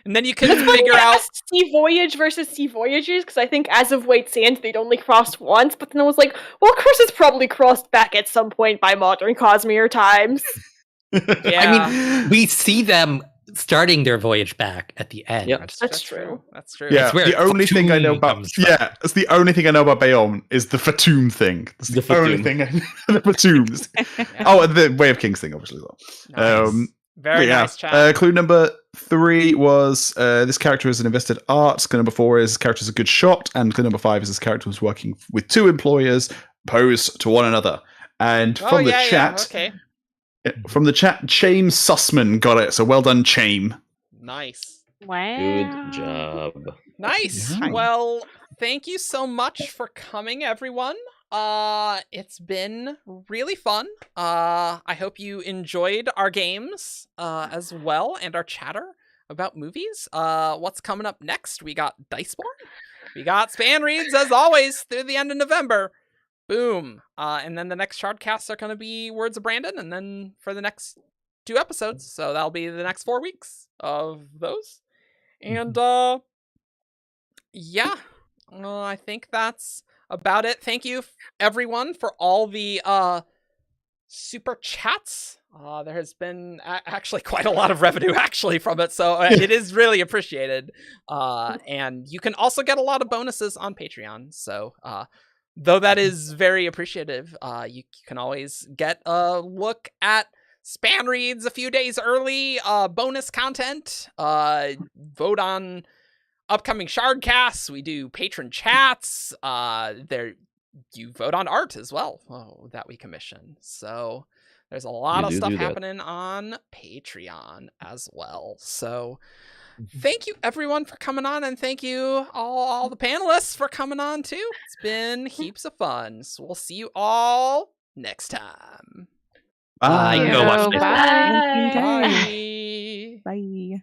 And then you can That's why figure I out. asked Sea Voyage versus Sea Voyages, because I think as of White Sand, they'd only crossed once, but then I was like, well, Chris has probably crossed back at some point by modern Cosmere times. Yeah, I mean, we see them starting their voyage back at the end. Yep. That's true. That's true. Yeah, That's where the only thing I know Fatum about comes from. that's the only thing I know about Bayon is the Fatum thing. That's the, The only Fatum. thing. The Fatums. Oh, and the Way of Kings thing, obviously. As well. Nice. Very But yeah. nice chat. Clue number 3 was this character is an invested art. Clue number 4 is this character is a good shot, and clue number 5 is this character was working with 2 employers opposed to one another. And from the chat, okay. from the chat, Chame Sussman got it. So well done, Chame. Nice. Wow. Good job. Nice. Yeah. Well, thank you so much for coming, everyone. It's been really fun. I hope you enjoyed our games as well, and our chatter about movies. What's coming up next? We got Diceborn. We got Span Reads as always through the end of November. Boom. And then the next Shardcasts are going to be Words of Brandon, and then for the next 2 episodes, so that'll be the next 4 weeks of those. And yeah, I think that's about it. Thank you everyone for all the super chats. There has been actually quite a lot of revenue actually from it, so it is really appreciated. And you can also get a lot of bonuses on Patreon. So though that is very appreciative, you can always get a look at Span Reads a few days early, bonus content, vote on upcoming Shardcasts. We do patron chats. You vote on art as well that we commission. So there's a lot of stuff happening on Patreon as well. So thank you everyone for coming on, and thank you all the panelists for coming on too. It's been heaps of fun. So we'll see you all next time. Go watch this. Bye. Bye. Bye.